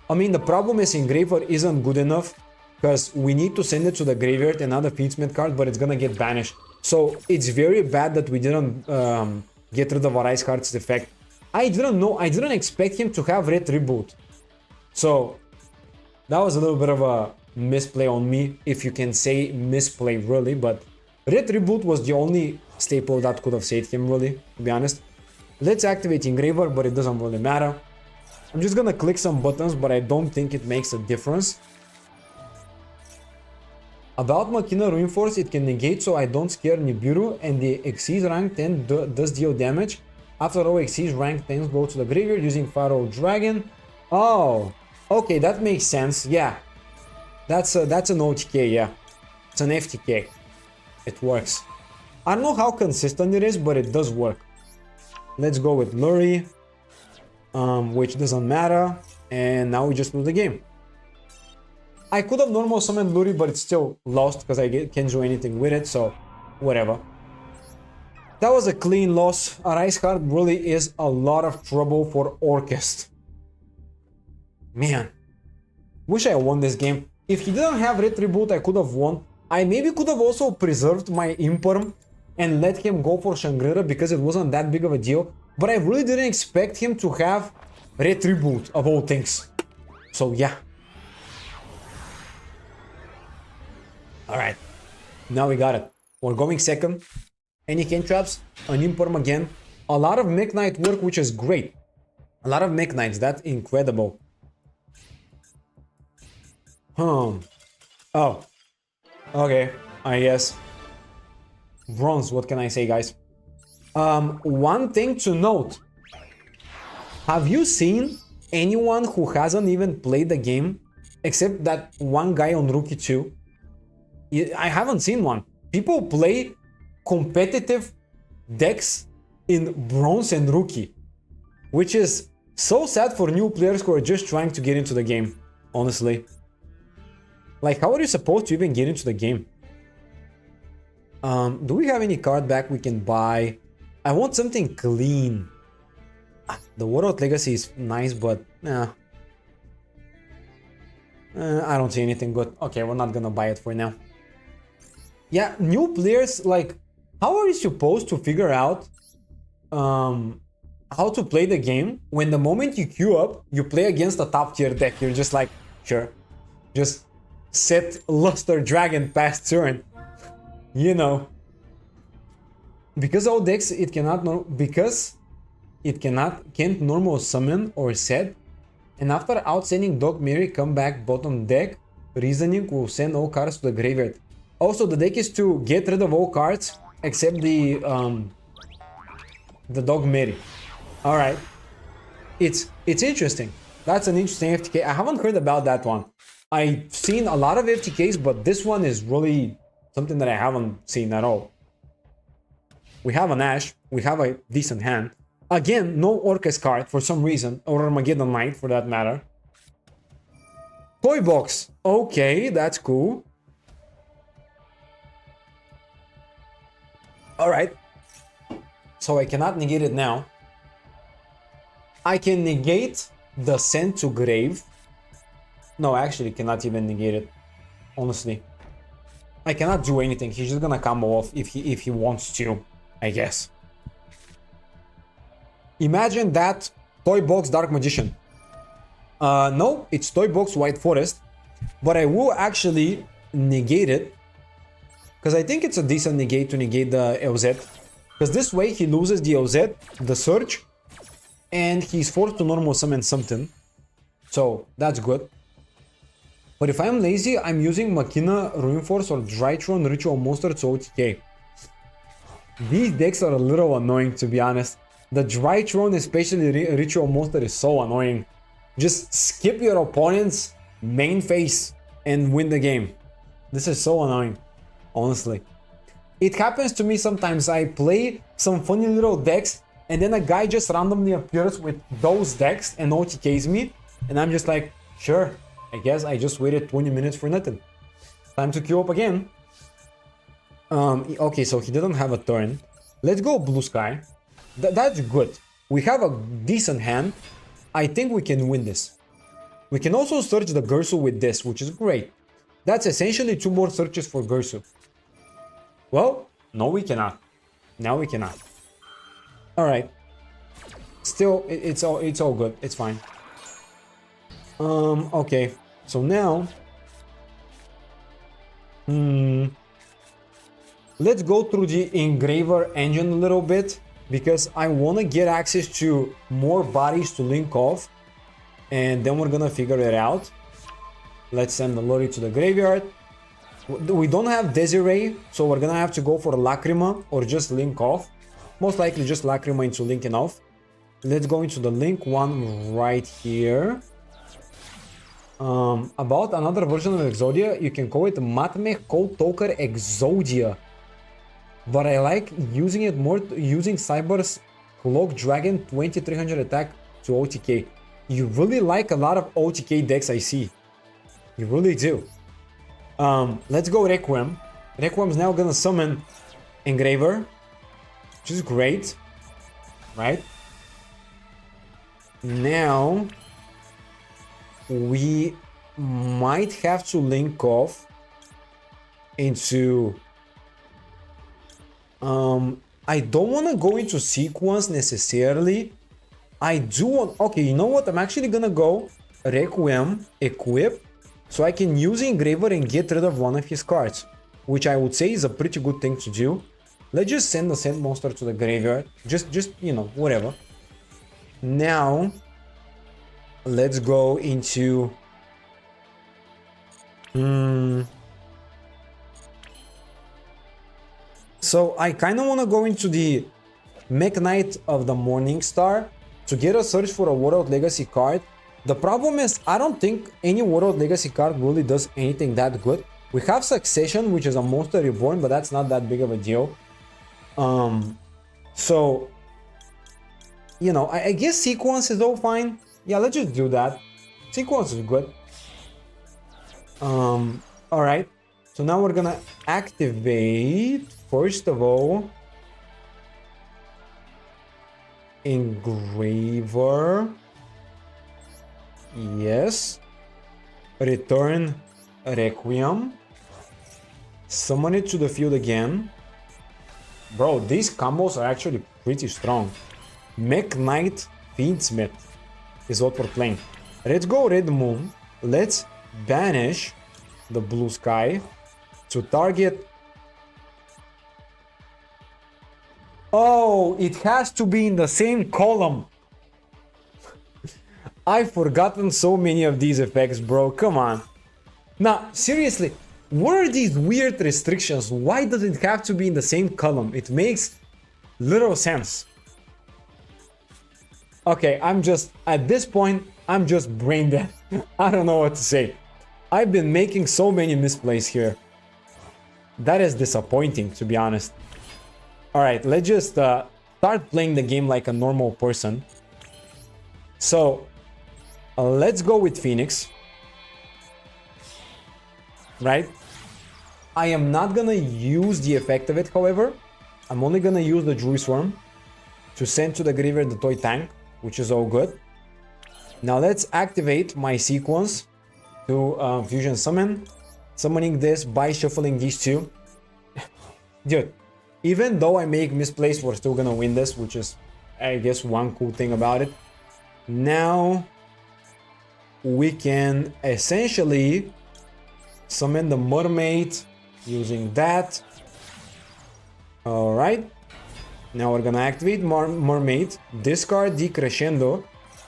I mean, the problem is Engraver isn't good enough because we need to send it to the graveyard and not a Fiendsmith card, but it's gonna get banished. So it's very bad that we didn't get rid of our Ice Heart's effect. I didn't know, I didn't expect him to have Red Reboot. So that was a little bit of a misplay on me, if you can say misplay really, but Red Reboot was the only staple that could have saved him really, to be honest. Let's activate Engraver, but it doesn't really matter. I'm just gonna click some buttons, but I don't think it makes a difference. About Machina Rune Force, it can negate so I don't scare Nibiru, and the exceeds rank 10 does deal damage. After all exceeds rank 10 go to the graveyard using Pharaoh Dragon. Oh, okay, that makes sense. Yeah, that's an OTK, yeah. It's an FTK. It works. I don't know how consistent it is, but it does work. Let's go with Lurie, which doesn't matter, and now we just lose the game. I could have normal summoned Lurie, but it's still lost because I can't do anything with it, so whatever. That was a clean loss. Our Ice Heart really is a lot of trouble for Orcust. Man, wish I won this game. If he didn't have Retribute, I could have won. I maybe could have also preserved my Imperm and let him go for Shangri-La because it wasn't that big of a deal. But I really didn't expect him to have Retribute of all things. So yeah. Alright, now we got it. We're going second. Any cantraps, an Imperm again. A lot of Mech Knight work, which is great. A lot of Mech Knights, that's incredible. Oh, okay, I guess. Bronze, what can I say, guys? One thing to note. Have you seen anyone who hasn't even played the game except that one guy on Rookie 2? I haven't seen one. People play competitive decks in Bronze and Rookie, which is so sad for new players who are just trying to get into the game, honestly. Like, how are you supposed to even get into the game? Do we have any card back we can buy? I want something clean. The World Legacy is nice, but I don't see anything good. Okay, we're not gonna buy it for now. Yeah, new players, like, how are you supposed to figure out how to play the game when the moment you queue up, you play against a top tier deck? You're just like, sure, just set Luster Dragon past turn, you know. Because all decks it cannot can't normal summon or set, and after outsending Dog Mary come back bottom deck, Reasoning will send all cards to the graveyard. Also, the deck is to get rid of all cards except the Dog Mary. All right, it's interesting. That's an interesting FTK. I haven't heard about that one. I've seen a lot of FTKs, but this one is really something that I haven't seen at all. We have an Ash. We have a decent hand. Again, no Orcust card for some reason, or Armageddon Knight for that matter. Toy box. Okay, that's cool. Alright. So I cannot negate it now. I can negate the send to grave. No, I actually cannot even negate it. Honestly. I cannot do anything. He's just gonna combo off if he wants to, I guess. Imagine that Toy Box Dark Magician. No, it's Toy Box White Forest, but I will actually negate it because I think it's a decent negate to negate the LZ. Because this way he loses the LZ, the Surge, and he's forced to normal summon something. So that's good. But if I'm lazy, I'm using Machina, Ruinforce, or Drytron Ritual Monster to OTK. These decks are a little annoying, to be honest. The Drytron, especially Ritual Monster, is so annoying. Just skip your opponent's main phase and win the game. This is so annoying, honestly. It happens to me sometimes. I play some funny little decks and then a guy just randomly appears with those decks and OTKs me. And I'm just like, sure, I guess I just waited 20 minutes for nothing. Time to queue up again. Okay, so he didn't have a turn. Let's go Blue Sky. That's good. We have a decent hand. I think we can win this. We can also search the Gersu with this, which is great. That's essentially 2 more searches for Gersu. Well, no, we cannot. Now we cannot. All right. Still, it's all good. It's fine. Okay. So now, let's go through the engraver engine a little bit, because I want to get access to more bodies to link off, and then we're gonna figure it out. Let's send the Lori to the graveyard. We don't have Desiree, so we're gonna have to go for Lacrima or just link off. Most likely just Lacrima into linking off. Let's go into the link one right here. About another version of Exodia, you can call it Matmeh Cold Toker Exodia. But I like using it more, using Cyber's Cloak Dragon 2300 attack to OTK. You really like a lot of OTK decks, I see. You really do. Let's go Requiem. Requiem's now gonna summon Engraver, which is great, right? Now we might have to link off into I don't want to go into sequence necessarily. I do want, okay, you know what, I'm actually gonna go Requiem, equip, so I can use Engraver and get rid of one of his cards, which I would say is a pretty good thing to do. Let's just send the Sand Monster to the graveyard, just you know, whatever. Now let's go into so I kind of want to go into the Mech Knight of the Morning Star to get a search for a World Legacy card. The problem is I don't think any World Legacy card really does anything that good. We have Succession, which is a Monster Reborn, but that's not that big of a deal. So, you know, I guess Sequence is all fine. Yeah, let's just do that. Sequence is good. Alright. So now we're gonna activate, first of all, Engraver. Yes. Return Requiem. Summon it to the field again. Bro, these combos are actually pretty strong. Mech Knight Fiendsmith is what we're playing. Let's go Red Moon. Let's banish the blue sky to target. Oh, it has to be in the same column. I've forgotten so many of these effects, bro. Come on. Now, seriously, what are these weird restrictions? Why does it have to be in the same column? It makes little sense. Okay, at this point, I'm just brain dead. I don't know what to say. I've been making so many misplays here. That is disappointing, to be honest. Alright, let's just start playing the game like a normal person. So, let's go with Phoenix. Right? I am not gonna use the effect of it, however. I'm only gonna use the Druid Swarm to send to the graveyard the toy tank, which is all good. Now let's activate my sequence to fusion summon. Summoning this by shuffling these two. Dude, even though I make misplays, we're still gonna win this, which is, I guess, one cool thing about it. Now we can essentially summon the mermaid using that. Alright. Now we're gonna activate mermaid, discard the crescendo,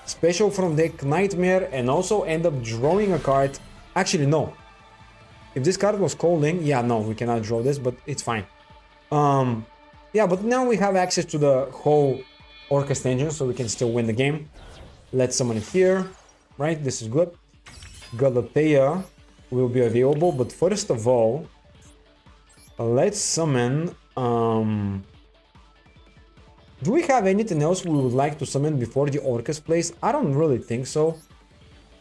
special from deck nightmare, and also end up drawing a card. Actually, no. If this card was calling, yeah, no, we cannot draw this, but it's fine. Yeah, but now we have access to the whole Orcust engine, so we can still win the game. Let's summon it here, right? This is good. Galatea will be available, but first of all, let's summon. Do we have anything else we would like to summon before the Orcust plays? I don't really think so.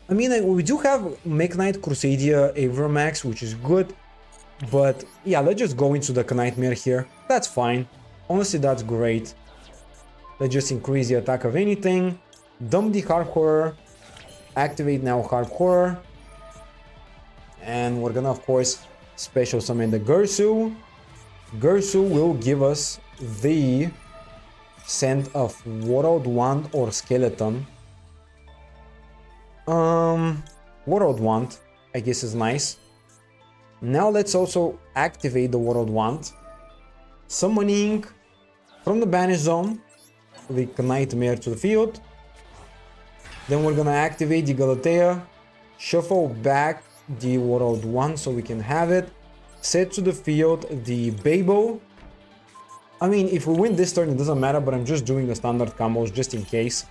I mean, we do have Mech Knight Crusadia Avramax, which is good. But yeah, let's just go into the Nightmare here. That's fine. Honestly, that's great. Let's just increase the attack of anything. Dump the Harp Horror. Activate now Harp Horror. And we're gonna, of course, special summon the Gersu. Gersu will give us the scent of World Wand or Skeleton. World Wand, I guess, is nice. Now let's also activate the World Wand. Summoning from the Banish Zone the Nightmare to the field. Then we're gonna activate the Galatea. Shuffle back the World Wand so we can have it. Set to the field the Babel. I mean, if we win this turn, it doesn't matter, but I'm just doing the standard combos just in case.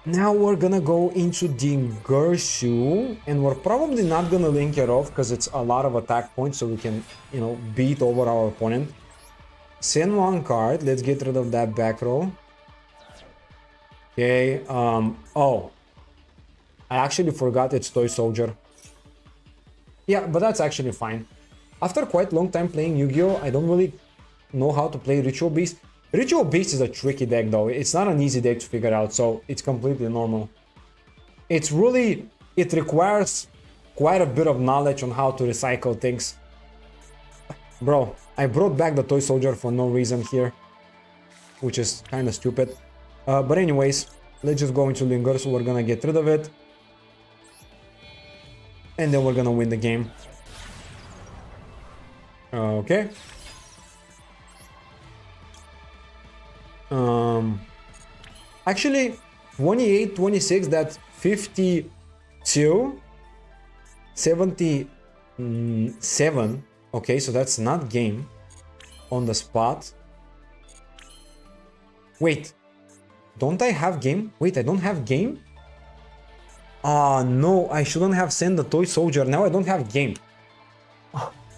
Now we're gonna go into the Gersu, and we're probably not gonna link it off because it's a lot of attack points, so we can, you know, beat over our opponent. Send one card. Let's get rid of that back row. Okay. Oh, I actually forgot it's Toy Soldier. Yeah, but that's actually fine. After quite a long time playing Yu-Gi-Oh, I don't really know how to play Ritual Beast. Ritual Beast is a tricky deck though. It's not an easy deck to figure out, so it's completely normal. It requires quite a bit of knowledge on how to recycle things. Bro, I brought back the Toy Soldier for no reason here, which is kind of stupid. But anyways, let's just go into Linger, so we're gonna get rid of it. And then we're gonna win the game. Okay. Actually, 28, 26, that's 52, 77. Okay, so that's not game on the spot. Wait, don't I have game? Wait, I don't have game? Ah, no, I shouldn't have sent the Toy Soldier. Now I don't have game.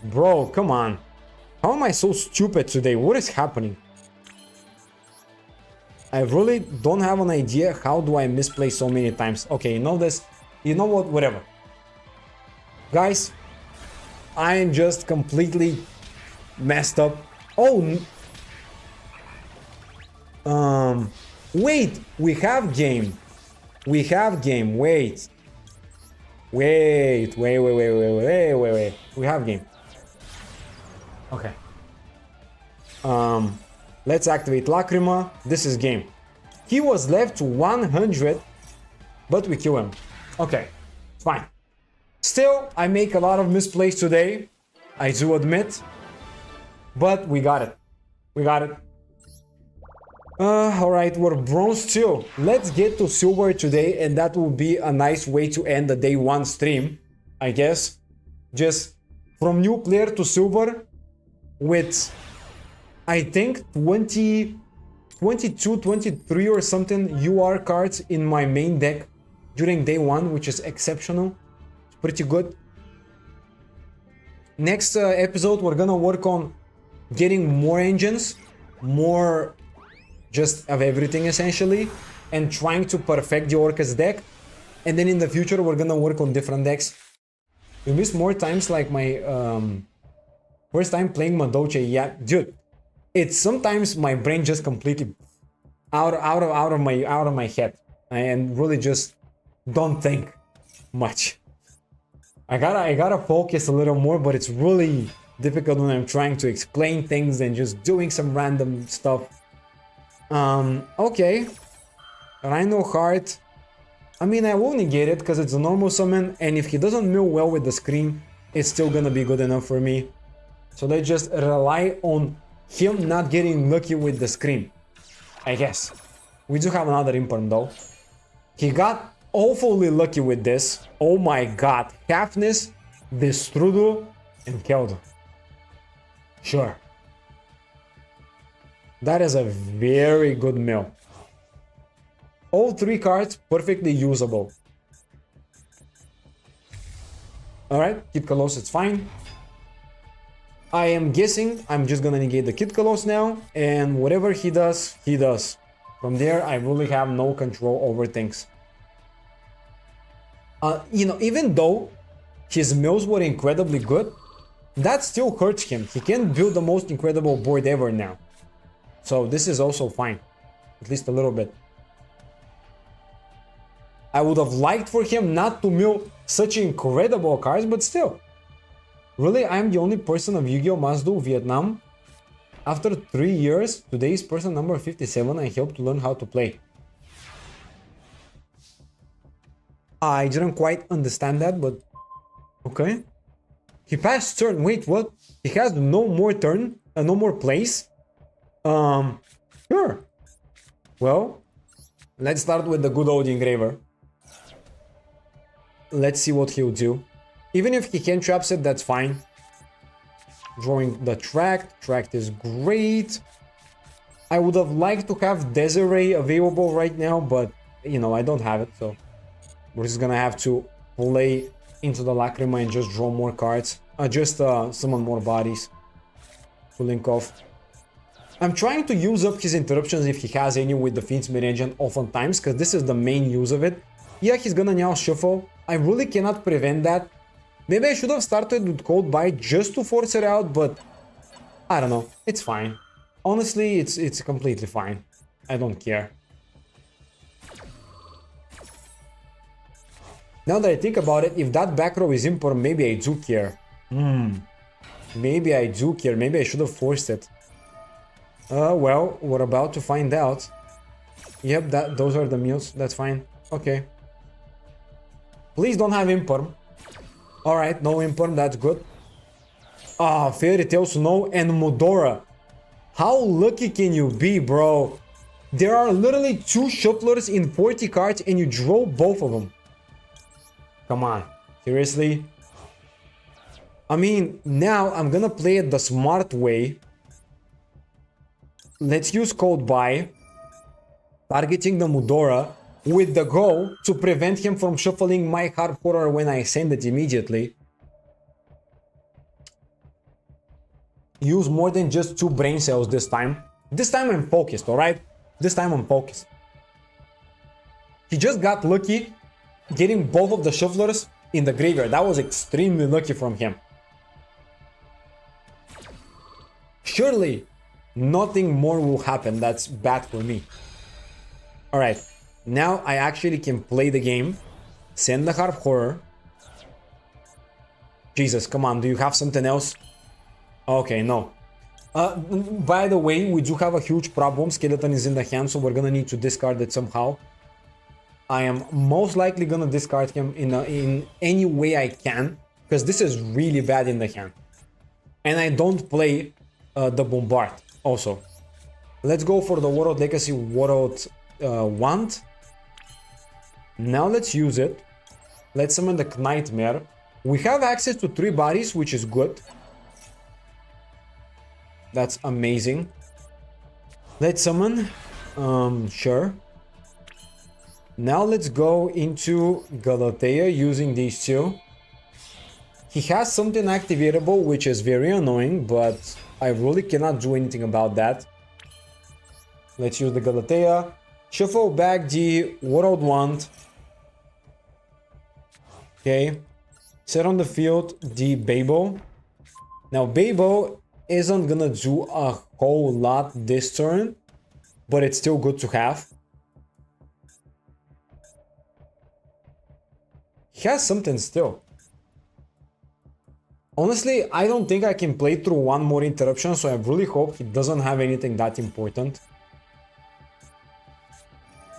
Bro, come on. How am I so stupid today? What is happening? I really don't have an idea how do I misplay so many times. Okay, you know this. You know what? Whatever. Guys, I am just completely messed up. Oh. Wait, we have game. We have game. Wait. Wait. We have game. Okay. Let's activate Lacrima. This is game. He was left to 100, but we kill him. Okay, fine. Still, I make a lot of misplays today. I do admit. But we got it. We got it. Alright, we're bronze too. Let's get to silver today, and that will be a nice way to end the day 1 stream, I guess. Just from new player to silver with, I think, 22, 23 or something UR cards in my main deck during day 1, which is exceptional. It's pretty good. Next episode, we're gonna work on getting more engines, more just of everything essentially, and trying to perfect the Orcust deck. And then in the future, we're gonna work on different decks. You miss more times like my first time playing Madoche. Yeah, dude, it's sometimes my brain just completely out of my head, and really just don't think much. I gotta focus a little more, but it's really difficult when I'm trying to explain things and just doing some random stuff. Okay. Rhino Heart. I mean, I will negate it because it's a normal summon, and if he doesn't mill well with the screen, it's still gonna be good enough for me. So let's just rely on him not getting lucky with the screen, I guess. We do have another Imperm though. He got awfully lucky with this. Oh my god. Halfness, Destrudo, and Keldo. Sure. That is a very good mill. All 3 cards perfectly usable. Alright, Kid Kalos, it's fine. I am guessing I'm just gonna negate the Kid Kalos now, and whatever he does, he does. From there, I really have no control over things. You know, even though his mills were incredibly good, that still hurts him. He can't build the most incredible board ever now. So this is also fine, at least a little bit. I would have liked for him not to mill such incredible cards, but still. Really, I'm the only person of Yu-Gi-Oh! Must Do Vietnam. After 3 years, today is person number 57. I hope to learn how to play. I didn't quite understand that, but okay. He passed turn. Wait, what? He has no more turn, no more place. Sure. Well, let's start with the good old Engraver. Let's see what he'll do. Even if he can trap set, that's fine. Drawing the Tract. Tract is great. I would have liked to have Desiree available right now, but, you know, I don't have it, so we're just gonna have to play into the Lacrima and just draw more cards. Summon more bodies to link off. I'm trying to use up his interruptions if he has any with the Fiend's Mid-Engine oftentimes, because this is the main use of it. Yeah, he's gonna now shuffle. I really cannot prevent that. Maybe I should have started with Cold Bite just to force it out, but I don't know. It's fine. Honestly, it's completely fine. I don't care. Now that I think about it, if that back row is Imperm, maybe I do care. Maybe I do care. Maybe I should have forced it. Well, we're about to find out. Yep, those are the mills. That's fine. Okay. Please don't have Imperm. Alright, no Imperm, that's good. Ah, Fairy Tail Snow and Modora. How lucky can you be, bro? There are literally 2 shufflers in 40 cards and you draw both of them. Come on, seriously? I mean, now I'm gonna play it the smart way. Let's use Code Buy, targeting the Mudora, with the goal to prevent him from shuffling my Hard Horror when I send it immediately. Use more than just 2 brain cells this time. This time I'm focused, alright? This time I'm focused. He just got lucky getting both of the shufflers in the graveyard. That was extremely lucky from him. Surely nothing more will happen that's bad for me. Alright, now I actually can play the game. Send the Harp Horror. Jesus, come on, do you have something else? Okay, no. By the way, we do have a huge problem. Skeleton is in the hand, so we're gonna need to discard it somehow. I am most likely gonna discard him in any way I can, because this is really bad in the hand. And I don't play the Bombard also. Let's go for the World Legacy World Wand. Now let's use it. Let's summon the Nightmare. We have access to 3 bodies, which is good. That's amazing. Let's summon. Sure. Now let's go into Galatea using these 2. He has something activatable, which is very annoying, but I really cannot do anything about that. Let's use the Galatea. Shuffle back the World Wand. Okay. Set on the field the Babel. Now Babel isn't gonna do a whole lot this turn, but it's still good to have. He has something still. Honestly, I don't think I can play through one more interruption, so I really hope he doesn't have anything that important.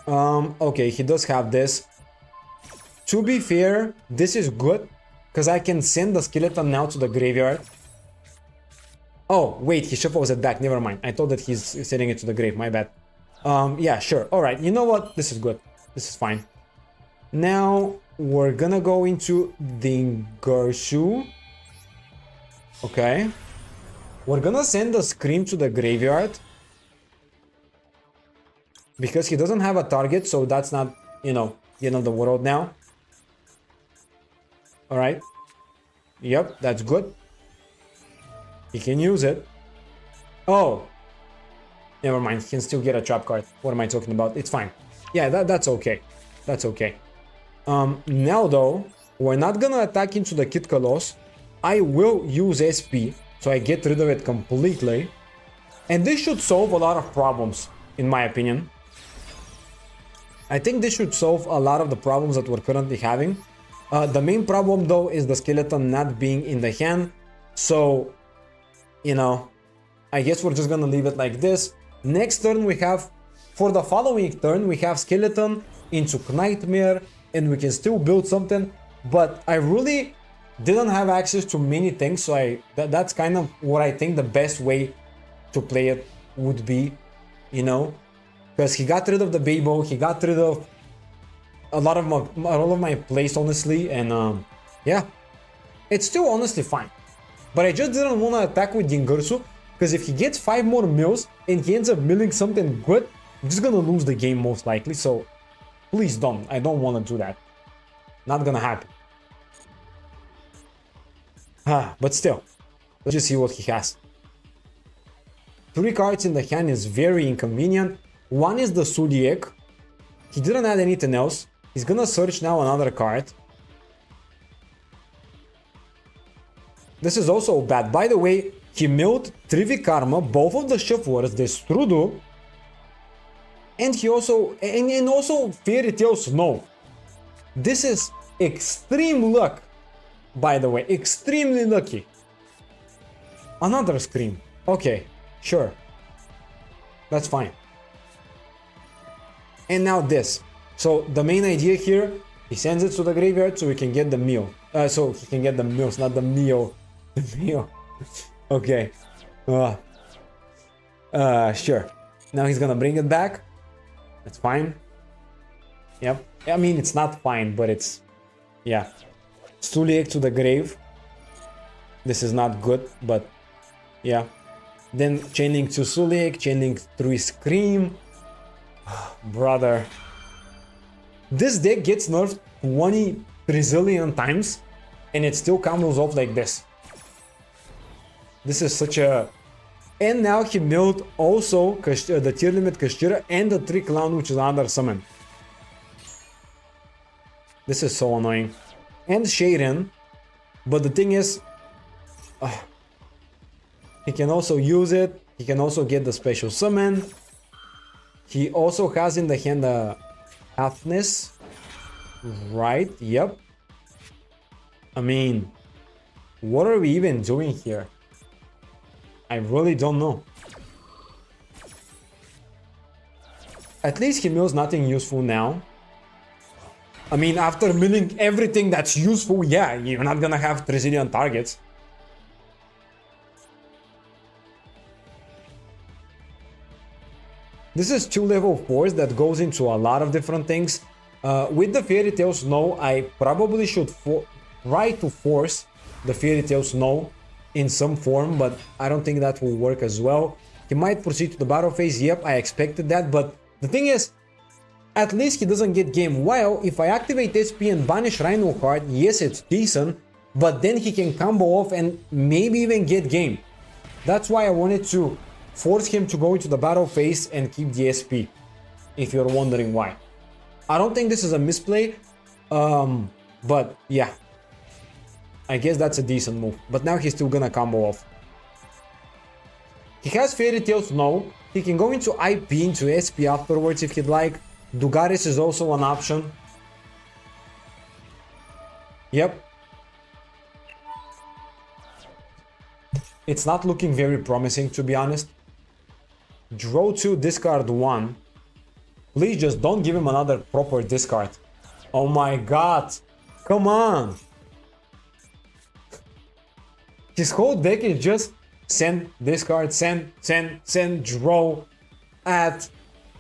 Okay, he does have this. To be fair, this is good, because I can send the skeleton now to the graveyard. Oh, wait, he shuffles it back, never mind. I thought that he's sending it to the grave, my bad. Yeah, sure, alright, you know what? This is good. This is fine. Now, we're gonna go into the Garsu. Okay. We're gonna send the Scream to the graveyard. Because he doesn't have a target, so that's not, you know, the end of the world now. Alright. Yep, that's good. He can use it. Oh. Never mind, he can still get a trap card. What am I talking about? It's fine. Yeah, that's okay. That's okay. Now though, we're not gonna attack into the Kid Colossus. I will use SP, so I get rid of it completely. And this should solve a lot of problems, in my opinion. I think this should solve a lot of the problems that we're currently having. The main problem though is the skeleton not being in the hand. So, you know, I guess we're just gonna leave it like this. Next turn we have, for the following turn, we have skeleton into Nightmare, and we can still build something. But I really didn't have access to many things, so that's kind of what I think the best way to play it would be, you know, because he got rid of the Babel, he got rid of all of my plays, honestly, and yeah, it's still honestly fine. But I just didn't want to attack with Dingursu, because if he gets 5 more mills and he ends up milling something good, I'm just gonna lose the game most likely. So please don't. I don't want to do that. Not gonna happen. But still, let's just see what he has. 3 cards in the hand is very inconvenient. One is the Suliek. He didn't add anything else. He's gonna search now another card. This is also bad. By the way, he milled Trivi Karma, both of the Shufflers, the Strudu, and he also and also Fairy Tale Snow. This is extreme luck, by the way, extremely lucky. Another Scream. Okay, sure. That's fine. And now this. So the main idea here, he sends it to the graveyard so we can get the meal. So he can get the meals, not the meal. The meal. Okay. Sure. Now he's gonna bring it back. That's fine. Yep. I mean, it's not fine, but it's... Yeah. Suliek to the grave. This is not good, but... Yeah. Then chaining to Suliek, chaining through Scream. Brother. This deck gets nerfed 20 trillion times, and it still comes off like this. This is such a... And now he milled also the tier limit Kashira and the Trick Clown, which is another summon. This is so annoying. And Shaden. But the thing is... he can also use it. He can also get the special summon. He also has in the hand a Halfness. Right, yep. I mean, what are we even doing here? I really don't know. At least he mills nothing useful now. I mean, after milling everything that's useful, yeah, you're not gonna have Trizillion targets. This is 2 level 4s that goes into a lot of different things. With the Fairy Tail Snow, I probably should try to force the Fairy Tail Snow in some form, but I don't think that will work as well. He might proceed to the battle phase, yep, I expected that, but the thing is, at least he doesn't get game. While if I activate SP and banish Rhino card, yes, it's decent, but then he can combo off and maybe even get game. That's why I wanted to force him to go into the battle phase and keep the SP, if you're wondering why. I don't think this is a misplay, but yeah. I guess that's a decent move, but now he's still gonna combo off. He has Fairy Tail Snow, he can go into IP, into SP afterwards if he'd like. Dugaris is also an option. Yep. It's not looking very promising, to be honest. Draw 2, discard 1. Please just don't give him another proper discard. Oh my god. Come on. His whole deck is just send, discard, send, draw, add,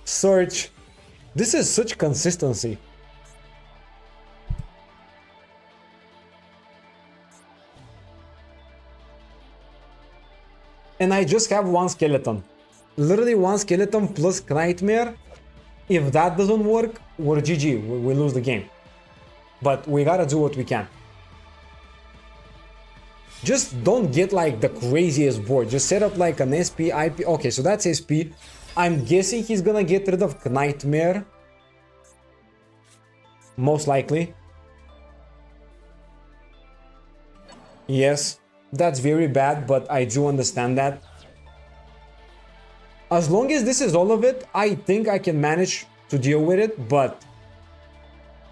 search. This is such consistency. And I just have one skeleton. Literally one skeleton plus Nightmare. If that doesn't work, we're GG, we lose the game. But we gotta do what we can. Just don't get like the craziest board. Just set up like an SP, IP. Okay, so that's SP. I'm guessing he's gonna get rid of Nightmare. Most likely. Yes, that's very bad, but I do understand that. As long as this is all of it, I think I can manage to deal with it, but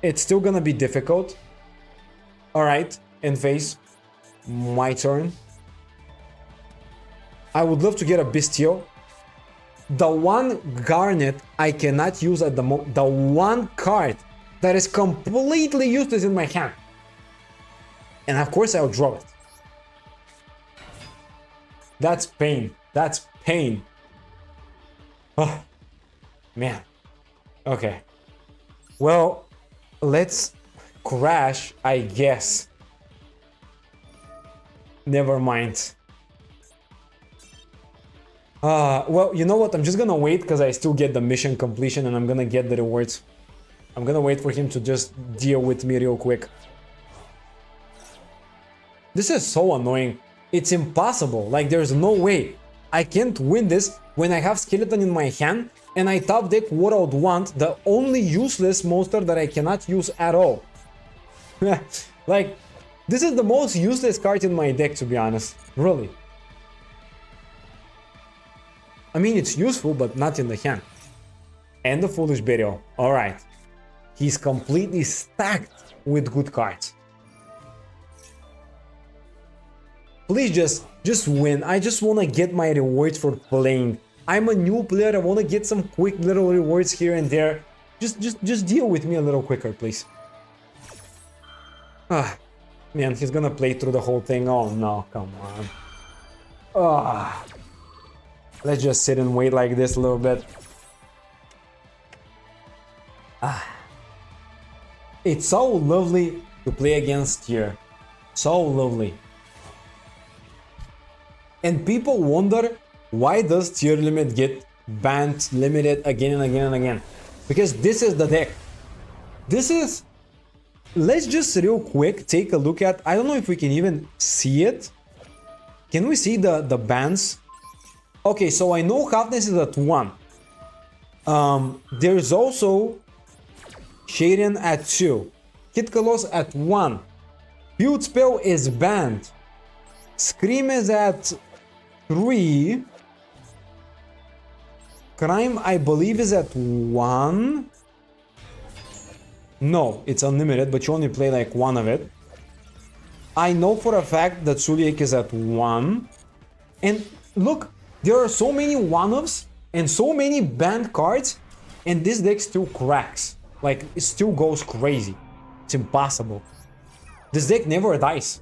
it's still gonna be difficult. Alright, end phase. My turn. I would love to get a Bestial. The one Garnet I cannot use at the moment. The one card that is completely useless in my hand. And of course I'll draw it. That's pain. That's pain. Oh, man. Okay. Well, let's crash, I guess. Never mind. Well, you know what? I'm just gonna wait because I still get the mission completion and I'm gonna get the rewards. I'm gonna wait for him to just deal with me real quick. This is so annoying. It's impossible. Like, there's no way. I can't win this when I have Skeleton in my hand and I top deck what I would want, the only useless monster that I cannot use at all. Like, this is the most useless card in my deck, to be honest. Really. I mean, it's useful, but not in the hand. And the Foolish Burial. Alright. He's completely stacked with good cards. Please just win. I just want to get my rewards for playing. I'm a new player. I want to get some quick little rewards here and there. Just deal with me a little quicker, please. Ah, man, he's gonna play through the whole thing. Oh no, come on. Ah, let's just sit and wait like this a little bit. Ah, it's so lovely to play against here. So lovely. And people wonder, why does tier limit get banned, limited again and again and again? Because this is the deck. This is... Let's just real quick take a look at... I don't know if we can even see it. Can we see the bans? Okay, so I know Halfness is at 1. There's also Shaden at 2. Kitkalos at 1. Huge Spell is banned. Scream is at 3. Crime, I believe, is at 1. No, it's unlimited, but you only play like one of it. I know for a fact that Suliek is at 1. And look, there are so many one-offs and so many banned cards, and this deck still cracks. Like, it still goes crazy. It's impossible. This deck never dies.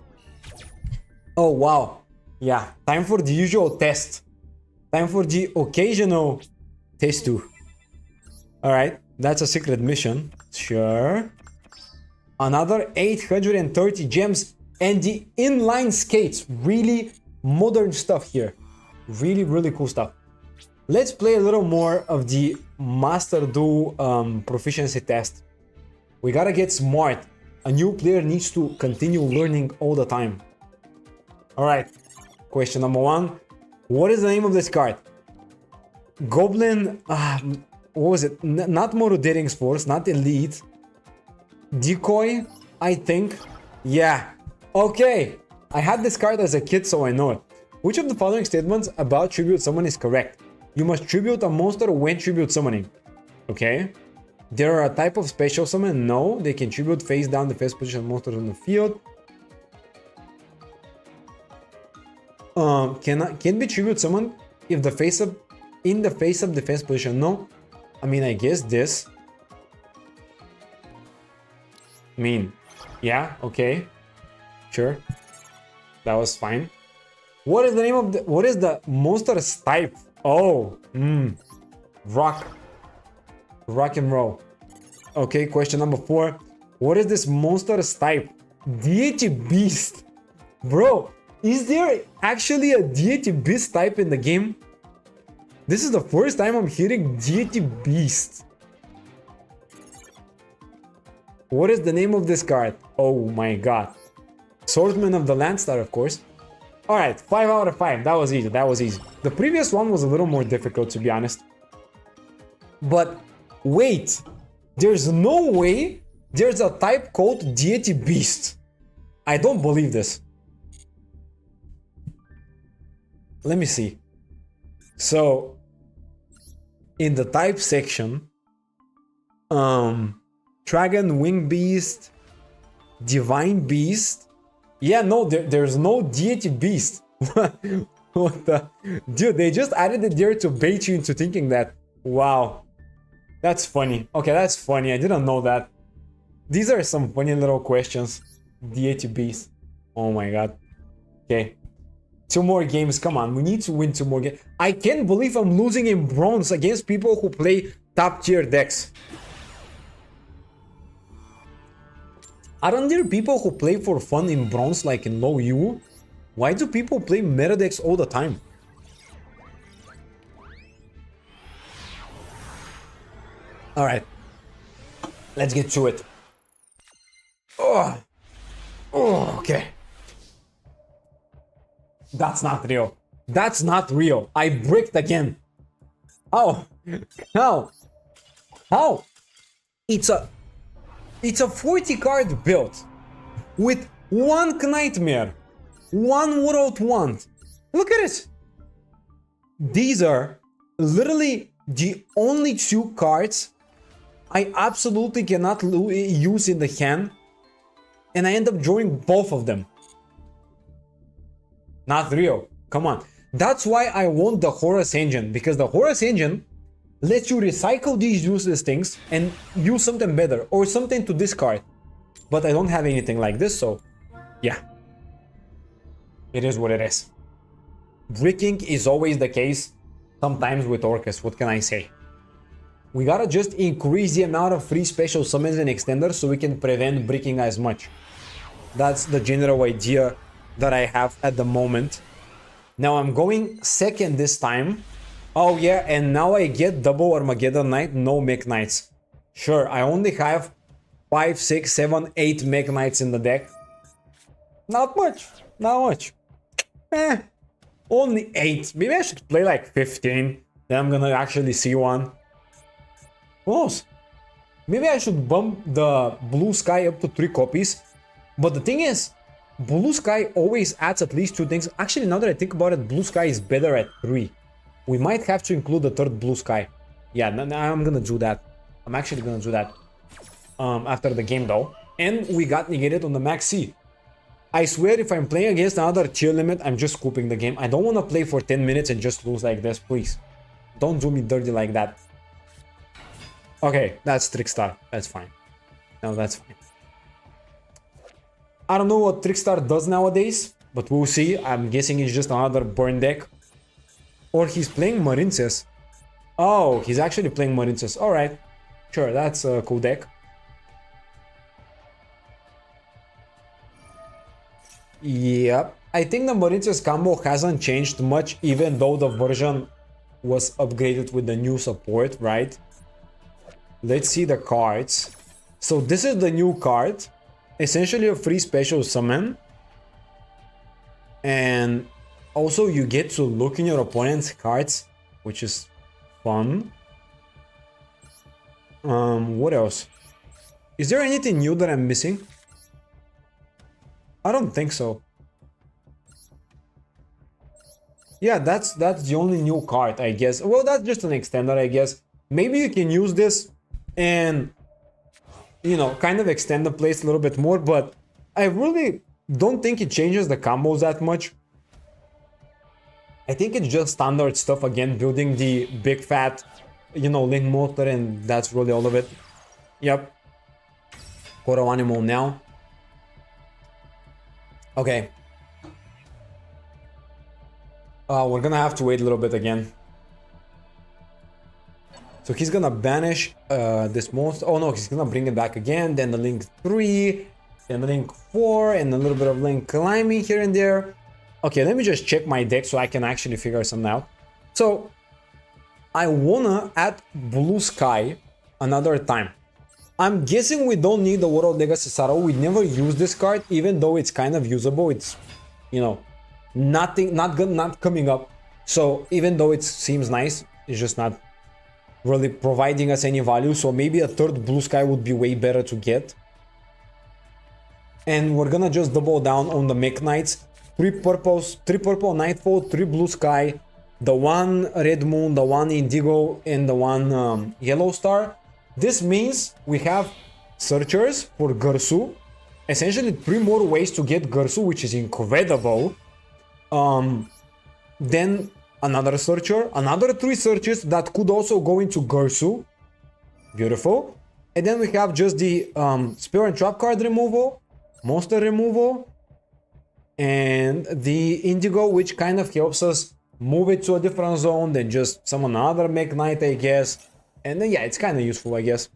Oh, wow. Yeah, time for the usual test. Time for the occasional test too. Alright, that's a secret mission. Sure. Another 830 gems and the inline skates. Really modern stuff here. Really, really cool stuff. Let's play a little more of the Master Duel proficiency test. We gotta get smart. A new player needs to continue learning all the time. Alright, question number 1. What is the name of this card? Goblin, what was it? Not Morudering's Force, not Elite. Decoy, I think. Yeah. Okay. I had this card as a kid, so I know it. Which of the following statements about tribute summon is correct? You must tribute a monster when tribute summoning. Okay. They are a type of special summon? No. They can tribute face down the first position monsters on the field. Can be tribute summoned if the face up in the face up defense position? No. I mean, I guess this. I mean, yeah, okay. Sure. That was fine. What is the name of the what is the monster's type? Oh, rock and roll. Okay, question number 4. What is this monster's type? Deity beast. Bro, is there actually a deity beast type in the game? This is the first time I'm hearing deity beast. What is the name of this card? Oh my god. Swordsman of the Landstar, of course. Alright, 5 out of 5. That was easy, that was easy. The previous one was a little more difficult, to be honest. But wait, there's no way there's a type called Deity Beast. I don't believe this. Let me see. So, in the type section, Dragon, Wing Beast, Divine Beast. Yeah, no, there's no Deity Beast. What the? Dude, they just added it there to bait you into thinking that. Wow. That's funny. Okay, that's funny. I didn't know that. These are some funny little questions. Deity Beast. Oh my god. Okay. 2 more games. Come on. We need to win 2 more games. I can't believe I'm losing in bronze against people who play top tier decks. Aren't there people who play for fun in bronze like in low U? Why do people play meta decks all the time? Alright. Let's get to it. Oh, okay. That's not real. That's not real. I bricked again. How? How? How? It's a 40 card build with 1 Nightmare, 1 World Wand. Look at it. These are literally the only 2 cards I absolutely cannot use in the hand, and I end up drawing both of them. Not real. Come on. That's why I want the Horus engine, because the Horus engine lets you recycle these useless things and use something better or something to discard. But I don't have anything like this, so yeah. It is what it is. Bricking is always the case, sometimes with Orcust, what can I say? We gotta just increase the amount of free special summons and extenders so we can prevent bricking as much. That's the general idea that I have at the moment. Now I'm going second this time. Oh yeah, and now I get double Armageddon Knight, no Mech Knights. Sure, I only have 5, 6, 7, 8 Mech Knights in the deck. Not much, not much. Only 8. Maybe I should play like 15. Then I'm gonna actually see one. Who knows? Maybe I should bump the Blue Sky up to 3 copies. But the thing is, Blue Sky always adds at least 2 things. Actually, now that I think about it, Blue Sky is better at 3. We might have to include the third blue sky. Yeah, I'm gonna do that. I'm actually gonna do that after the game though. And we got negated on the max C. I swear if I'm playing against another tier limit, I'm just scooping the game. I don't want to play for 10 minutes and just lose like this, please. Don't do me dirty like that. Okay, that's Trickstar. That's fine. No, that's fine. I don't know what Trickstar does nowadays, but we'll see. I'm guessing it's just another burn deck. Or he's playing Marinces. Oh, he's actually playing Marinces. Alright. Sure, that's a cool deck. Yep. I think the Marinces combo hasn't changed much, even though the version was upgraded with the new support, right? Let's see the cards. So this is the new card. Essentially a free special summon. And also you get to look in your opponent's cards, which is fun. What else? Is there anything new that I'm missing? I don't think so. Yeah, that's the only new card, I guess. Well, that's just an extender, I guess. Maybe you can use this and, you know, kind of extend the place a little bit more, but I really don't think it changes the combos that much. I think it's just standard stuff again, building the big fat, you know, link motor, and that's really all of it. Yep. Koro animal now. Okay. We're gonna have to wait a little bit again. So he's gonna banish this monster. Oh no, he's gonna bring it back again. Then the link 3, then the link 4, and a little bit of link climbing here and there. Okay, let me just check my deck so I can actually figure something out. So I wanna add blue sky another time. I'm guessing we don't need the World Legacy Sorrow. We never use this card, even though it's kind of usable. It's, you know, not coming up. So even though it seems nice, it's just not really providing us any value. So maybe a third blue sky would be way better to get. And we're gonna just double down on the Mech Knights. 3 purple Nightfall, 3 blue sky, the 1 red moon, the 1 indigo, and the 1 yellow star. This means we have searchers for Gursu. Essentially 3 more ways to get Gursu, which is incredible. Then another searcher, another 3 searches that could also go into Gursu. Beautiful. And then we have just the Spear and Trap card removal, monster removal, and the indigo, which kind of helps us move it to a different zone, then just summon another Mech Knight, I guess. And then yeah, it's kind of useful, I guess.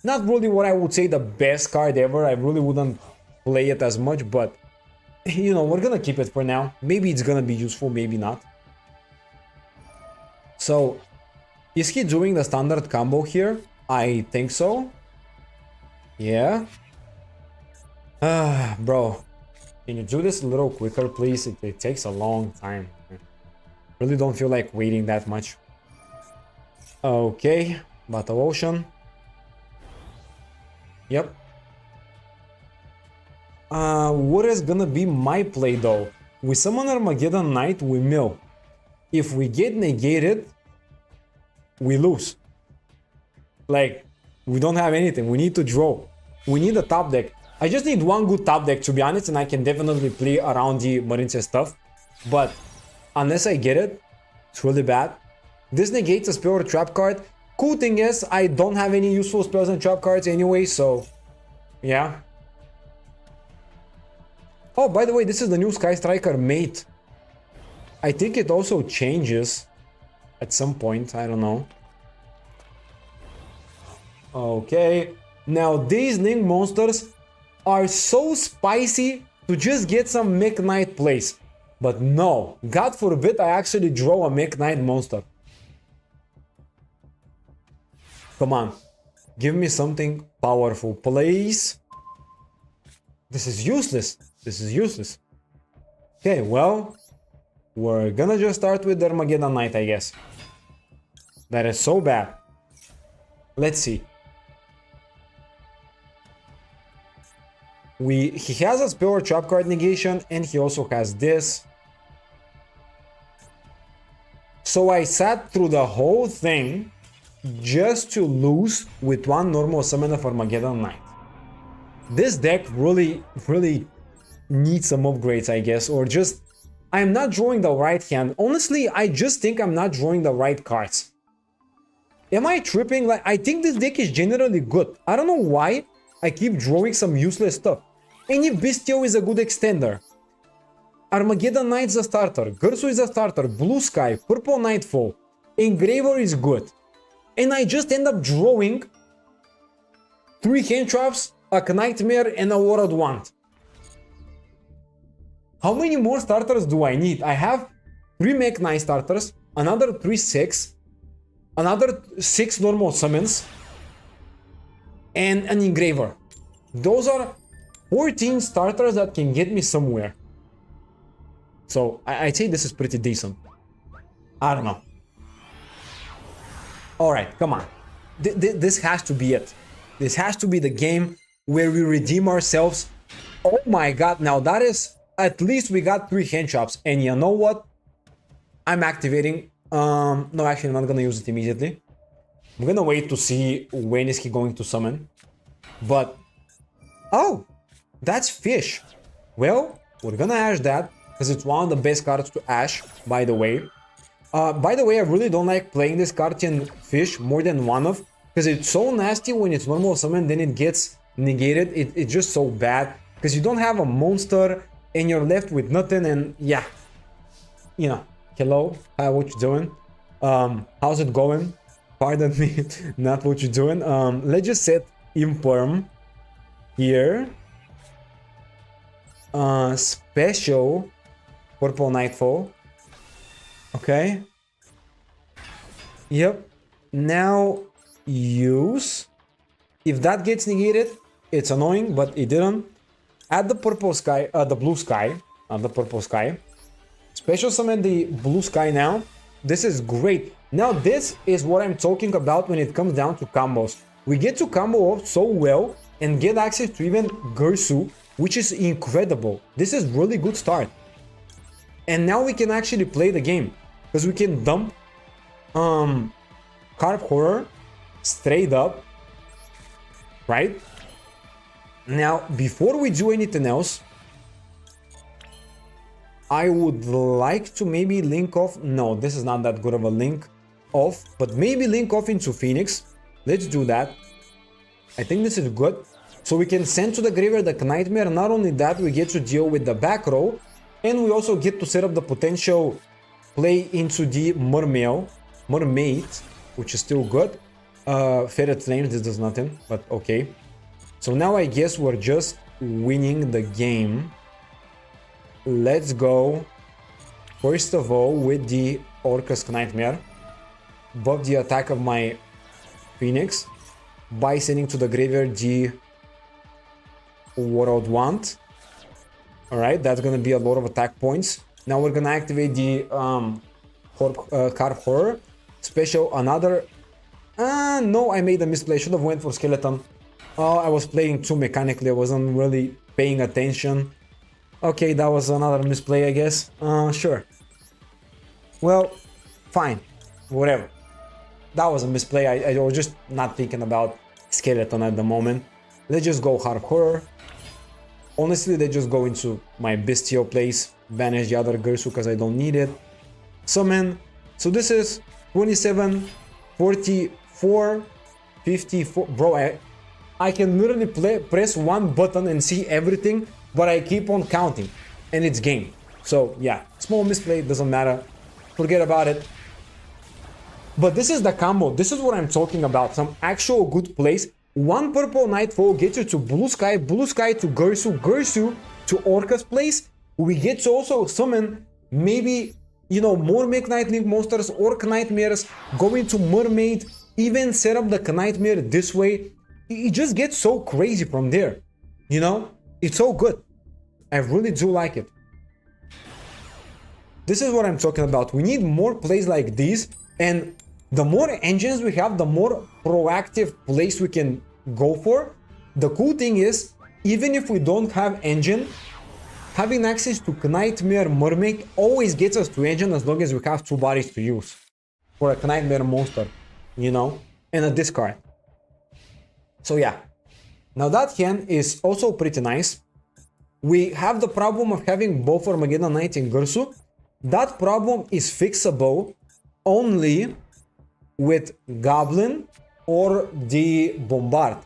Not really what I would say the best card ever. I really wouldn't play it as much, but you know, we're gonna keep it for now. Maybe it's gonna be useful, maybe not. So is he doing the standard combo here? I think so. Yeah. Bro, can you do this a little quicker, please? It takes a long time. Really don't feel like waiting that much. Okay, Battle Ocean. Yep. What is gonna be my play though? We summon Armageddon Knight, we mill. If we get negated, we lose. Like, we don't have anything. We need to draw. We need a top deck. I just need one good top deck, to be honest, and I can definitely play around the Marinces stuff. But unless I get it, it's really bad. This negates a spell or trap card. Cool thing is, I don't have any useful spells and trap cards anyway, so yeah. Oh, by the way, this is the new Sky Striker mate. I think it also changes at some point, I don't know. Okay, now these Link monsters are so spicy to just get some Mech Knight plays. But no, God forbid I actually draw a Mech Knight monster. Come on, give me something powerful, please. This is useless. This is useless. Okay, well, we're gonna just start with the Armageddon Knight, I guess. That is so bad. Let's see. He has a spell or trap card negation, and he also has this. So I sat through the whole thing just to lose with one normal summon of Armageddon Knight. This deck really needs some upgrades, I guess, or just I'm not drawing the right hand. Honestly, I just think I'm not drawing the right cards. Am I tripping? Like, I think this deck is generally good. I don't know why I keep drawing some useless stuff. Any Bestial is a good extender. Armageddon Knight's a starter. Gersu is a starter. Blue Sky, Purple Nightfall. Engraver is good. And I just end up drawing 3 hand traps, a Nightmare, and a World Wand. How many more starters do I need? I have 3 Mech Knight starters, another 3 6, another 6 normal summons, and an Engraver. Those are 14 starters that can get me somewhere. So I'd say this is pretty decent. I don't know. Alright, come on. This has to be it. This has to be the game where we redeem ourselves. Oh my god, now that is... At least we got 3 hand chops. And you know what? I'm activating... no, actually I'm not gonna use it immediately. I'm gonna wait to see when is he going to summon. But... Oh! That's Fish. Well, we're gonna ash that. Because it's one of the best cards to ash, by the way. I really don't like playing this card in Fish more than one of. Because it's so nasty when it's normal summon, then it gets negated. It's just so bad. Because you don't have a monster and you're left with nothing, and yeah. You know, hello, hi, what you doing? How's it going? Pardon me, not what you're doing. Let's just set Imperm here. Special Purple Nightfall. Okay. Yep. Now use. If that gets negated, it's annoying, but it didn't. Add the purple sky, the blue sky, not the purple sky. Special summon the blue sky now. This is great. Now this is what I'm talking about when it comes down to combos. We get to combo off so well and get access to even Gersu, which is incredible. This is really good start. And now we can actually play the game. Because we can dump Carp Horror straight up. Right? Now, before we do anything else, I would like to maybe link off... No, this is not that good of a link off. But maybe link off into Phoenix. Let's do that. I think this is good. So we can send to the graveyard the Nightmare. Not only that, we get to deal with the back row. And we also get to set up the potential play into the Mermaid, which is still good. Faded Flames, this does nothing, but okay. So now I guess we're just winning the game. Let's go. First of all, with the Orcust Nightmare. Buff the attack of my Phoenix by sending to the graveyard the World Wand. Alright, that's gonna be a lot of attack points. Now we're gonna activate the Carp Horror. Special another... no, I made a misplay. Should have went for Skeleton. I was playing too mechanically. I wasn't really paying attention. Okay, that was another misplay, I guess. Sure. Well, fine. Whatever. That was a misplay. I was just not thinking about Skeleton at the moment. Let's just go Carp Horror. Honestly, they just go into my Bestial place. Banish the other Gersu because I don't need it. Summon. So this is 27, 44, 54. Bro, I can literally press one button and see everything, but I keep on counting. And it's game. So yeah, small misplay, doesn't matter. Forget about it. But this is the combo. This is what I'm talking about. Some actual good plays. One Purple Nightfall gets you to Blue Sky to Gersu to Orcust place. We get to also summon maybe, you know, more Mech Knight Link monsters, Orc Nightmares, go into Mermaid, even set up the Nightmare this way. It just gets so crazy from there. You know, it's so good. I really do like it. This is what I'm talking about. We need more plays like these, and the more engines we have, the more proactive plays we can go for. The cool thing is, even if we don't have engine, having access to Nightmare Mermaid always gets us to engine as long as we have 2 bodies to use for a Nightmare monster, you know, and a discard. So yeah, now that hand is also pretty nice. We have the problem of having both Armageddon Knight and Gursu. That problem is fixable only with Goblin or the Bombard.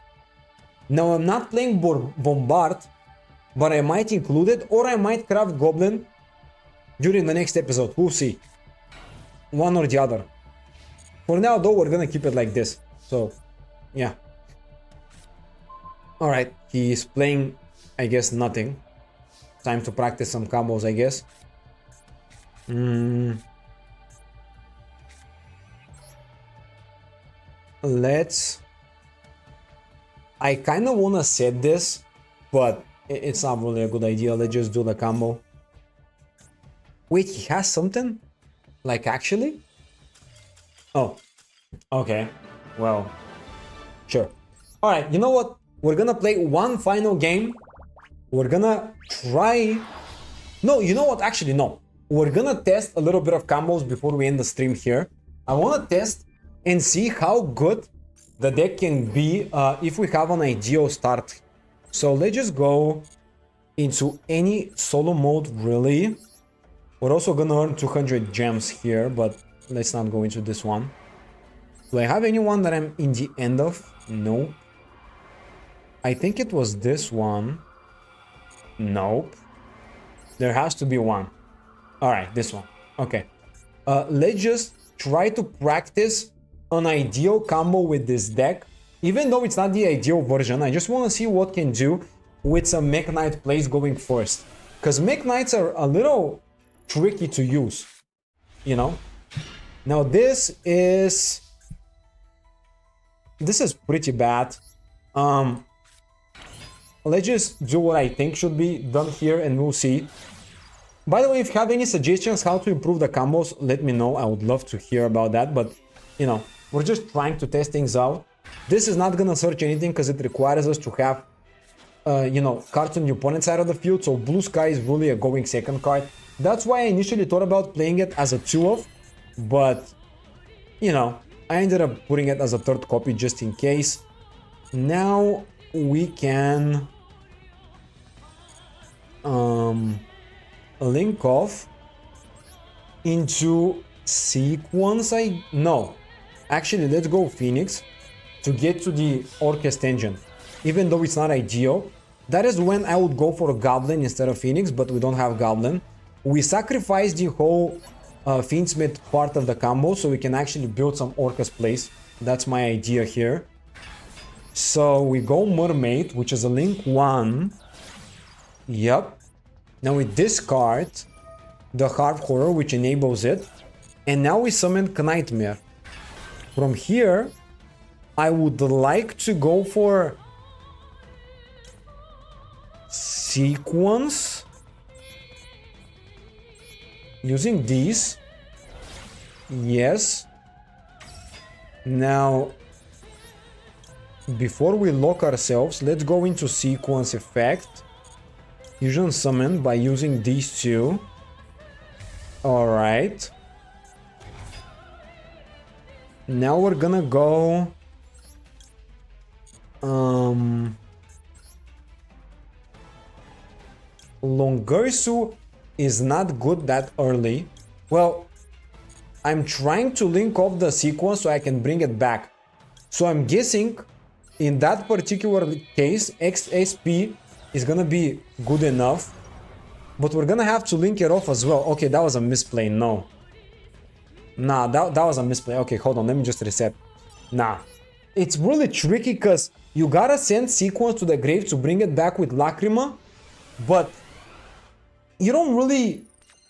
Now I'm not playing Bombard, but I might include it, or I might craft Goblin during the next episode. We'll see. One or the other. For now though, we're gonna keep it like this. So, yeah. Alright, he's playing, I guess, nothing. Time to practice some combos, I guess. Let's... I kind of want to set this, but it's not really a good idea. Let's just do the combo. Wait, he has something? Like, actually? Oh. Okay. Well. Sure. Alright, you know what? We're gonna play one final game. We're gonna try... No, you know what? Actually, no. We're gonna test a little bit of combos before we end the stream here. I wanna test and see how good the deck can be if we have an ideal start. So let's just go into any solo mode, really. We're also gonna earn 200 gems here, but let's not go into this one. Do I have anyone that I'm in the end of? No. I think it was this one. Nope. There has to be one. Alright, this one. Okay. Let's just try to practice an ideal combo with this deck. Even though it's not the ideal version, I just want to see what can do with some Mech Knight plays going first. Because Mech Knights are a little tricky to use. You know? Now this is pretty bad. Let's just do what I think should be done here and we'll see. By the way, if you have any suggestions how to improve the combos, let me know. I would love to hear about that. But, you know, we're just trying to test things out. This is not gonna search anything because it requires us to have, you know, cards on the opponent's side of the field. So Blue Sky is really a going second card. That's why I initially thought about playing it as a 2-of. But, you know, I ended up putting it as a third copy just in case. Now we can... link off into sequence. No, actually let's go Phoenix to get to the Orcust engine. Even though it's not ideal, that is when I would go for a Goblin instead of Phoenix, but we don't have Goblin. We sacrifice the whole Fiendsmith part of the combo so we can actually build some Orcust plays. That's my idea here. So we go Mermaid, which is a link 1. Yep. Now we discard the Hard Horror, which enables it. And now we summon Nightmare. From here, I would like to go for Sequence. Using these. Yes. Now, before we lock ourselves, let's go into Sequence effect. Fusion summon by using these two. Alright. Now we're gonna go... Longursu is not good that early. Well, I'm trying to link off the sequence so I can bring it back. So I'm guessing in that particular case, XSP is gonna be good enough, but we're gonna have to link it off as well. Okay, that was a misplay. No. Nah, that was a misplay. Okay, hold on. Let me just reset. Nah. It's really tricky because you gotta send sequence to the grave to bring it back with Lacrima, but you don't really...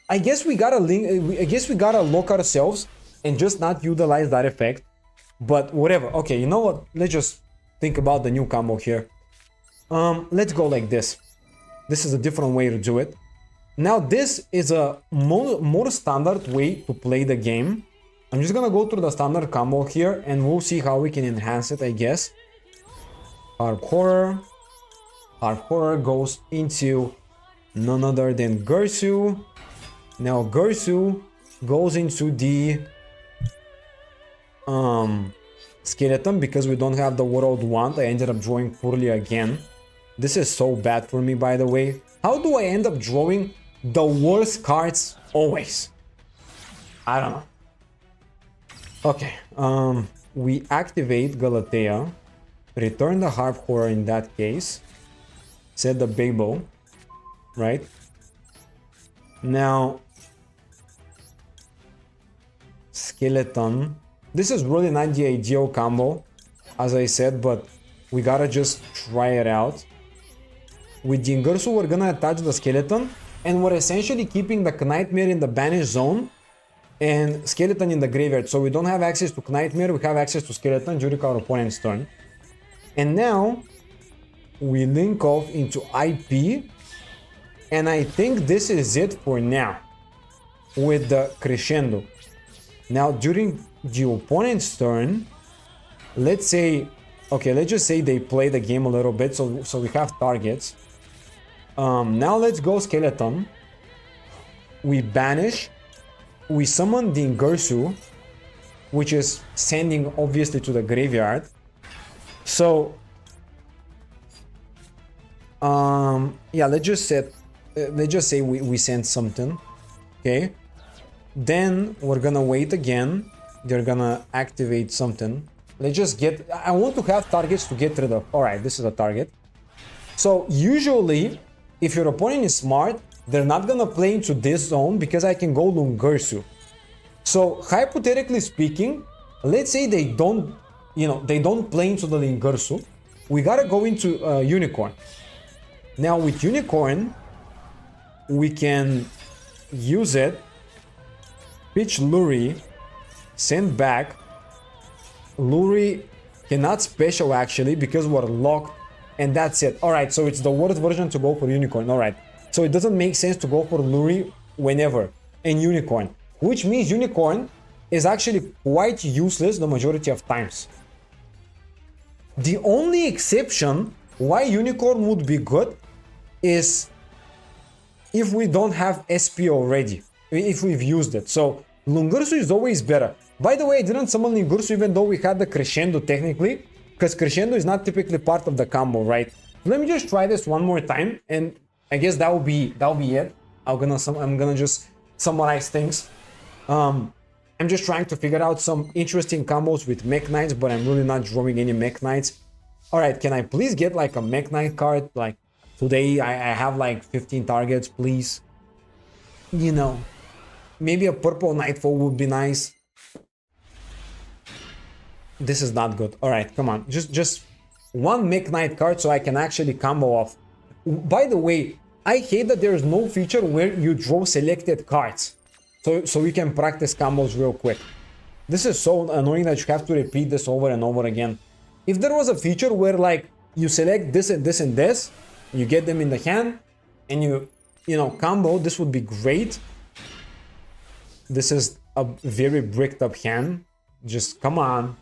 I guess we gotta link... I guess we gotta lock ourselves and just not utilize that effect. But whatever. Okay, you know what? Let's just think about the new combo here. Let's go like this. This is a different way to do it. Now this is a more standard way to play the game. I'm just gonna go through the standard combo here and we'll see how we can enhance it, I guess. Hard Horror. Hard Horror goes into None other than Gersu. Now Gersu goes into the skeleton because we don't have the World Wand. I ended up drawing poorly again. This is so bad for me, by the way. How do I end up drawing the worst cards always? I don't know. Okay, we activate Galatea, return the Harp Horror in that case, set the Babel, right? Now, Skeleton. This is really not the ideal combo, as I said, but we gotta just try it out. With Jingersu, we're gonna attach the Skeleton, and we're essentially keeping the Nightmare in the Banish Zone and Skeleton in the graveyard. So we don't have access to Nightmare, we have access to Skeleton during our opponent's turn. And now we link off into IP, and I think this is it for now with the Crescendo. Now during the opponent's turn, let's say, okay, let's just say they play the game a little bit, so we have targets. Now let's go Skeleton. We banish. We summon the Ingersu, which is sending obviously to the graveyard. So, yeah, let's just say we send something, okay? Then we're gonna wait again. They're gonna activate something. Let's just get. I want to have targets to get rid of. All right, this is a target. So usually, if your opponent is smart, they're not gonna play into this zone because I can go Lungersu. So hypothetically speaking, let's say they don't, they don't play into the Lungersu. We gotta go into Unicorn. Now with Unicorn, we can use it, pitch Luri, send back. Luri cannot special actually because we're locked, and that's it. Alright, so it's the worst version to go for Unicorn. Alright, so it doesn't make sense to go for Luri whenever in Unicorn, which means Unicorn is actually quite useless the majority of times. The only exception why Unicorn would be good is if we don't have SP already, if we've used it. So Lungersu is always better. By the way, I didn't summon Lungersu even though we had the Crescendo technically, because Crescendo is not typically part of the combo, right? Let me just try this one more time, and I guess that'll be it. I'm gonna just summarize things. I'm just trying to figure out some interesting combos with Mech Knights, but I'm really not drawing any Mech Knights. Alright, can I please get like a Mech Knight card? Like today I have like 15 targets, please. Maybe a purple Nightfall would be nice. This is not good. Alright, come on. Just one Mech Knight card so I can actually combo off. By the way, I hate that there is no feature where you draw selected cards. So you can practice combos real quick. This is so annoying that you have to repeat this over and over again. If there was a feature where like you select this and this and this, you get them in the hand, and you combo, this would be great. This is a very bricked up hand. Just come on.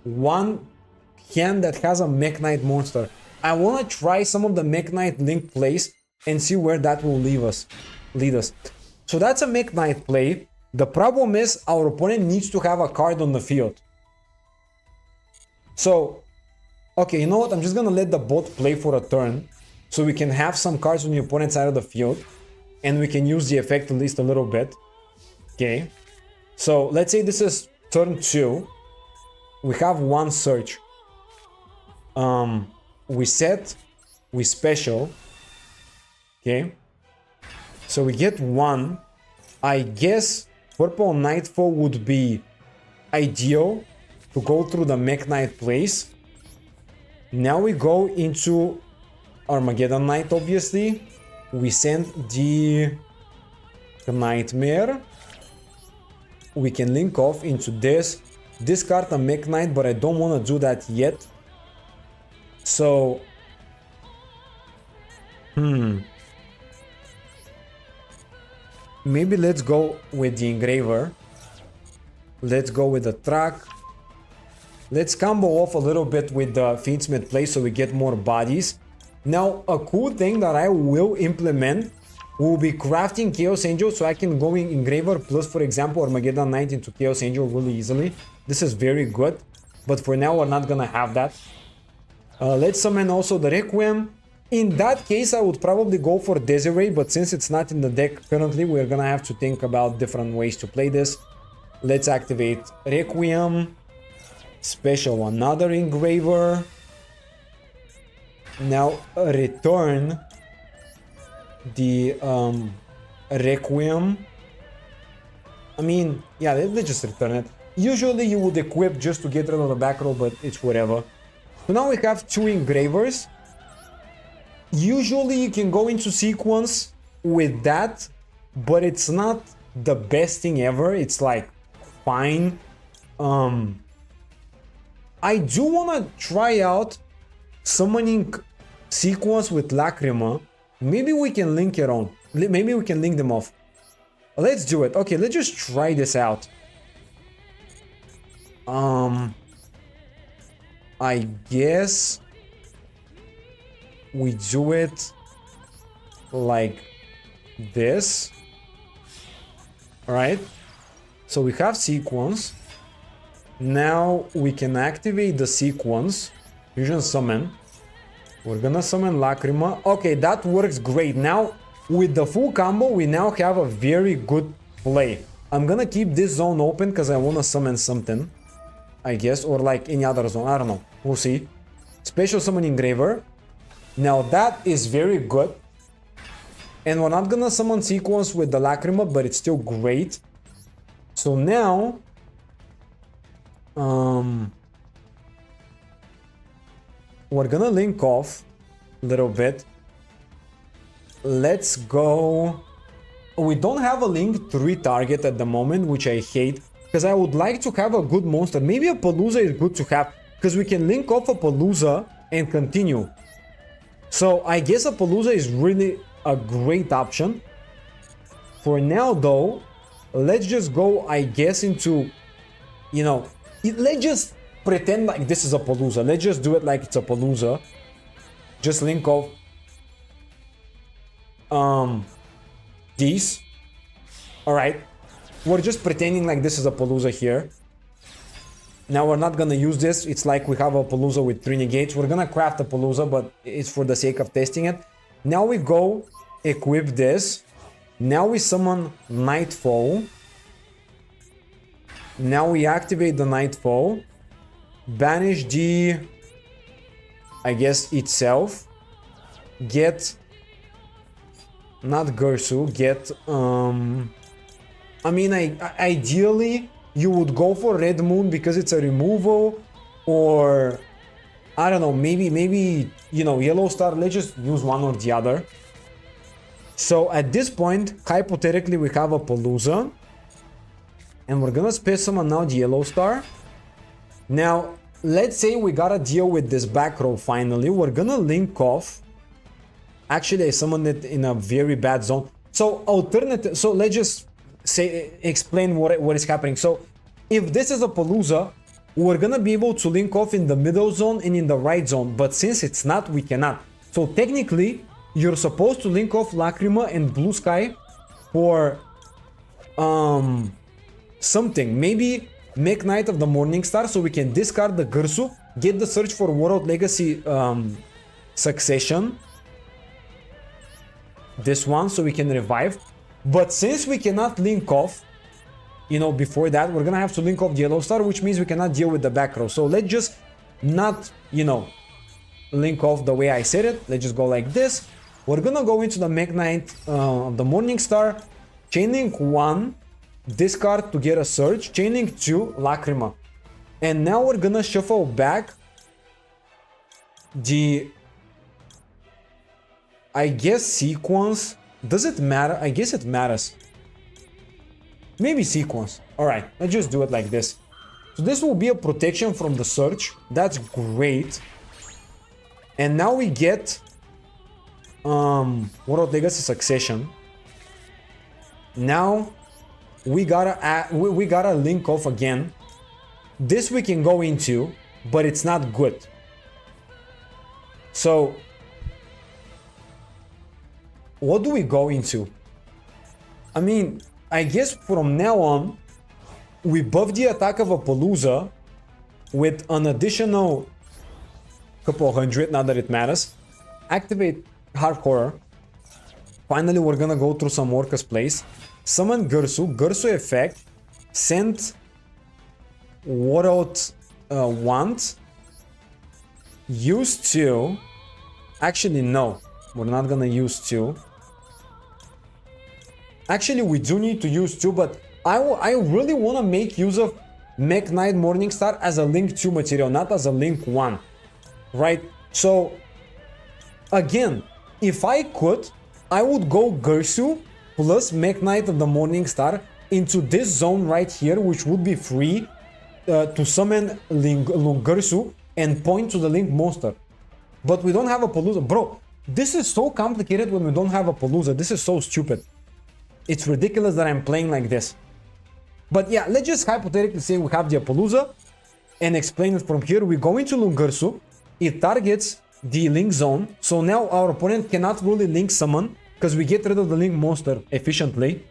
One hand that has a Mech Knight monster. I want to try some of the Mech Knight link plays and see where that will lead us. So that's a Mech Knight play. The problem is our opponent needs to have a card on the field. So, okay, you know what? I'm just gonna let the bot play for a turn so we can have some cards on the opponent's side of the field and we can use the effect at least a little bit. Okay, so let's say this is turn 2. We have one search. We set, we special. Okay, so we get one. I guess purple Nightfall would be ideal to go through the Mech Knight plays. Now we go into Armageddon Knight, obviously. We send the Nightmare. We can link off into this. Discard a Mech Knight, but I don't want to do that yet. So, maybe let's go with the Engraver. Let's go with the Track. Let's combo off a little bit with the Fiendsmith play so we get more bodies. Now, a cool thing that I will implement We'll be crafting Chaos Angel so I can go in Engraver plus, for example, Armageddon Knight into Chaos Angel really easily. This is very good, but for now we're not gonna have that. Let's summon also the Requiem. In that case, I would probably go for Desiree, but since it's not in the deck currently, we're gonna have to think about different ways to play this. Let's activate Requiem. Special another Engraver. Now return the Requiem. I mean, yeah, let's just return it. Usually you would equip just to get rid of the back row, but it's whatever. So now we have 2 Engravers. Usually you can go into sequence with that, but it's not the best thing ever. It's like fine. I do want to try out summoning sequence with Lacrima. Maybe we can link it on. Maybe we can link them off. Let's do it. Okay, let's just try this out. I guess we do it like this. All right. So we have sequence. Now we can activate the sequence. Fusion summon. We're gonna summon Lacrima. Okay, that works great. Now, with the full combo, we now have a very good play. I'm gonna keep this zone open because I wanna summon something, I guess, or like any other zone. I don't know. We'll see. Special summon Engraver. Now that is very good. And we're not gonna summon sequence with the Lacrima, but it's still great. So now, we're gonna link off a little bit. Let's go. We don't have a link 3 target at the moment, which I hate, because I would like to have a good monster. Maybe a Palooza is good to have, because we can link off a Palooza and continue. So I guess a Palooza is really a great option. For now though, let's just go, I guess, into, you know, let's just pretend like this is a Palooza. Let's just do it like it's a Palooza. Just link off these. Alright. We're just pretending like this is a Palooza here. Now we're not gonna use this. It's like we have a Palooza with 3 negates. We're gonna craft a Palooza, but it's for the sake of testing it. Now we go equip this. Now we summon Nightfall. Now we activate the Nightfall. Banish the, I guess, itself. Get, not Gersu, get, I mean, ideally, you would go for Red Moon because it's a removal, or, I don't know, maybe, you know, Yellow Star. Let's just use one or the other. So at this point, hypothetically, we have a Palooza. And we're gonna space summon now the Yellow Star. Now, let's say we gotta deal with this back row finally. We're gonna link off. Actually, I summoned it in a very bad zone. So alternative, so let's just say, explain what is happening. So if this is a Palooza, we're gonna be able to link off in the middle zone and in the right zone. But since it's not, we cannot. So technically, you're supposed to link off Lacrima and Blue Sky for something. Maybe make Knight of the Morning Star so we can discard the Gersu, get the search for World Legacy Succession. This one, so we can revive. But since we cannot link off, you know, before that, we're gonna have to link off the Yellow Star, which means we cannot deal with the back row. So let's just not, you know, link off the way I said it. Let's just go like this. We're gonna go into the Make Knight of the Morning Star, Chainlink 1, discard to get a search, Chainlink 2, Lacrima. And now we're gonna shuffle back the, I guess, sequence. Does it matter? I guess it matters. Maybe sequence. Alright, let's just do it like this. So this will be a protection from the search. That's great. And now we get World Legacy Succession. Now we gotta link off again. This we can go into, but it's not good. So what do we go into? I mean, I guess from now on, we buff the attack of a Palooza with an additional couple hundred, not that it matters. Activate Harp Horror. Finally, we're gonna go through some Orcust plays. Summon Gursu. Gursu effect. Send Warlord Wand. Use 2. Actually, no. We're not gonna use 2. Actually, we do need to use 2, but I really want to make use of Mech Knight Morningstar as a Link 2 material, not as a Link 1. Right? So, again, if I could, I would go Gursu plus Mech Knight of the Morningstar into this zone right here, which would be free to summon Gursu and point to the Link monster. But we don't have a Palooza. Bro, this is so complicated when we don't have a Palooza. This is so stupid. It's ridiculous that I'm playing like this. But yeah, let's just hypothetically say we have the Palooza and explain it from here. We go into Lungursu. It targets the Link zone. So now our opponent cannot really Link summon because we get rid of the Link monster efficiently.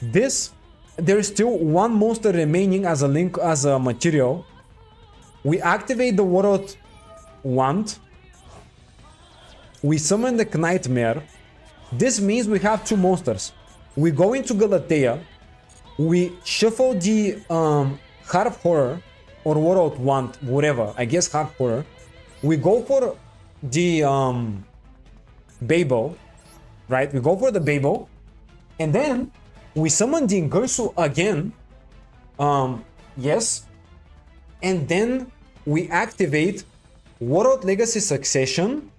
There is still one monster remaining as a Link, as a material. We activate the Warlord Wand. We summon the Knightmare. This means we have 2 monsters. We go into Galatea. We shuffle the Harp Horror or Warlord Wand, whatever. I guess Harp Horror. We go for the Babel, right? We go for the Babel, and then we summon the Gursu again. Yes, and then we activate Warlord Legacy Succession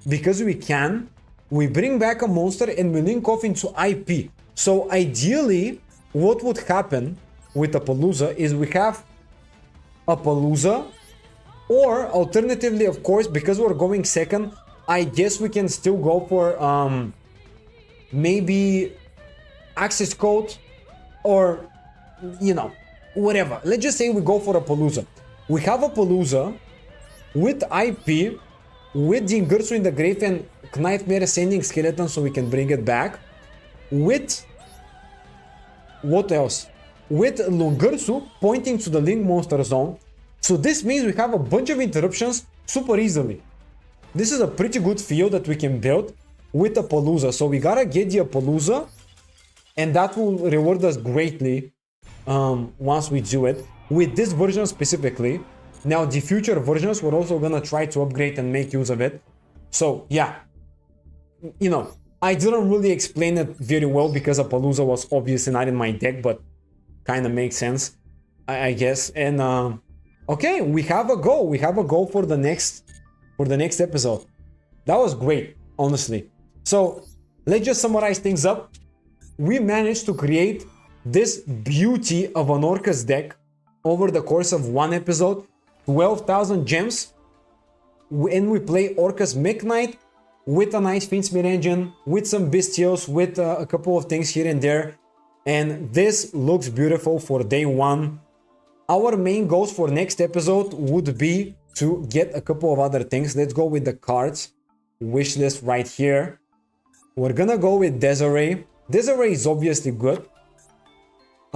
because we can. We bring back a monster and we link off into IP. So ideally, what would happen with a Palooza is we have a Palooza, or alternatively, of course, because we're going second, I guess we can still go for maybe access code or, you know, whatever. Let's just say we go for a Palooza. We have a Palooza with IP, with the Gursu in the grave and Knightmare sending skeleton so we can bring it back. With what else? With Lungursu pointing to the Link monster zone. So this means we have a bunch of interruptions super easily. This is a pretty good field that we can build with a Palooza. So we gotta get the Palooza, and that will reward us greatly once we do it. With this version specifically. Now the future versions we're also gonna try to upgrade and make use of it. So yeah, you know, I didn't really explain it very well because a Palooza was obviously not in my deck, but kind of makes sense, I guess. And okay, we have a goal. We have a goal for the next episode. That was great, honestly. So let's just summarize things up. We managed to create this beauty of an Orcust deck over the course of one episode. 12,000 gems, and we play Orcust Mech Knight with a nice Fiendsmith engine, with some bestials, with a couple of things here and there, and this looks beautiful for day 1. Our main goals for next episode would be to get a couple of other things. Let's go with the cards wish list right here. We're gonna go with Desiree. Desiree is obviously good.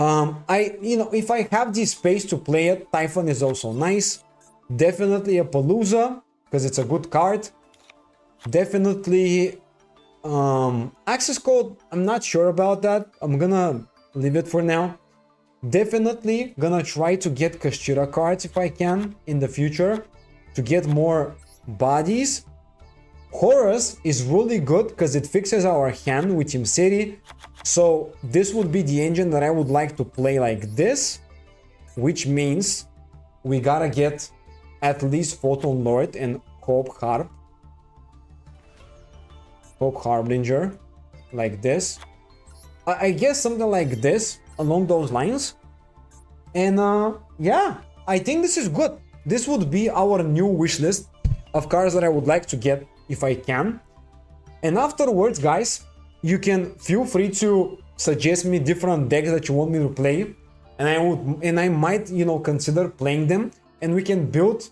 If I have the space to play it, Typhon is also nice. Definitely a Palooza, because it's a good card. Definitely access code, I'm not sure about that. I'm gonna leave it for now. Definitely gonna try to get Kashira cards if I can in the future to get more bodies. Horus is really good because it fixes our hand with Imseri. So this would be the engine that I would like to play like this, which means we gotta get at least Photon Lord and Hope Harbinger, like this. I guess something like this, along those lines. And yeah, I think this is good. This would be our new wish list of cards that I would like to get if I can. And afterwards, guys, you can feel free to suggest me different decks that you want me to play, and I might, you know, consider playing them, and we can build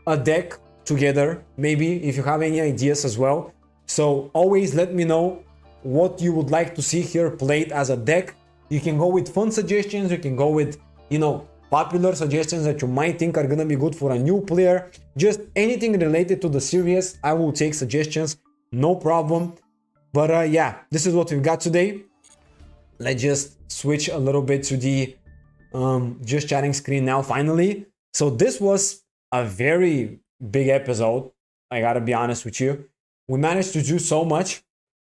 a deck together, maybe, if you have any ideas as well. So always let me know what you would like to see here played as a deck. You can go with fun suggestions, you can go with, you know, popular suggestions that you might think are gonna be good for a new player. Just anything related to the series, I will take suggestions, no problem. But yeah, this is what we've got today. Let's just switch a little bit to the just chatting screen now, finally. So this was a very big episode, I gotta be honest with you. We managed to do so much.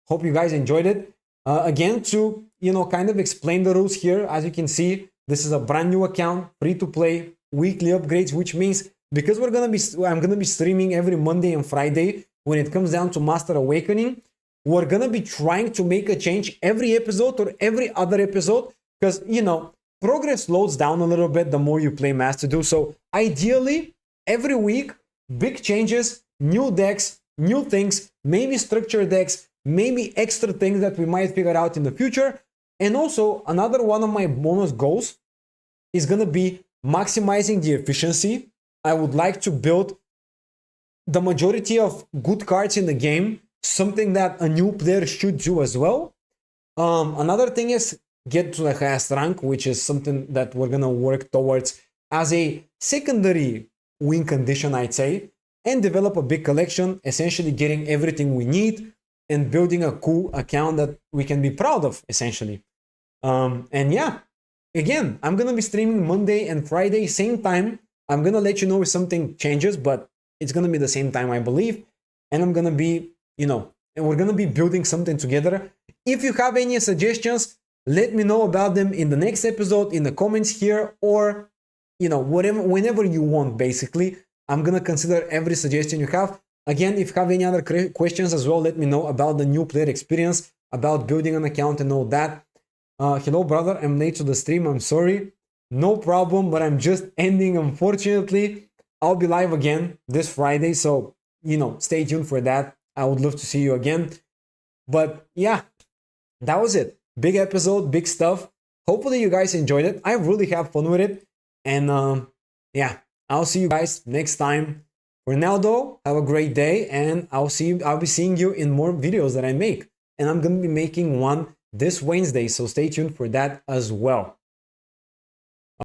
Hope you guys enjoyed it. Again, to, you know, kind of explain the rules here, as you can see, this is a brand new account, free to play, weekly upgrades, which means because I'm gonna be streaming every Monday and Friday when it comes down to Master Awakening, we're gonna be trying to make a change every episode or every other episode, because, you know, progress slows down a little bit the more you play Master Duel. So ideally, every week, big changes, new decks, new things, maybe structure decks, maybe extra things that we might figure out in the future. And also, another one of my bonus goals is gonna be maximizing the efficiency. I would like to build the majority of good cards in the game, something that a new player should do as well. Another thing is get to the highest rank, which is something that we're gonna work towards as a secondary win condition, I'd say, and develop a big collection, essentially getting everything we need and building a cool account that we can be proud of, essentially. And yeah, again, I'm gonna be streaming Monday and Friday, same time. I'm gonna let you know if something changes, but it's gonna be the same time, I believe. And I'm gonna be, you know, and we're gonna be building something together. If you have any suggestions, let me know about them in the next episode, in the comments here, or, you know, whatever, whenever you want, basically. I'm gonna consider every suggestion you have. Again, if you have any other questions as well, let me know about the new player experience, about building an account and all that. Hello, brother, I'm late to the stream, I'm sorry. No problem, but I'm just ending, unfortunately. I'll be live again this Friday, so, you know, stay tuned for that. I would love to see you again. But yeah, that was it. Big episode, big stuff. Hopefully you guys enjoyed it. I really have fun with it. And yeah, I'll see you guys next time. For now though, have a great day, and I'll be seeing you in more videos that I make. And I'm gonna be making one this Wednesday, so stay tuned for that as well.